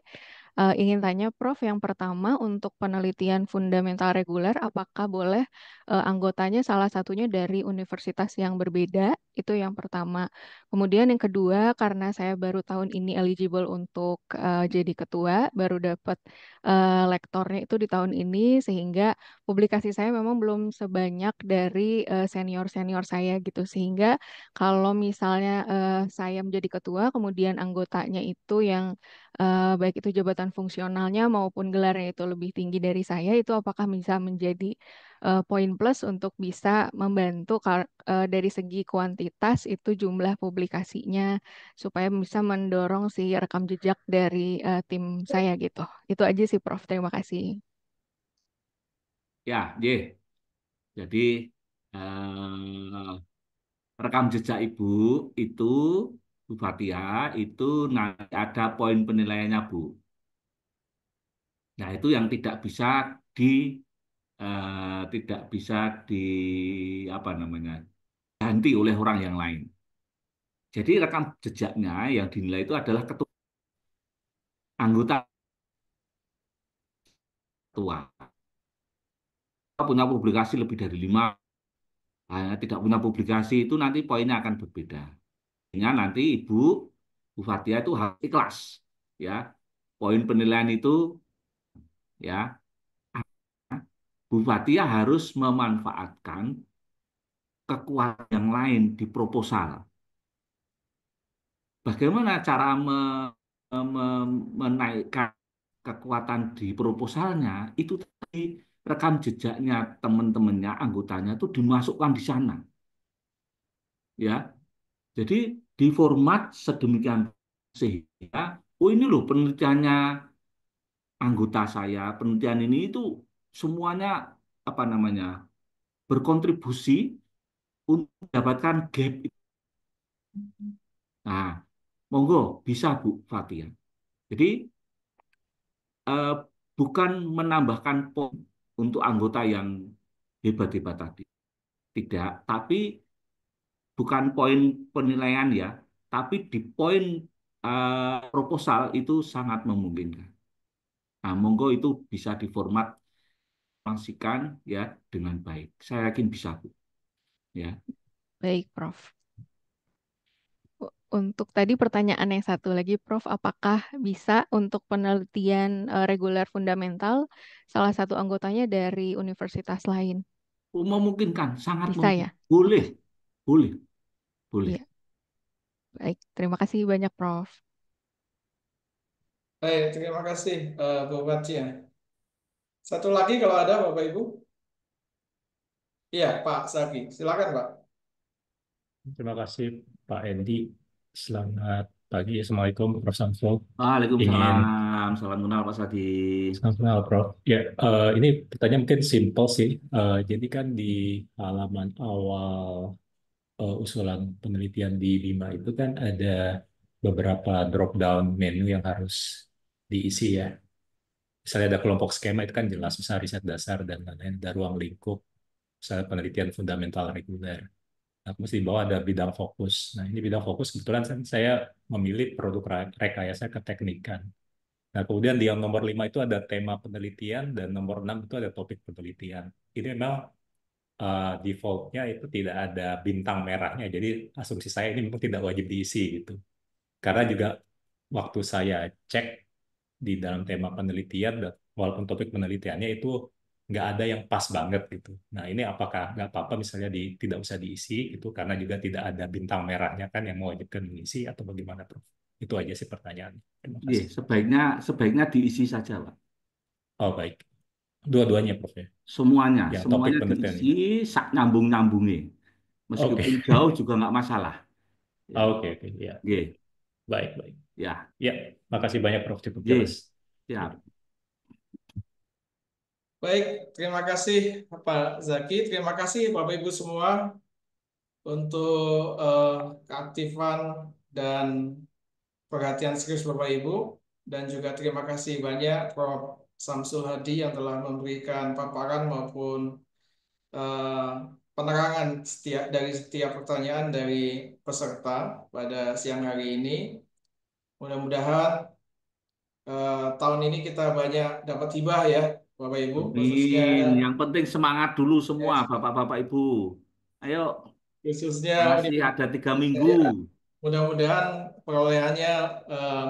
Ingin tanya, Prof, yang pertama untuk penelitian fundamental reguler, apakah boleh anggotanya salah satunya dari universitas yang berbeda? Itu yang pertama. Kemudian yang kedua, karena saya baru tahun ini eligible untuk jadi ketua, baru dapat lektornya itu di tahun ini, sehingga publikasi saya memang belum sebanyak dari senior-senior saya gitu. Sehingga kalau misalnya saya menjadi ketua, kemudian anggotanya itu yang baik itu jabatan fungsionalnya maupun gelarnya itu lebih tinggi dari saya, itu apakah bisa menjadi poin plus untuk bisa membantu dari segi kuantitas itu jumlah publikasinya supaya bisa mendorong si rekam jejak dari tim saya gitu. Itu aja sih Prof. Terima kasih.
Ya, J. Jadi rekam jejak Ibu itu Bu Fatia itu nanti ada poin penilaiannya Bu. Nah, itu yang tidak bisa di apa namanya ganti oleh orang yang lain. Jadi rekam jejaknya yang dinilai itu adalah ketua anggota ketua. Punya publikasi lebih dari 5, tidak punya publikasi itu nanti poinnya akan berbeda. Sehingga nanti Ibu Bu Fatia itu harus ikhlas, ya. Poin penilaian itu, ya, Bu Fatia harus memanfaatkan kekuatan yang lain di proposal. Bagaimana cara menaikkan kekuatan di proposalnya? Itu tadi rekam jejaknya teman-temannya, anggotanya itu dimasukkan di sana, ya. Jadi diformat sedemikian sehingga, oh ini loh penelitiannya anggota saya, penelitian ini itu semuanya apa namanya berkontribusi untuk mendapatkan gap. Nah, monggo bisa Bu Fatia. Jadi eh, bukan menambahkan poin untuk anggota yang hebat-hebat tadi, tidak. Tapi bukan poin penilaian ya, tapi di poin proposal itu sangat memungkinkan. Nah, monggo itu bisa diformasikan ya dengan baik. Saya yakin bisa Bu. Ya.
Baik, Prof. Untuk tadi pertanyaan yang satu lagi, Prof, apakah bisa untuk penelitian reguler fundamental salah satu anggotanya dari universitas lain?
Memungkinkan, sangat
Bisa ya?
memungkinkan. Boleh, boleh, boleh.
Iya. Baik, terima kasih banyak, Prof.
Baik, terima kasih Bu Fatia. Satu lagi kalau ada Bapak Ibu. Iya, Pak Zaki. Silakan, Pak.
Terima kasih Pak Endi. Selamat pagi. Assalamualaikum Prof. Samsul. Ingin
Waalaikumsalam. Salam kenal Pak Sadi.
Salam kenal Prof. Ya, ini pertanyaan mungkin simple sih. Jadi kan di halaman awal usulan penelitian di BIMA itu kan ada beberapa drop down menu yang harus diisi ya. Misalnya ada kelompok skema itu kan jelas, misalnya riset dasar dan lain-lain, ada ruang lingkup, misalnya penelitian fundamental reguler. Nah, mesti di bawah ada bidang fokus. Nah, ini bidang fokus kebetulan saya memilih produk rekayasa keteknikan. Nah, kemudian di yang nomor 5 itu ada tema penelitian dan nomor 6 itu ada topik penelitian. Ini memang defaultnya itu tidak ada bintang merahnya. Jadi asumsi saya ini memang tidak wajib diisi gitu. Karena juga waktu saya cek di dalam tema penelitian, walaupun topik penelitiannya itu nggak ada yang pas banget gitu. Nah ini apakah nggak apa-apa misalnya tidak usah diisi itu karena juga tidak ada bintang merahnya kan yang mewajibkan mengisi atau bagaimana, Prof? Itu aja sih pertanyaan. Terima
Iya,
kasih.
sebaiknya diisi saja, Pak.
Oh baik, dua-duanya, Prof ya.
Semuanya,
Yang topik
semuanya
penelitian
diisi
ini.
sak nyambung-nyambungnya. Meskipun
Oke.
jauh juga nggak masalah. Ya.
Oke, oke, ya.
Oke.
Baik, baik.
Ya.
Ya, makasih banyak Prof, cukup
Oke.
jelas.
Siap.
Baik, terima kasih Pak Zaki. Terima kasih Bapak Ibu semua untuk keaktifan dan perhatian serius Bapak Ibu. Dan juga terima kasih banyak Prof. Samsul Hadi yang telah memberikan paparan maupun penerangan dari setiap pertanyaan dari peserta pada siang hari ini. Mudah-mudahan tahun ini kita banyak dapat hibah ya, Bapak Ibu, khususnya
Amin. Yang penting semangat dulu semua,
ya,
Bapak-Bapak Ibu. Ayo,
khususnya
masih ada 3 minggu.
ya, mudah-mudahan perolehannya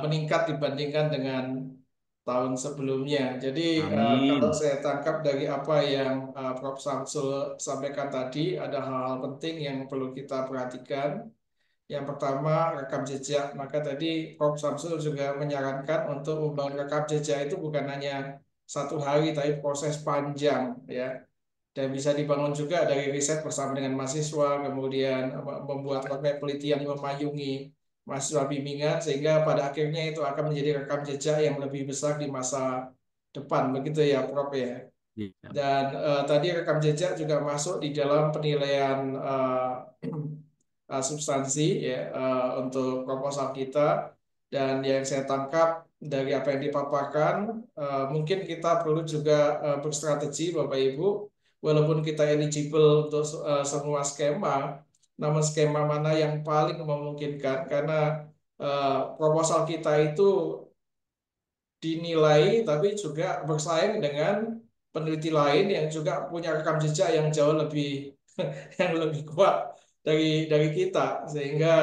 meningkat dibandingkan dengan tahun sebelumnya. Jadi kalau
Amin.
saya tangkap dari apa yang Prof. Samsul sampaikan tadi, ada hal-hal penting yang perlu kita perhatikan. Yang pertama, rekam jejak. Maka tadi Prof. Samsul juga menyarankan untuk membangun rekam jejak itu bukan hanya 1 hari, tapi proses panjang, ya. Dan bisa dibangun juga dari riset bersama dengan mahasiswa, kemudian membuat roadmap penelitian yang memayungi mahasiswa bimbingan, sehingga pada akhirnya itu akan menjadi rekam jejak yang lebih besar di masa depan. Begitu ya, Prof. ya.
Ya.
Dan tadi rekam jejak juga masuk di dalam penilaian substansi ya untuk proposal kita. Dan yang saya tangkap dari apa yang dipaparkan, mungkin kita perlu juga berstrategi Bapak Ibu, walaupun kita eligible untuk semua skema, namun skema mana yang paling memungkinkan, karena proposal kita itu dinilai tapi juga bersaing dengan peneliti lain yang juga punya rekam jejak yang jauh lebih yang lebih kuat dari kita, sehingga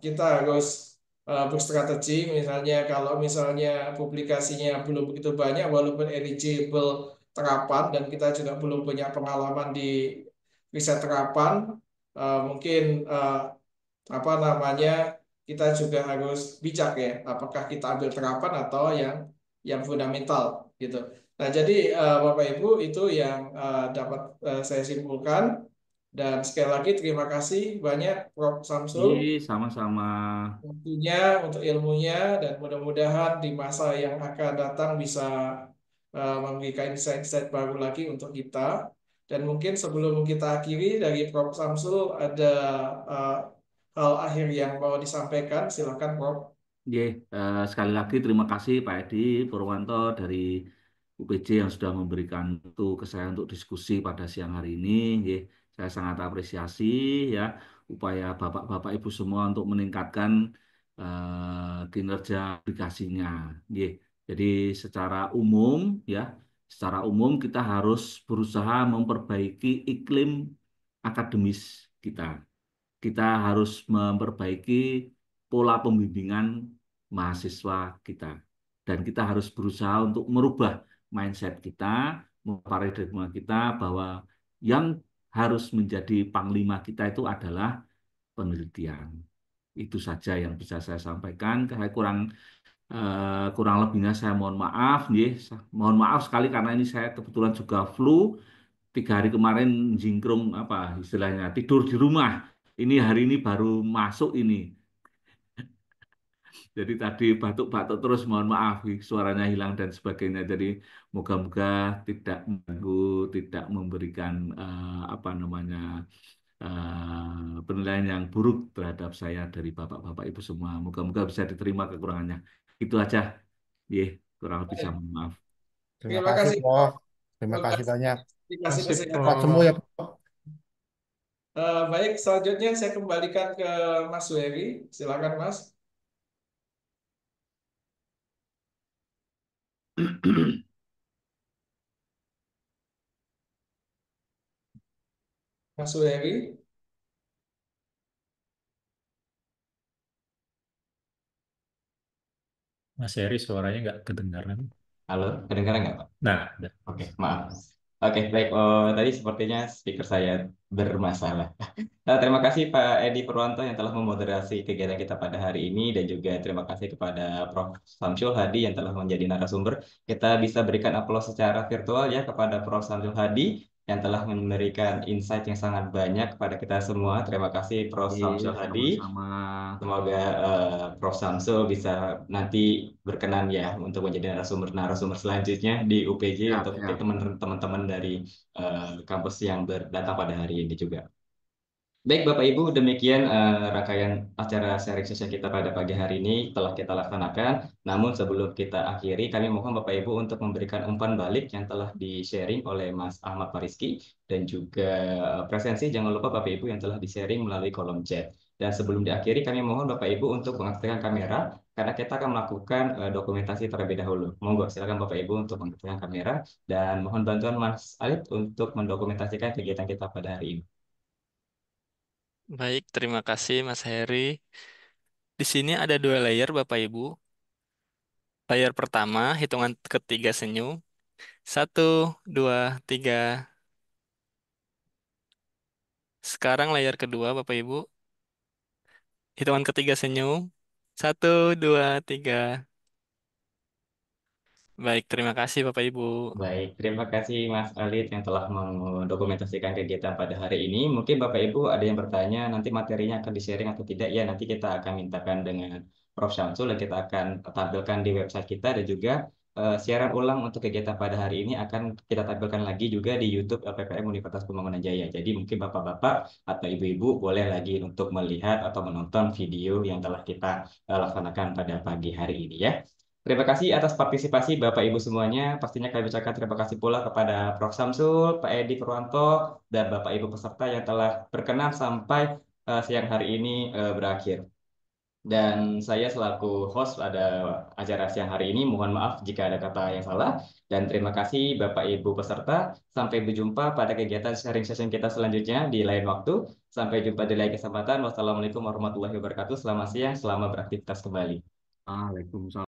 kita harus berstrategi. Misalnya kalau misalnya publikasinya belum begitu banyak walaupun eligible terapan, dan kita juga belum punya pengalaman di riset terapan, mungkin apa namanya kita juga harus bijak ya, apakah kita ambil terapan atau yang fundamental gitu. Nah, jadi Bapak Ibu itu yang dapat saya simpulkan. Dan sekali lagi terima kasih banyak Prof. Samsul
Iya, sama-sama.
waktunya untuk ilmunya dan mudah-mudahan di masa yang akan datang bisa memberikan insight-insight baru lagi untuk kita. Dan mungkin sebelum kita akhiri dari Prof. Samsul ada uh, hal akhir yang mau disampaikan, silakan Prof.
Ye, sekali lagi terima kasih Pak Edi Purwanto dari UPJ yang sudah memberikan waktu ke saya untuk diskusi pada siang hari ini. Ye, saya sangat apresiasi ya upaya Bapak-Bapak Ibu semua untuk meningkatkan kinerja aplikasinya. Ye, jadi secara umum kita harus berusaha memperbaiki iklim akademis kita. Kita harus memperbaiki pola pembimbingan mahasiswa kita. Dan kita harus berusaha untuk merubah mindset kita, paradigma kita bahwa yang harus menjadi panglima kita itu adalah penelitian. Itu saja yang bisa saya sampaikan. Saya kurang lebihnya saya mohon maaf, mohon maaf sekali karena ini saya kebetulan juga flu. 3 hari kemarin jingkrung apa istilahnya tidur di rumah. Ini hari ini baru masuk ini. Jadi tadi batuk-batuk terus mohon maaf suaranya hilang dan sebagainya. Jadi moga-moga tidak mengganggu, tidak memberikan apa namanya penilaian yang buruk terhadap saya dari Bapak-Bapak Ibu semua. Moga-moga bisa diterima kekurangannya. Itu aja. Kurang lebih saya mohon maaf.
Terima
Terima
kasih,
kasih
Prof.
Prof.
Terima
Terima
kasih
kasih
banyak.
dikasih
Kasih
Cepat
kesehatan.
sembuh ya,
Prof.
Prof.
Baik, selanjutnya saya kembalikan ke Mas Wery. Silakan Mas. Mas Wery.
Mas Heri suaranya nggak kedengaran.
Halo, kedengaran nggak, Pak?
Nah, udah.
Oke, maaf. Oke, baik. Oh, tadi sepertinya speaker saya bermasalah. Terima kasih Pak Edi Purwanto yang telah memoderasi kegiatan kita pada hari ini dan juga terima kasih kepada Prof. Samsul Hadi yang telah menjadi narasumber. Kita bisa berikan aplaus secara virtual ya kepada Prof. Samsul Hadi yang telah memberikan insight yang sangat banyak kepada kita semua. Terima kasih Prof. Samsul Hadi.
Sama-sama.
Semoga Prof. Samsul bisa nanti berkenan ya untuk menjadi narasumber selanjutnya di UPJ
Siap,
untuk
siap.
teman-teman dari kampus yang berdatang pada hari ini juga. Baik Bapak Ibu, demikian rangkaian acara sharing session kita pada pagi hari ini telah kita laksanakan. Namun sebelum kita akhiri, kami mohon Bapak Ibu untuk memberikan umpan balik yang telah di-sharing oleh Mas Ahmad Mariski dan juga presensi jangan lupa Bapak Ibu yang telah di-sharing melalui kolom chat. Dan sebelum diakhiri, kami mohon Bapak Ibu untuk mengaktifkan kamera karena kita akan melakukan dokumentasi terlebih dahulu. Monggo silakan Bapak Ibu untuk mengaktifkan kamera dan mohon bantuan Mas Alif untuk mendokumentasikan kegiatan kita pada hari ini.
Baik, terima kasih Mas Heri. Di sini ada 2 layer Bapak Ibu. Layer pertama, hitungan ketiga senyum. 1, 2, 3. Sekarang layer kedua Bapak Ibu. Hitungan ketiga senyum. 1, 2, 3. Baik, terima kasih Bapak Ibu.
Baik, terima kasih Mas Alit yang telah mendokumentasikan kegiatan pada hari ini. Mungkin Bapak Ibu ada yang bertanya, nanti materinya akan di-sharing atau tidak ya, nanti kita akan mintakan dengan Prof. Syamsul dan kita akan tampilkan di website kita dan juga siaran ulang untuk kegiatan pada hari ini akan kita tampilkan lagi juga di YouTube LPPM Universitas Pembangunan Jaya. Jadi mungkin Bapak-Bapak atau Ibu-Ibu boleh lagi untuk melihat atau menonton video yang telah kita laksanakan pada pagi hari ini ya. Terima kasih atas partisipasi Bapak Ibu semuanya. Pastinya kami ucapkan terima kasih pula kepada Prof. Samsul, Pak Edi Purwanto, dan Bapak Ibu peserta yang telah berkenan sampai siang hari ini berakhir. Dan saya selaku host pada acara siang hari ini, mohon maaf jika ada kata yang salah. Dan terima kasih Bapak Ibu peserta. Sampai berjumpa pada kegiatan sharing session kita selanjutnya di lain waktu. Sampai jumpa di lain kesempatan. Wassalamualaikum warahmatullahi wabarakatuh. Selamat siang, selamat beraktivitas kembali.
Waalaikumsalam.